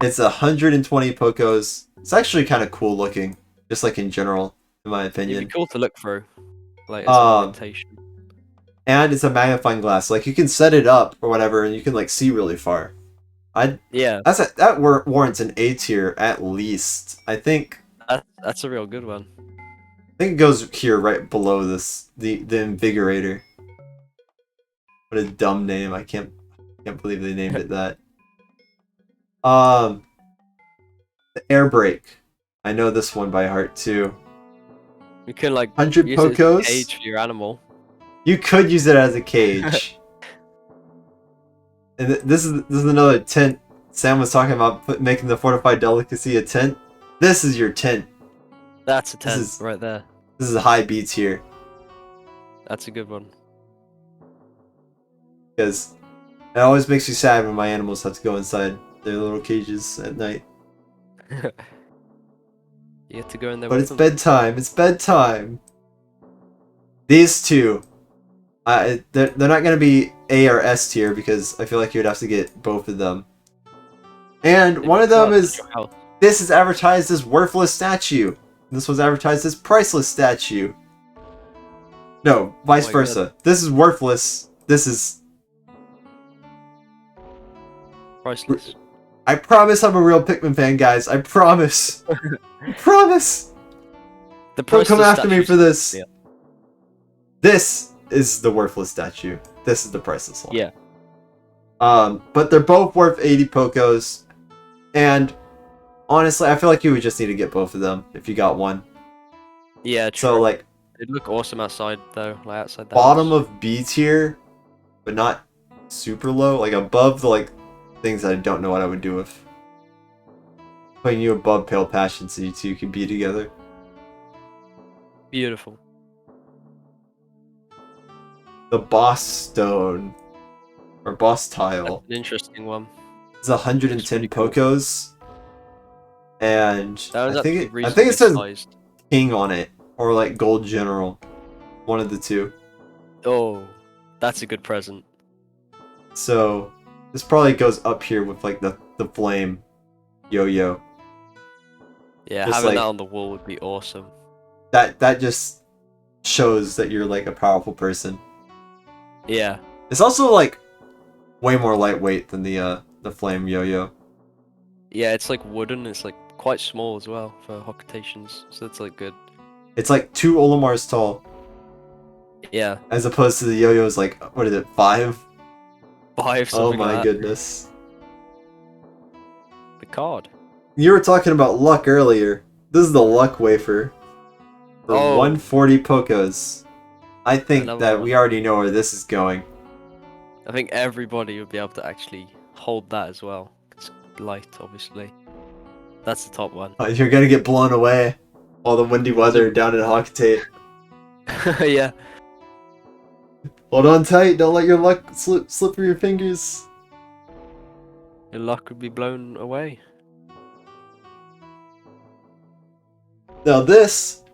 It's 120 Pokos. It's actually kind of cool looking, just like in general, in my It'd opinion. be cool to look through. Like as Um, a rotation. And it's a magnifying glass. Like you can set it up or whatever, and you can like see really far. Yeah, That warrants an A tier at least. I think that's a real good one. it goes here right below this the Invigorator. What a dumb name! I can't believe they named it that. The Air Brake. I know this one by heart too. You can like 100 use it as a Pokos. cage for your animal. You could use it as a cage. And this is another tent. Sam was talking about making the fortified delicacy a tent. This is your tent. That's a tent is- right there. This is a high B tier That's a good one. because it always makes me sad when my animals have to go inside their little cages at night. You have to go in there But with it's them. bedtime. It's bedtime. These two, they're not gonna be A or S tier because I feel like you'd have to get both of them. And one of them is this is advertised as worthless statue. This was advertised as priceless statue. No, vice my versa. This is worthless. This is. priceless. I promise I'm a real Pikmin fan, guys. I promise. I promise. The Don't come priceless after me statues- for this. Yeah. This is the worthless statue. This is the priceless one. Yeah. But they're both worth 80 Pokos. And honestly, I feel like you would just need to get both of them if you got one. Yeah, true. So like It'd look awesome outside though, like outside the bottom house. of B tier, but not super low, like above the like things I don't know what I would do with. Putting you above Pale Passion so you two can be together. Beautiful. The Boss Stone. Or Boss Tile. That's an interesting one. It's 110 pretty cool. Pokos. And That was I actually think it reasonably says sized. king on it, or like gold general. One of the two. Oh, that's a good present. So this probably goes up here with like the flame yo-yo. Yeah, Just having like- that on the wall would be awesome. That just shows that you're like a powerful person. Yeah. It's also like way more lightweight than the flame yo-yo. Yeah, it's like wooden. It's like quite small as well for Hocotations, so that's like good. It's like 2 Olimars tall, Yeah, as opposed to the yo-yo's like, what is it, 5? 5 Oh something my like that. goodness. The card. You were talking about luck earlier. This is the luck wafer. For Oh. 140 Pokos. I think Another that one. we already know where this is going. I think everybody would be able to actually hold that as well. It's light, obviously. That's the top one. You're gonna get blown away. All the windy weather down in Hocotate. Yeah. Hold on tight, don't let your luck slip through your fingers. Your luck would be blown away. Now this,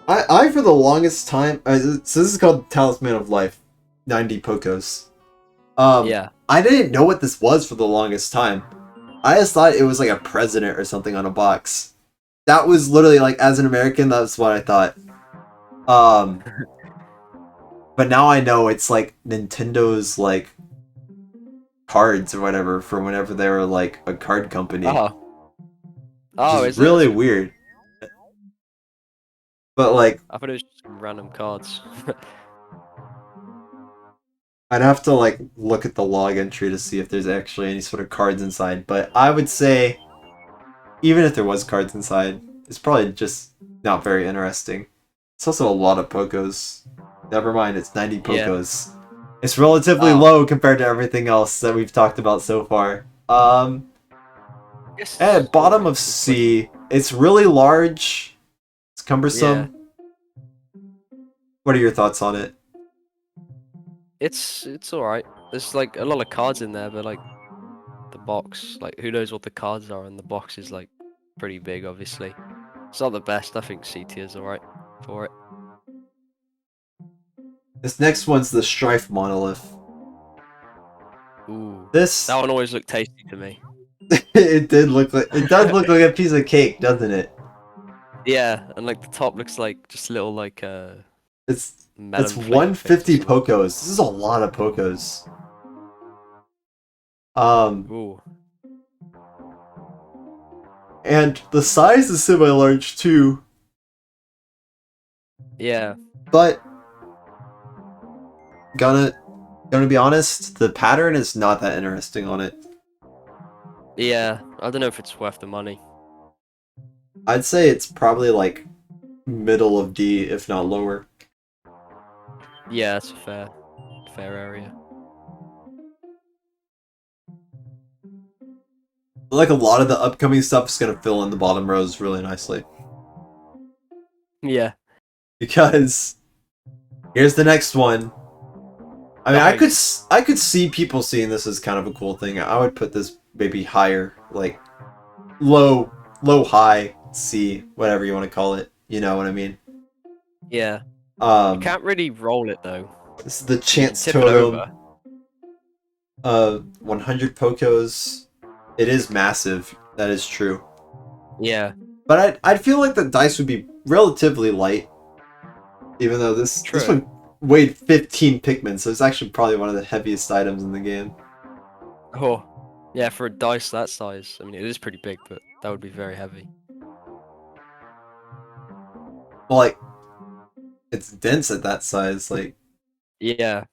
I for the longest time, so this is called Talisman of Life, 90 Pokos. Yeah. I didn't know what this was for the longest time. I just thought it was like a president or something on a box. That was literally like, as an American, that's what I thought. But now I know it's like Nintendo's like cards or whatever from whenever they were like a card company. Oh. Oh, Which is is really weird. But like, I thought it was just some random cards. I'd have to like look at the log entry to see if there's actually any sort of cards inside. But I would say, even if there was cards inside, it's probably just not very interesting. It's also a lot of Pokos. Never mind, it's 90 Pokos. It's relatively Oh. low compared to everything else that we've talked about so far. Yes. At bottom of C, it's really large. It's cumbersome. What are your thoughts on it? It's alright. There's like a lot of cards in there, but like the box, like who knows what the cards are, and the box is like pretty big, obviously. It's not the best. I think C tier is alright for it. This next one's the Strife Monolith. Ooh, This that one always looked tasty to me. it does look like a piece of cake, doesn't it? Yeah, and like the top looks like just little like It's melon it's flake 150 bits. Pokos. This is a lot of Pokos. Ooh, And the size is semi-large too, yeah, but gonna be honest, the pattern is not that interesting on it. yeah. I don't know if it's worth the money. I'd say it's probably like middle of D, if not lower. Yeah, that's a fair area. Like a lot of the upcoming stuff is gonna fill in the bottom rows really nicely. Yeah. Because here's the next one. I mean, Nice. I could see people seeing this as kind of a cool thing. I would put this maybe higher, like low, high, C, whatever you want to call it. You know what I mean? Yeah. You Um, can't really roll it though. this is the You can Chance tip it Totem. over. 100 Pokos. It is massive. That is true. Yeah. But I'd feel like the dice would be relatively light, even though this True. one weighed 15 Pikmin, so it's actually probably one of the heaviest items in the game. Oh. Yeah, for a dice that size. I mean, it is pretty big, but that would be very heavy. Well, like, it's dense at that size. Like, Yeah.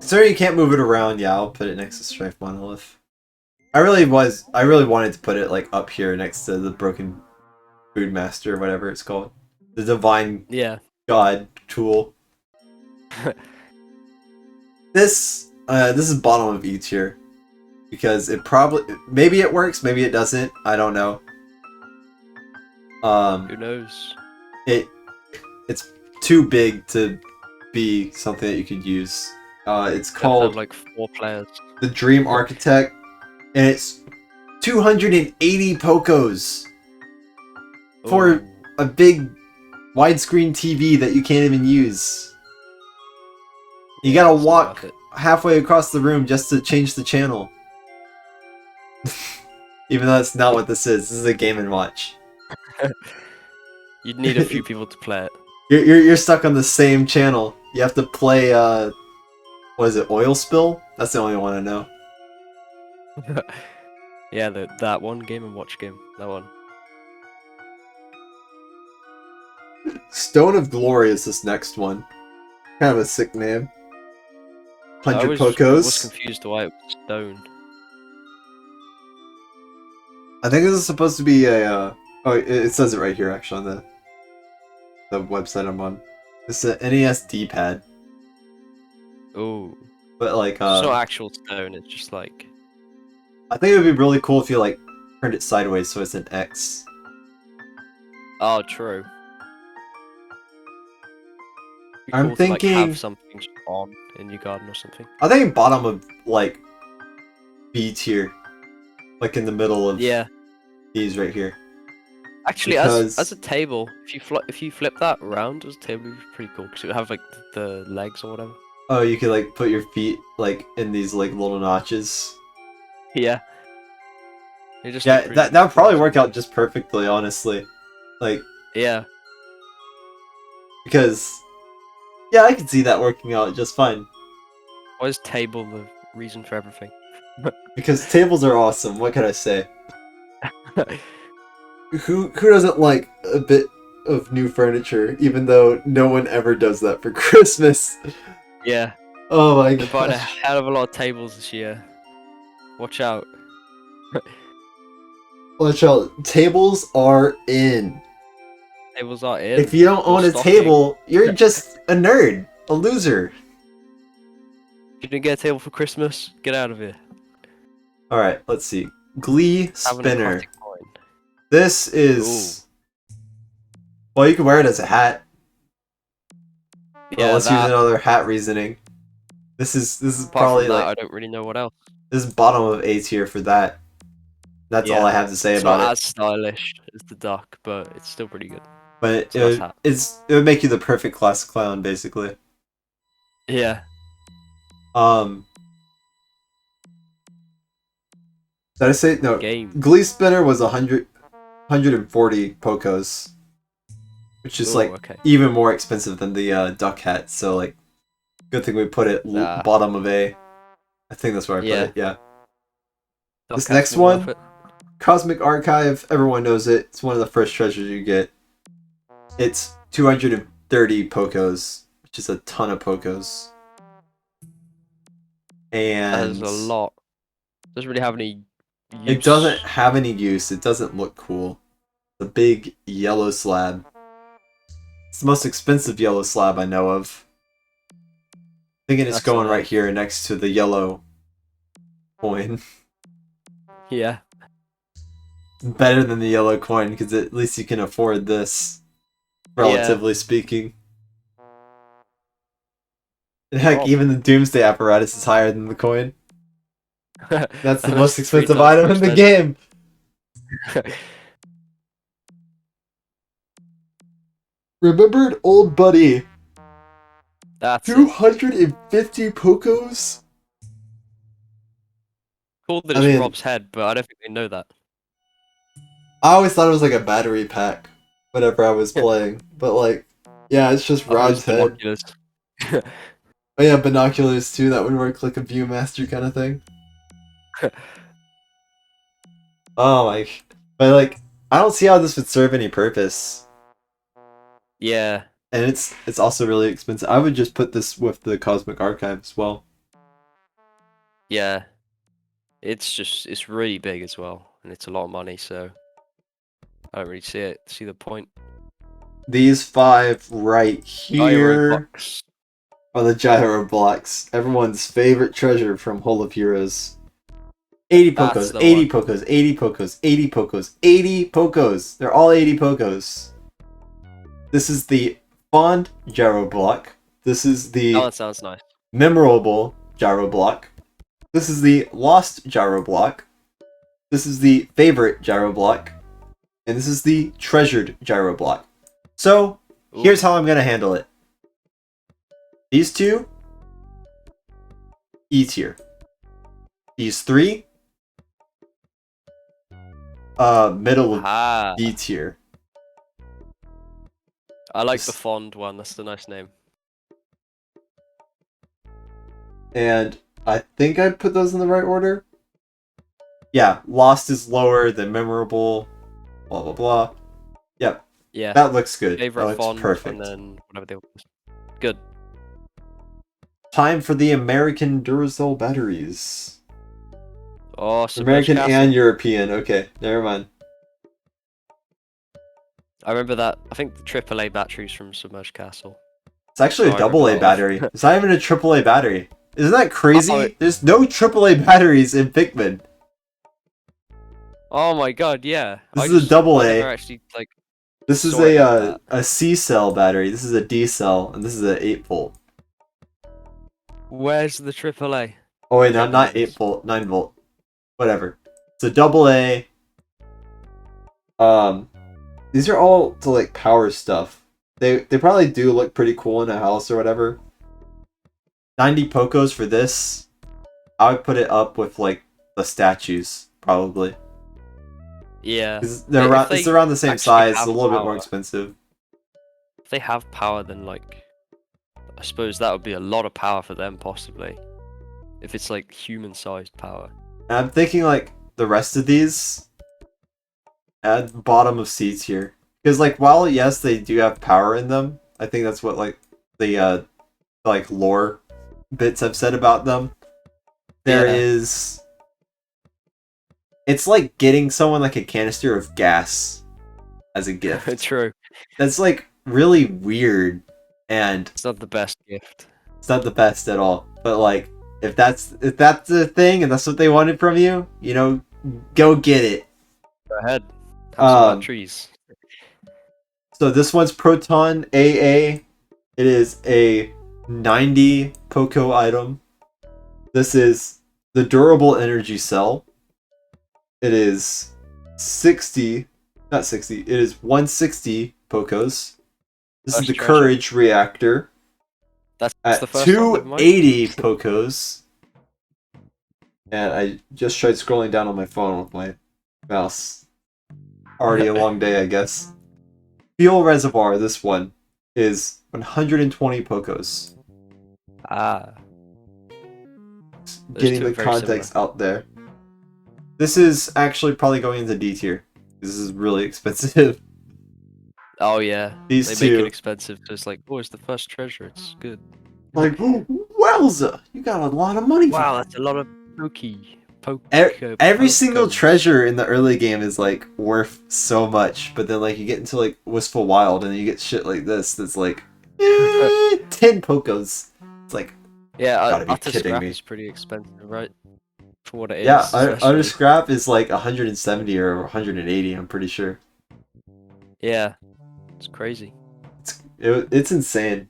sorry you can't move it around. Yeah, I'll put it next to Strife Monolith. I really wanted to put it like up here next to the Broken Food Master, or whatever it's called, the Divine Yeah. God tool. This is bottom of E tier because it maybe it works, maybe it doesn't. I don't know. Who knows? It's too big to be something that you could use. It's Gotta called have like 4 players. the Dream Architect, and it's 280 Pokos. for Ooh. a big widescreen TV that you can't even use. You Yeah, gotta it's not walk worth it. halfway across the room just to change the channel. Even though that's not what this is. This is a Game & Watch. You'd need a few people to play it. You're stuck on the same channel. You have to play, what is it, Oil Spill? That's the only one I know. Yeah, that one Game & Watch game. That one. Stone of Glory is this next one. Kind of a sick name. I 100 was Pocos. confused why it was stone. I think this is supposed to be a, oh, it says it right here, actually, on the website I'm on. It's a NES D-pad. Ooh. But, like, It's not actual stone, it's just like... I think it would be really cool if you, like, turned it sideways so it's an X. Oh, true. Be I'm cool to, like, thinking... have something just on in your garden or something. I think bottom of, like, B tier. Like, in the middle of Yeah. these right here. Actually, Because- as a table, if you flip that around as a table, it'd be pretty cool because it would have like the legs or whatever. Oh, you could, like, put your feet, like, in these, like, little notches. Yeah. It just Yeah, looked pretty that would probably cool. work out just perfectly, honestly. Like, Yeah. because... Yeah, I could see that working out just fine. Why is table the reason for everything? Because tables are awesome, what can I say? Who doesn't like a bit of new furniture, even though no one ever does that for Christmas? Yeah. Oh my They're buying a gosh. hell of a lot of tables this year. Watch out. Watch out, tables are in. Tables are in. If you don't Full own a stocking. table, you're just a nerd, a loser. If you didn't get a table for Christmas, get out of here. Alright, let's see. Glee Have an Spinner. aquatic coin. This is... Well, you can wear it as a hat. Yeah, Well, let's use that. another hat reasoning. This is Apart probably from that, like... I don't really know what else. This is bottom of A tier for that. That's all Yeah. I have to say It's about not it. as stylish as the duck, but it's still pretty good. But It's a nice hat. it would make you the perfect class clown, basically. Yeah. Did I say no? Game. Glee Spinner was 140 Pocos, which is Ooh, like okay. even more expensive than the duck hat. So like, good thing we put it Nah. bottom of A. I think that's where I put Yeah. it. Yeah. Duck This hat's next more one? worth it. Cosmic Archive. Everyone knows it. It's one of the first treasures you get. It's 230 Pocos, which is a ton of Pocos. And That is a lot. Doesn't really have any use. it doesn't have any use. It doesn't look cool. The big yellow slab. It's the most expensive yellow slab I know of. Thinking it's That's going a lot. right here next to the yellow coin. Yeah. Better than the yellow coin because at least you can afford this, relatively speaking. And heck, Oh. even the Doomsday apparatus is higher than the coin. That's the most 3 expensive times item more in the expensive. game. Remembered old buddy. That's it. 250 Pocos? Cool that I it's mean- Rob's head, but I don't think they know that. I always thought it was like a battery pack whenever I was playing. But like, yeah, it's just I thought it was Rod's head. binoculars. Oh yeah, binoculars too, that would work like a Viewmaster kind of thing. Oh my... But like, I don't see how this would serve any purpose. Yeah. And it's also really expensive. I would just put this with the Cosmic Archive as well. Yeah. It's really big as well, and it's a lot of money, so I don't really see the point. These 5 right Gyro here box. are the gyro blocks. Everyone's favorite treasure from Hole of Heroes. 80 That's Pocos, the 80 one. Pocos, 80 Pocos, 80 Pocos, 80 Pocos. They're all 80 Pocos. This is the Fond gyro block. This is the Oh, that sounds nice. memorable gyro block. This is the lost gyro block. This is the favorite gyro block. And this is the treasured gyro block. So, Ooh. here's how I'm going to handle it. These two, E tier. These three, middle of Ah, D tier. I like the fond one. That's the nice name. And I think I put those in the right order. Yeah, Lost is lower than Memorable. Blah blah blah. Yep, Yeah. that looks good. Favorite That looks fond, perfect. and then whatever they want. Good. Time for the American Duracell batteries. Oh, Submerged American Castle. and European. Okay, never mind. I remember that. I think the AAA batteries from Submerged Castle. It's actually Oh, a I double A remember that battery. It's not even a triple A battery. Isn't that crazy? Oh, There's no triple A batteries in Pikmin. Oh my god, yeah. This is a double I A. never actually, like, This is saw it like that. a C cell battery. This is a D cell, and this is an 8 volt. Where's the AAA? Oh wait, not Heavens. 8 volt, 9 volt. Whatever. It's a double A. These are all to like power stuff. They probably do look pretty cool in a house or whatever. 90 Pocos for this. I would put it up with like the statues, probably. Yeah. 'Cause it's They around the same actually size, it's a have little bit more power. expensive. If they have power, then, like, I suppose that would be a lot of power for them, possibly. If it's, like, human-sized power. And I'm thinking like the rest of these at the bottom of C tier. Because like while yes they do have power in them, I think that's what like the like lore bits have said about them. There Yeah. is it's like getting someone like a canister of gas as a gift. True. That's like really weird and It's not the best gift. it's not the best at all. But like if that's the thing and that's what they wanted from you, you know, go get it. Go ahead. Have some batteries. So this one's Proton AA. It is a 90 Poco item. This is the durable energy cell. It is 60, not 60, it is 160 Pocos. This is First the treasure. courage reactor That's at the first one. never mind. 280 Pocos. And I just tried scrolling down on my phone with my mouse. Already a long day, I guess. Fuel reservoir, this one, is 120 Pocos. Ah. Those Getting two are the very context out there. This is actually probably going into D tier. This is really expensive. Oh yeah. These They make two. it expensive. So it's like, oh, it's the first treasure. It's good. Like, wowza! You got a lot of money for Wow, that. that's a lot of pokey. Every single treasure in the early game is like worth so much, but then like you get into like Wistful Wild and you get shit like this that's like 10 Pocos. It's like, Yeah, gotta be utter kidding scrap me. is pretty expensive, right? For what it is. Yeah, especially. utter scrap is like 170 or 180. I'm pretty sure. Yeah, it's crazy. It's insane.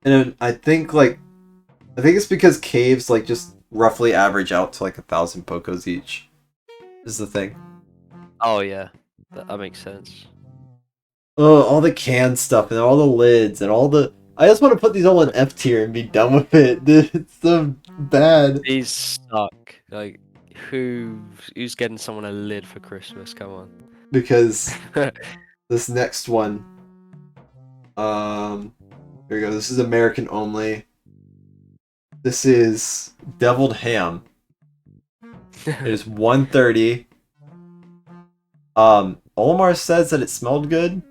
And then I think it's because caves like just roughly average out to like 1,000 Pocos each. Is the thing. Oh yeah, that makes sense. Oh, all the canned stuff and all the lids and all the. I just want to put these all in F tier and be done with it. Dude, it's so bad. These suck. Like, who's getting someone a lid for Christmas? Come on. Because this next one, here we go. This is American only. This is deviled ham. It is 130. Olimar says that it smelled good.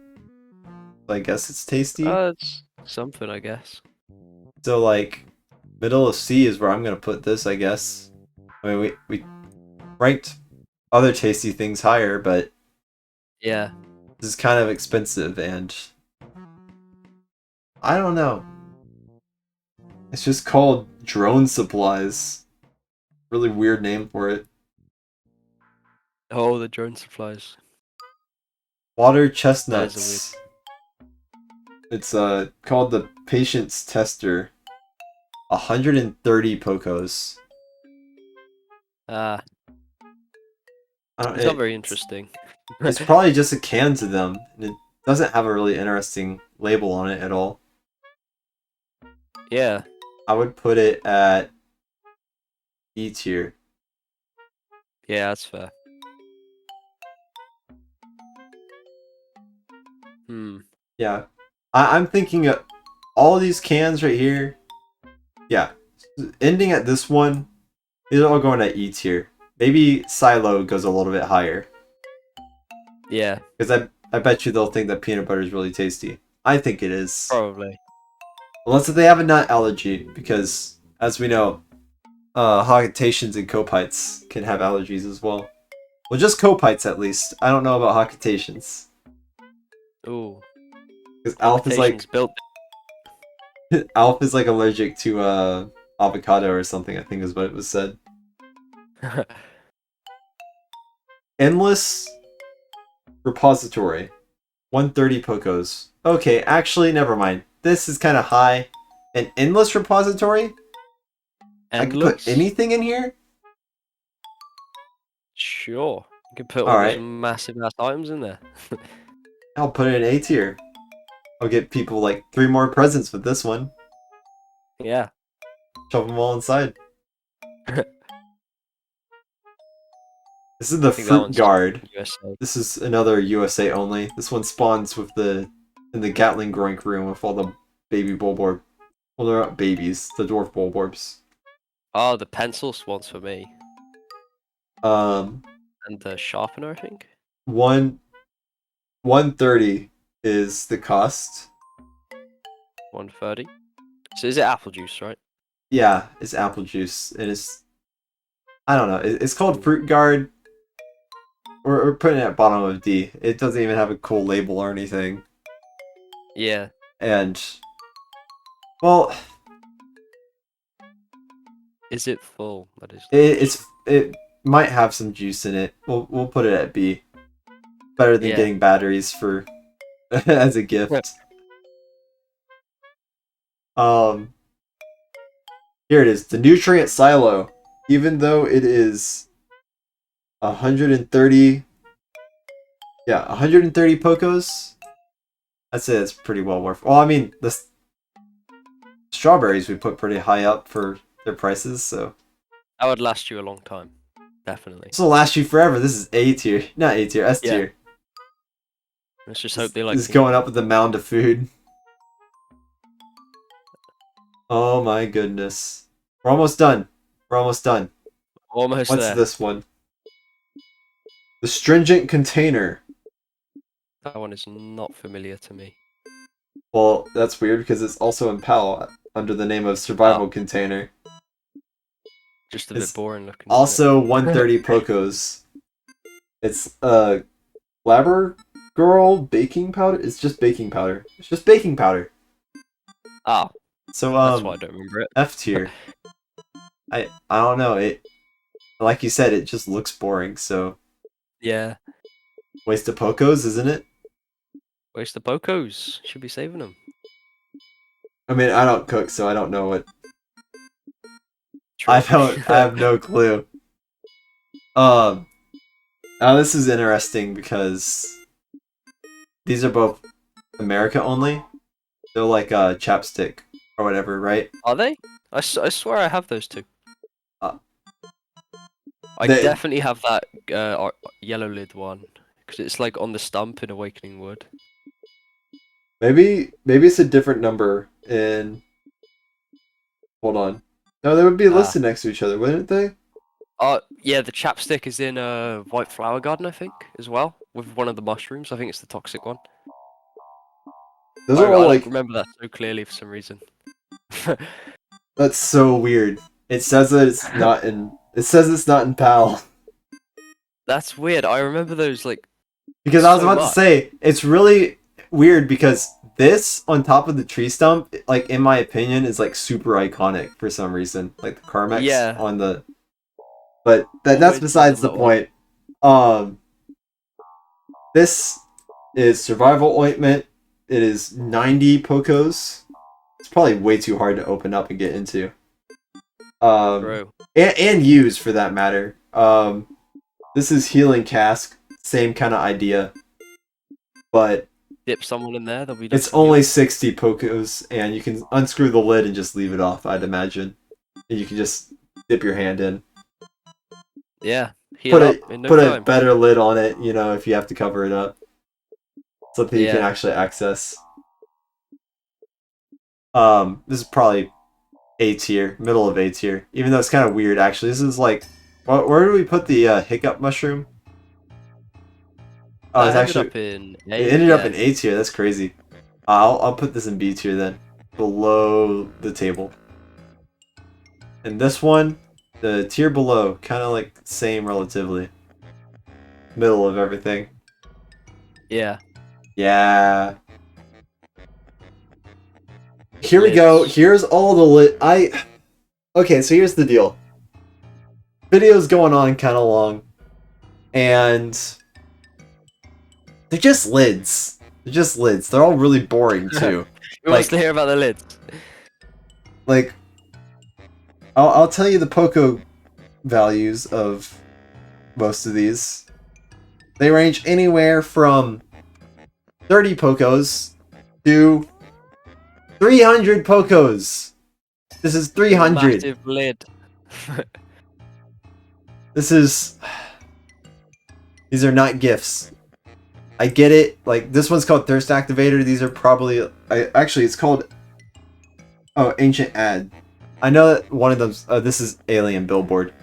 So I guess it's tasty. It's something, I guess. So like, middle of C is where I'm gonna put this, I guess. I mean, we ranked other tasty things higher, but Yeah. this is kind of expensive, and I don't know. It's just called drone supplies. Really weird name for it. Oh, the drone supplies. Water That is chestnuts. It's called the Patience Tester. 130 Pocos. Ah, I don't, It's not very interesting. It's probably just a can to them, and it doesn't have a really interesting label on it at all. Yeah. I would put it at E tier. Yeah, that's fair. Yeah. I'm thinking of all of these cans right here. Yeah. Ending at this one, these are all going at E tier. Maybe Silo goes a little bit higher. Yeah. Because I bet you they'll think that peanut butter is really tasty. I think it is. Probably. Unless if they have a nut allergy, because as we know, Hocotations and Copites can have allergies as well. Well, just Copites at least. I don't know about Hocotations. Ooh. Because Alf is like built. Alf is like allergic to avocado or something, I think is what it was said. Endless repository. 130 Pocos. Okay, actually, never mind. This is kind of high. An endless repository? I could put anything in here? Sure. You can put all these massive ass items in there. I'll put it in A tier. I'll get people like 3 more presents with this one. Yeah. Shove them all inside. This is the Fruit Guard. USA. This is another USA only. This one spawns with in the Gatling Groink room with all the baby Bulborb. Well, they're not babies. The dwarf Bulborbs. Oh, the pencil spawns for me. And the sharpener, I think. 130 is the cost. 130. So is it apple juice, right? Yeah, it's apple juice. And it's... I don't know. It's called Fruit Guard. We're putting it at bottom of D. It doesn't even have a cool label or anything. Yeah. And... Well... Is it full? That is. It might have some juice in it. We'll put it at B. Better than getting batteries for... as a gift. Here it is. The Nutrient Silo. Even though it is 130... Yeah, 130 Pocos. I'd say it's pretty well worth... Well, I mean, the strawberries we put pretty high up for their prices, so... That would last you a long time. Definitely. This will last you forever. This is A tier. Not A tier, S tier. Let's just hope they like this is going up with the mound of food. Oh my goodness. We're almost done. We're almost done. Almost What's there. this one? The Stringent Container. That one is not familiar to me. Well, that's weird because it's also in PAL under the name of Survival Container. Just a bit boring looking. Also 130 Pocos. It's Glaber Girl baking powder? It's just baking powder. It's just baking powder. Ah. So that's why I don't remember it. F tier. I don't know. It, like you said, it just looks boring, so yeah. Waste of Pocos, isn't it? Waste the Pocos. Should be saving them. I mean, I don't cook, so I don't know what. I have no clue. Now this is interesting because these are both America only. They're like chapstick or whatever, right? Are they? I swear I have those two. I definitely have that yellow lid one because it's like on the stump in Awakening Wood. Maybe it's a different number in. Hold on. No, they would be listed next to each other, wouldn't they? Yeah, the chapstick is in White Flower Garden, I think, as well, with one of the mushrooms. I think it's the toxic one. Those are all like. Remember that so clearly for some reason. That's so weird. It says that it's not in. It says it's not in PAL. That's weird. I remember those like. Because I was about to say it's really weird because this on top of the tree stump, like in my opinion, is like super iconic for some reason. Like the Carmex on the. But that's besides the point. This is survival ointment. It is 90 Pocos. It's probably way too hard to open up and get into. And use for that matter. This is healing cask, same kind of idea, but Dip someone in there, they'll be. it's only 60 Pokos, and you can unscrew the lid and just leave it off, I'd imagine. And you can just dip your hand in. Yeah, heal up in no Put time. a better lid on it, you know, if you have to cover it up. Something you can Yeah. actually access. This is probably A tier, middle of A tier. Even though it's kind of weird, actually. This is like, where do we put the hiccup mushroom? Oh, it's That ended actually up in it ended up in A tier. That's crazy. I'll put this in B tier then, below the table. And this one, the tier below, kind of like same relatively. Middle of everything. Yeah. Yeah. Here we go. Here's all the okay, so here's the deal. Video's going on kind of long, and they're just lids. They're just lids. They're all really boring too. Who wants to hear about the lids? Like, I'll tell you the Poco values of most of these. They range anywhere from 30 Pocos to 300 Pocos. This is 300. Massive lid. These are not gifts. I get it. Like, this one's called Thirst Activator. These are probably... actually, it's called... Oh, Ancient Ad. I know that one of them... this is Alien Billboard.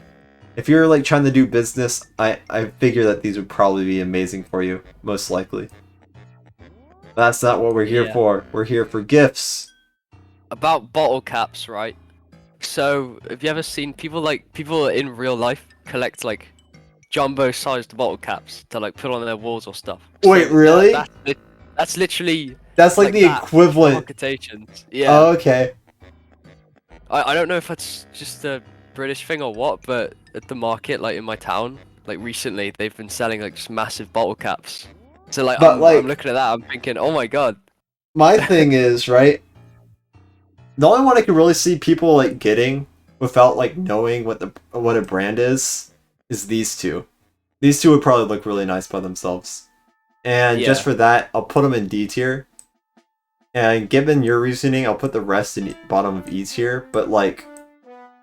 If you're, like, trying to do business, I figure that these would probably be amazing for you. Most likely. That's not what we're here for. We're here for gifts. About bottle caps, right? So, have you ever seen people in real life collect, like, jumbo-sized bottle caps to, like, put on their walls or stuff? Wait, so really? That's literally... That's like the equivalent. Hocotations. Yeah. Oh, okay. I don't know if that's just a British thing or what, but at the market, like, in my town, like, recently, they've been selling, like, just massive bottle caps. So, like, I'm looking at that, I'm thinking, oh my god. My thing is, right? The only one I can really see people, like, getting without, like, knowing what a brand is these two. These two would probably look really nice by themselves. And just for that, I'll put them in D tier. And given your reasoning, I'll put the rest in bottom of E tier. But, like,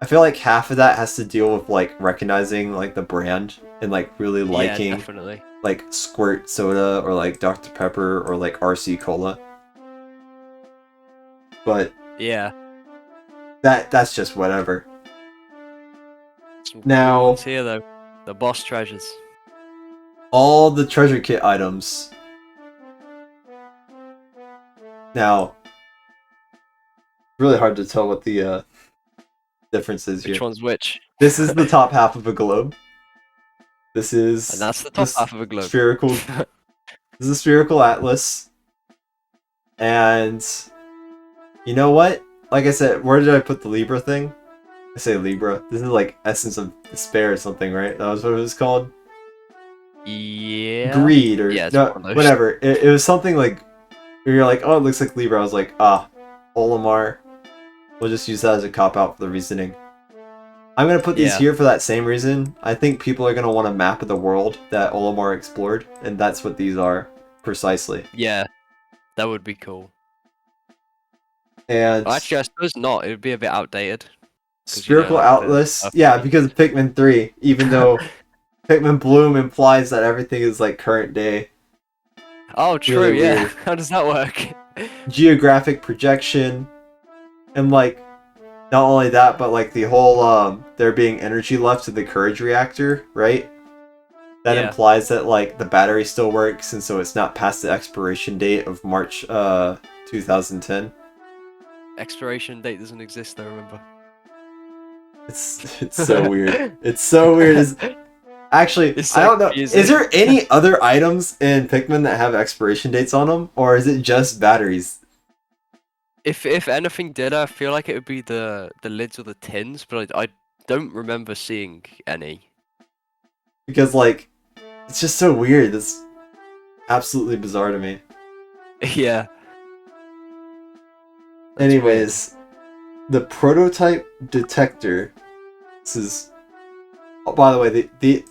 I feel like half of that has to deal with, like, recognizing, like, the brand and, like, really liking, definitely. like, Squirt Soda or, like, Dr. Pepper or, like, RC Cola. But yeah, that's just whatever. Some Now, cool ones here though, the boss treasures. all the treasure kit items. Now, really hard to tell what the difference is here. Which one's which? This is the top half of a globe. This is... And that's the top half of a globe. Spherical. This is a spherical atlas. And... You know what? Like I said, where did I put the Libra thing? I say Libra. This is like Essence of Despair or something, right? That was what it was called? Yeah. Greed or... Yeah, no, whatever. It was something like... Where you're like, oh, it looks like Libra. I was like, Olimar. We'll just use that as a cop-out for the reasoning. I'm going to put these here for that same reason. I think people are going to want a map of the world that Olimar explored, and that's what these are, precisely. Yeah, that would be cool. And well, actually, I suppose not. It would be a bit outdated. Spherical Atlas, yeah, because of Pikmin 3, even though Pikmin Bloom implies that everything is like current day. Oh, true, really yeah. weird. How does that work? Geographic projection, and like, not only that, but like the whole, there being energy left to the Courage reactor, right? That implies that like the battery still works, and so it's not past the expiration date of March 2010. Expiration date doesn't exist, I remember. It's so weird. It's so weird. Actually, so I don't know. confusing. Is there any other items in Pikmin that have expiration dates on them, or is it just batteries? If anything did, I feel like it would be the lids or the tins, but I don't remember seeing any. Because like, it's just so weird. It's absolutely bizarre to me. Yeah. Anyways, the prototype detector. This is. Oh, by the way, the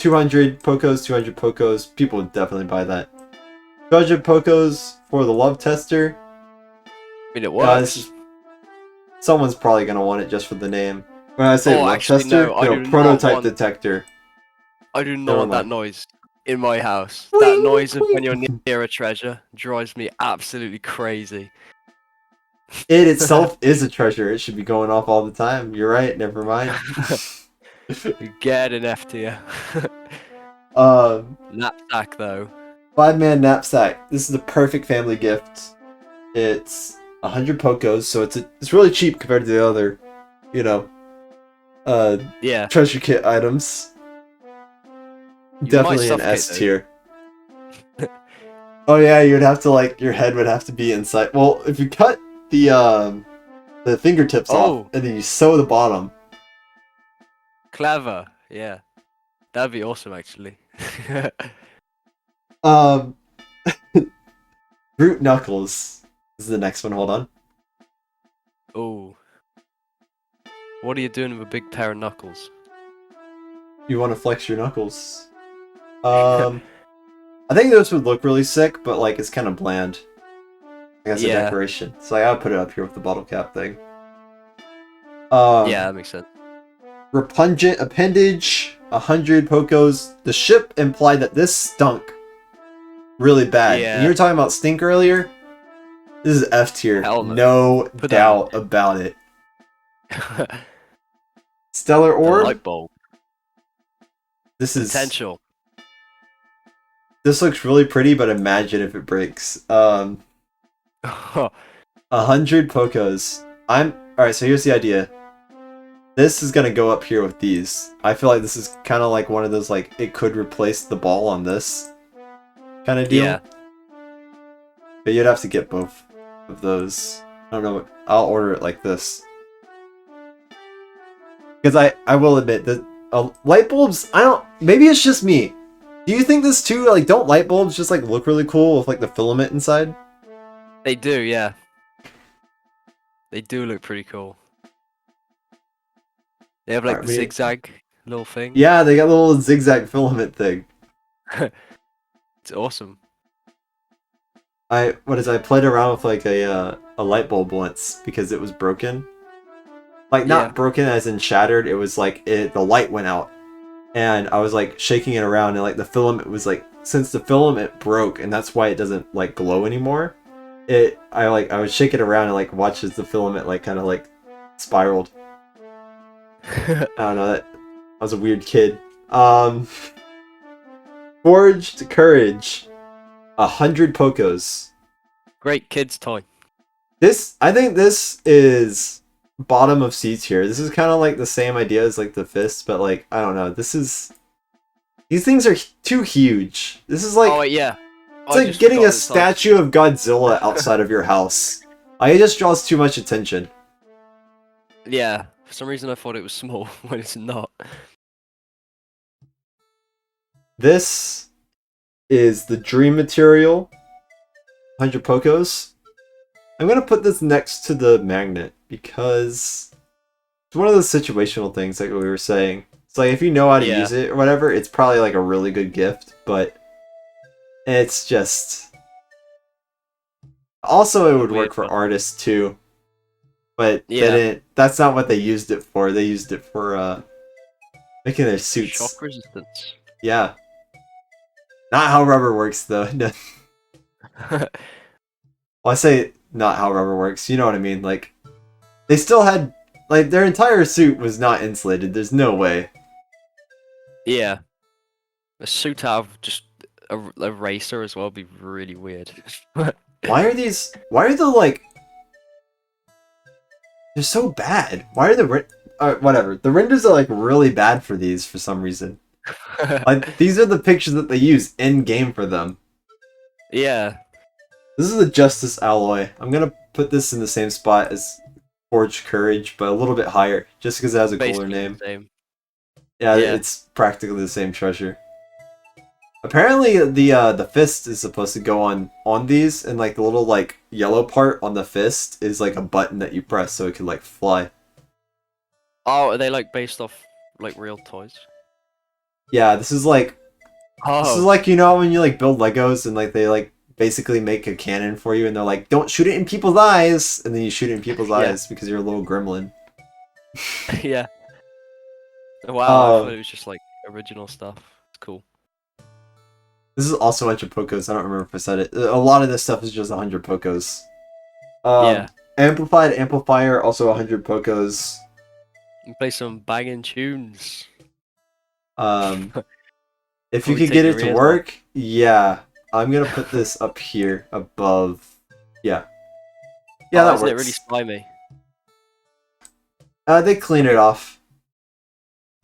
200 Pokos, 200 Pokos. People would definitely buy that. 200 Pokos for the love tester. I mean, it works. Someone's probably gonna want it just for the name. When I say Oh, love actually, tester, no, I do not prototype want- detector. I do not Never want that mind. noise in my house. Wing, That noise of when wing. you're near a treasure drives me absolutely crazy. It itself is a treasure. It should be going off all the time. You're right. Never mind. Get an F tier. um, Knapsack though. 5-man knapsack. This is a perfect family gift. It's 100 Pokos, so it's really cheap compared to the other, you know, Yeah. treasure kit items. You Definitely might an S suffocate, tier. Oh yeah, you'd have to like your head would have to be inside. Well, if you cut the fingertips off and then you sew the bottom. Clever. Yeah. That'd be awesome, actually. Root knuckles. This is the next one. Hold on. Oh. What are you doing with a big pair of knuckles? You want to flex your knuckles? I think this would look really sick, but like it's kind of bland. Like, as a Yeah. decoration, so I would put it up here with the bottle cap thing. Yeah, that makes sense. Repugnant appendage, 100 Pokos. The ship implied that this stunk really bad. Yeah. And you were talking about stink earlier. This is F tier. Hell no. No Put that doubt about it. Stellar The orb. light bulb. This is Potential. This looks really pretty, but imagine if it breaks. 100 Pokos. Alright, so here's the idea. This is gonna go up here with these. I feel like this is kind of like one of those, like, it could replace the ball on this kind of deal. Yeah. But you'd have to get both of those. I don't know. I'll order it like this. Because I will admit that light bulbs, maybe it's just me. Do you think this too? Like, don't light bulbs just like look really cool with like the filament inside? They do, yeah. They do look pretty cool. They have like Alright, the we- zigzag little thing. Yeah, they got a little zigzag filament thing. It's awesome. I played around with like a light bulb once because it was broken. Like not Yeah. broken as in shattered, it was like the light went out. And I was like shaking it around and like the filament was like, since the filament broke and that's why it doesn't like glow anymore, I would shake it around and like watch as the filament like kind of like spiraled. I don't know, that I was a weird kid. Forged Courage. 100 Pokos. Great kids toy. I think this is bottom of C tier. This is kind of like the same idea as like the fist, but like, I don't know. These things are too huge. This is like, Oh yeah. it's like getting a statue of Godzilla outside of your house. It just draws too much attention. Yeah. For some reason I thought it was small when it's not. This is the dream material. 100 Pokos. I'm gonna put this next to the magnet because it's one of those situational things like we were saying. It's like if you know how to Yeah. use it or whatever, it's probably like a really good gift, but it's just also it would Weird work for one. artists too. But Yeah. that's not what they used it for. They used it for making their suits. Shock resistance. Yeah. Not how rubber works though. No. Well, I say not how rubber works. You know what I mean? Like, they still had, like, their entire suit was not insulated. There's no way. Yeah. A suit out of just a racer as well would be really weird. Why are the, like, they're so bad. Why are whatever. The renders are, like, really bad for these for some reason. Like, these are the pictures that they use in-game for them. Yeah. This is the Justice Alloy. I'm gonna put this in the same spot as Forged Courage, but a little bit higher, just because it has a cooler Basically name. the same. Yeah, Yeah. it's practically the same treasure. Apparently, the fist is supposed to go on these, and like the little like yellow part on the fist is like a button that you press so it can like fly. Oh, are they like based off like real toys? Yeah, this is like Oh, you know when you like build Legos and like they like basically make a cannon for you and they're like, don't shoot it in people's eyes, and then you shoot it in people's yeah, eyes because you're a little gremlin. yeah. Wow, I thought Um, it was just like original stuff. It's cool. this is also a bunch of Pokos. I don't remember if I said it. A lot of this stuff is just 100 Pokos. Yeah, Amplified amplifier, also 100 Pokos. and play some banging tunes. Um, if you Probably could take get it your to ears off. work, yeah. I'm gonna put this up here above. Yeah. Yeah, Oh, that isn't it really works. slimy? They clean it off.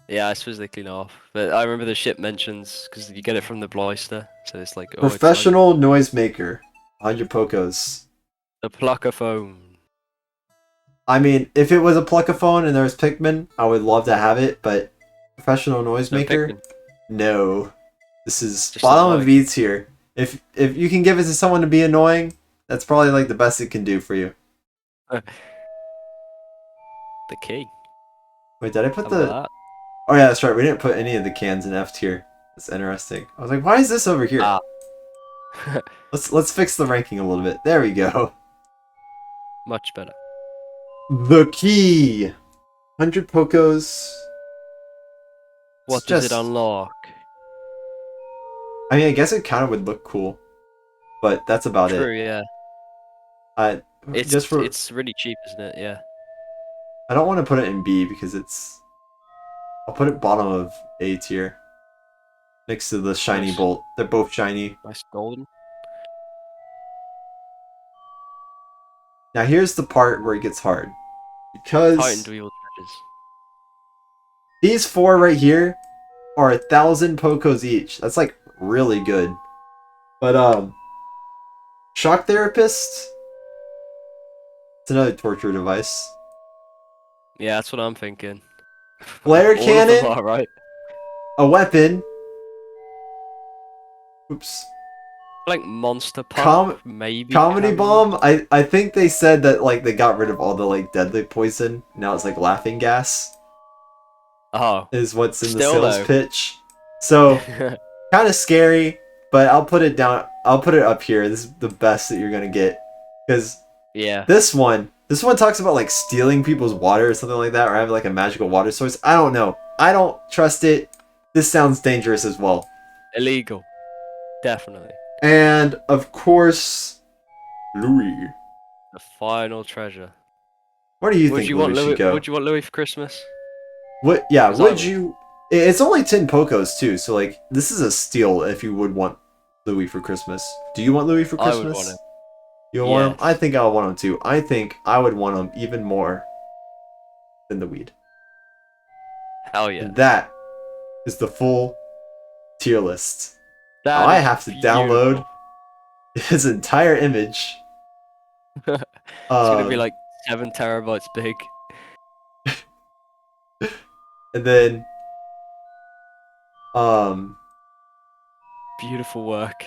Yeah, I suppose they clean it off. But I remember the ship mentions because you get it from the Bloister, so it's like, oh, it's slimy. Professional noisemaker, 100 Pokos. The Pluckaphone. I mean, if it was a Pluckaphone and there was Pikmin, I would love to have it, but professional No noisemaker? Pikmin. No. This is Just bottom of annoying. Eats here. If you can give it to someone to be annoying, that's probably like the best it can do for you. The key. Wait, did I How put about the... that? Oh yeah, that's right. We didn't put any of the cans in F tier. That's interesting. I was like, why is this over here? Ah. Let's fix the ranking a little bit. There we go. Much better. The key. 100 Pokos. What It's does it just... unlock? I mean, I guess it kind of would look cool, but that's about it. True, yeah. I It's just for it's really cheap, isn't it? Yeah. I don't want to put it in B because it's. I'll put it bottom of A tier next to the shiny Nice. bolt. They're both shiny. Nice golden. Now here's the part where it gets hard Titan because Dweevil treasures. these four right here are 1,000 Pokos each. That's like really good. But shock therapist. It's another torture device. Yeah, that's what I'm thinking. Flare All of cannon, them are right. a weapon. Oops. Like Monster Pump, Com maybe. Comedy can be bomb. used. I think they said that like they got rid of all the like deadly poison. Now it's like laughing gas Oh, is what's in the still sales though. pitch. So kind of scary, but I'll put it down. I'll put it up here. This is the best that you're gonna get because Yeah. this one talks about like stealing people's water or something like that, or having like a magical water source. I don't know. I don't trust it. This sounds dangerous as well. Illegal. Definitely. And of course, Louis. The final treasure. What do you Would think you want Louis should Louis? go? Would you want Louis for Christmas? What? Yeah. 'Cause I Would would. you? It's only 10 Pokos too, so like this is a steal if you would want Louis for Christmas. Do you want Louis for I Christmas? would want him. You want him? I Yes. think I would want him too. I think I would want him even more than the weed. Hell yeah. And that is the full tier list. Now That I is have to beautiful. download his entire image. It's gonna be like 7 terabytes big. And then Beautiful work.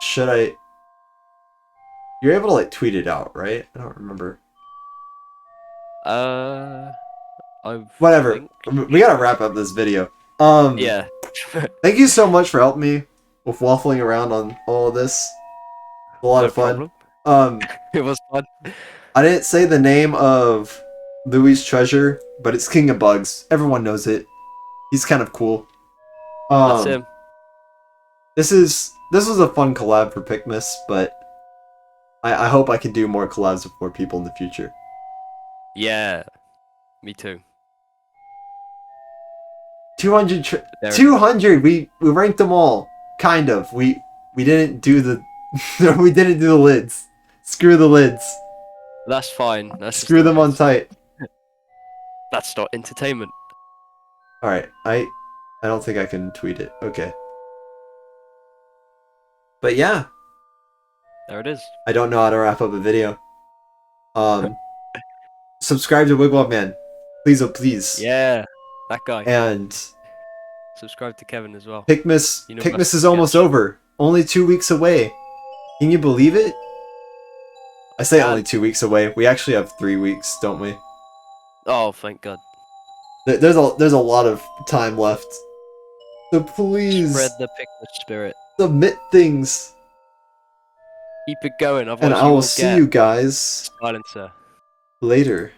should I? You're able to like tweet it out, right? I don't remember. I Whatever. think. We gotta wrap up this video. Yeah. Thank you so much for helping me with waffling around on all of this. A lot No of fun. problem. It was fun. I didn't say the name of Louis' treasure, but it's King of Bugs. Everyone knows it. He's kind of cool. That's him. This was a fun collab for Pikmis, but I hope I can do more collabs with more people in the future. Yeah. Me too. 200 There it is. 200. We ranked them all. Kind of. We didn't do the we didn't do the lids. Screw the lids. That's fine. That's just Screw the them on lids. tight. That's not entertainment. All right. I don't think I can tweet it. Okay. But yeah, There it is. I don't know how to wrap up a video. Subscribe to Wigwam Man. Please, oh please. Yeah. That guy. And Subscribe to Kevin as well. Pikmis You know Pikmis best is almost sketch. over. Only 2 weeks away. Can you believe it? I say Yeah. only 2 weeks away. We actually have 3 weeks, don't we? Oh, thank God. There's a lot of time left. So please Spread the Pikmin spirit. submit things, Keep it going, and otherwise I you will will see get you guys silencer. later.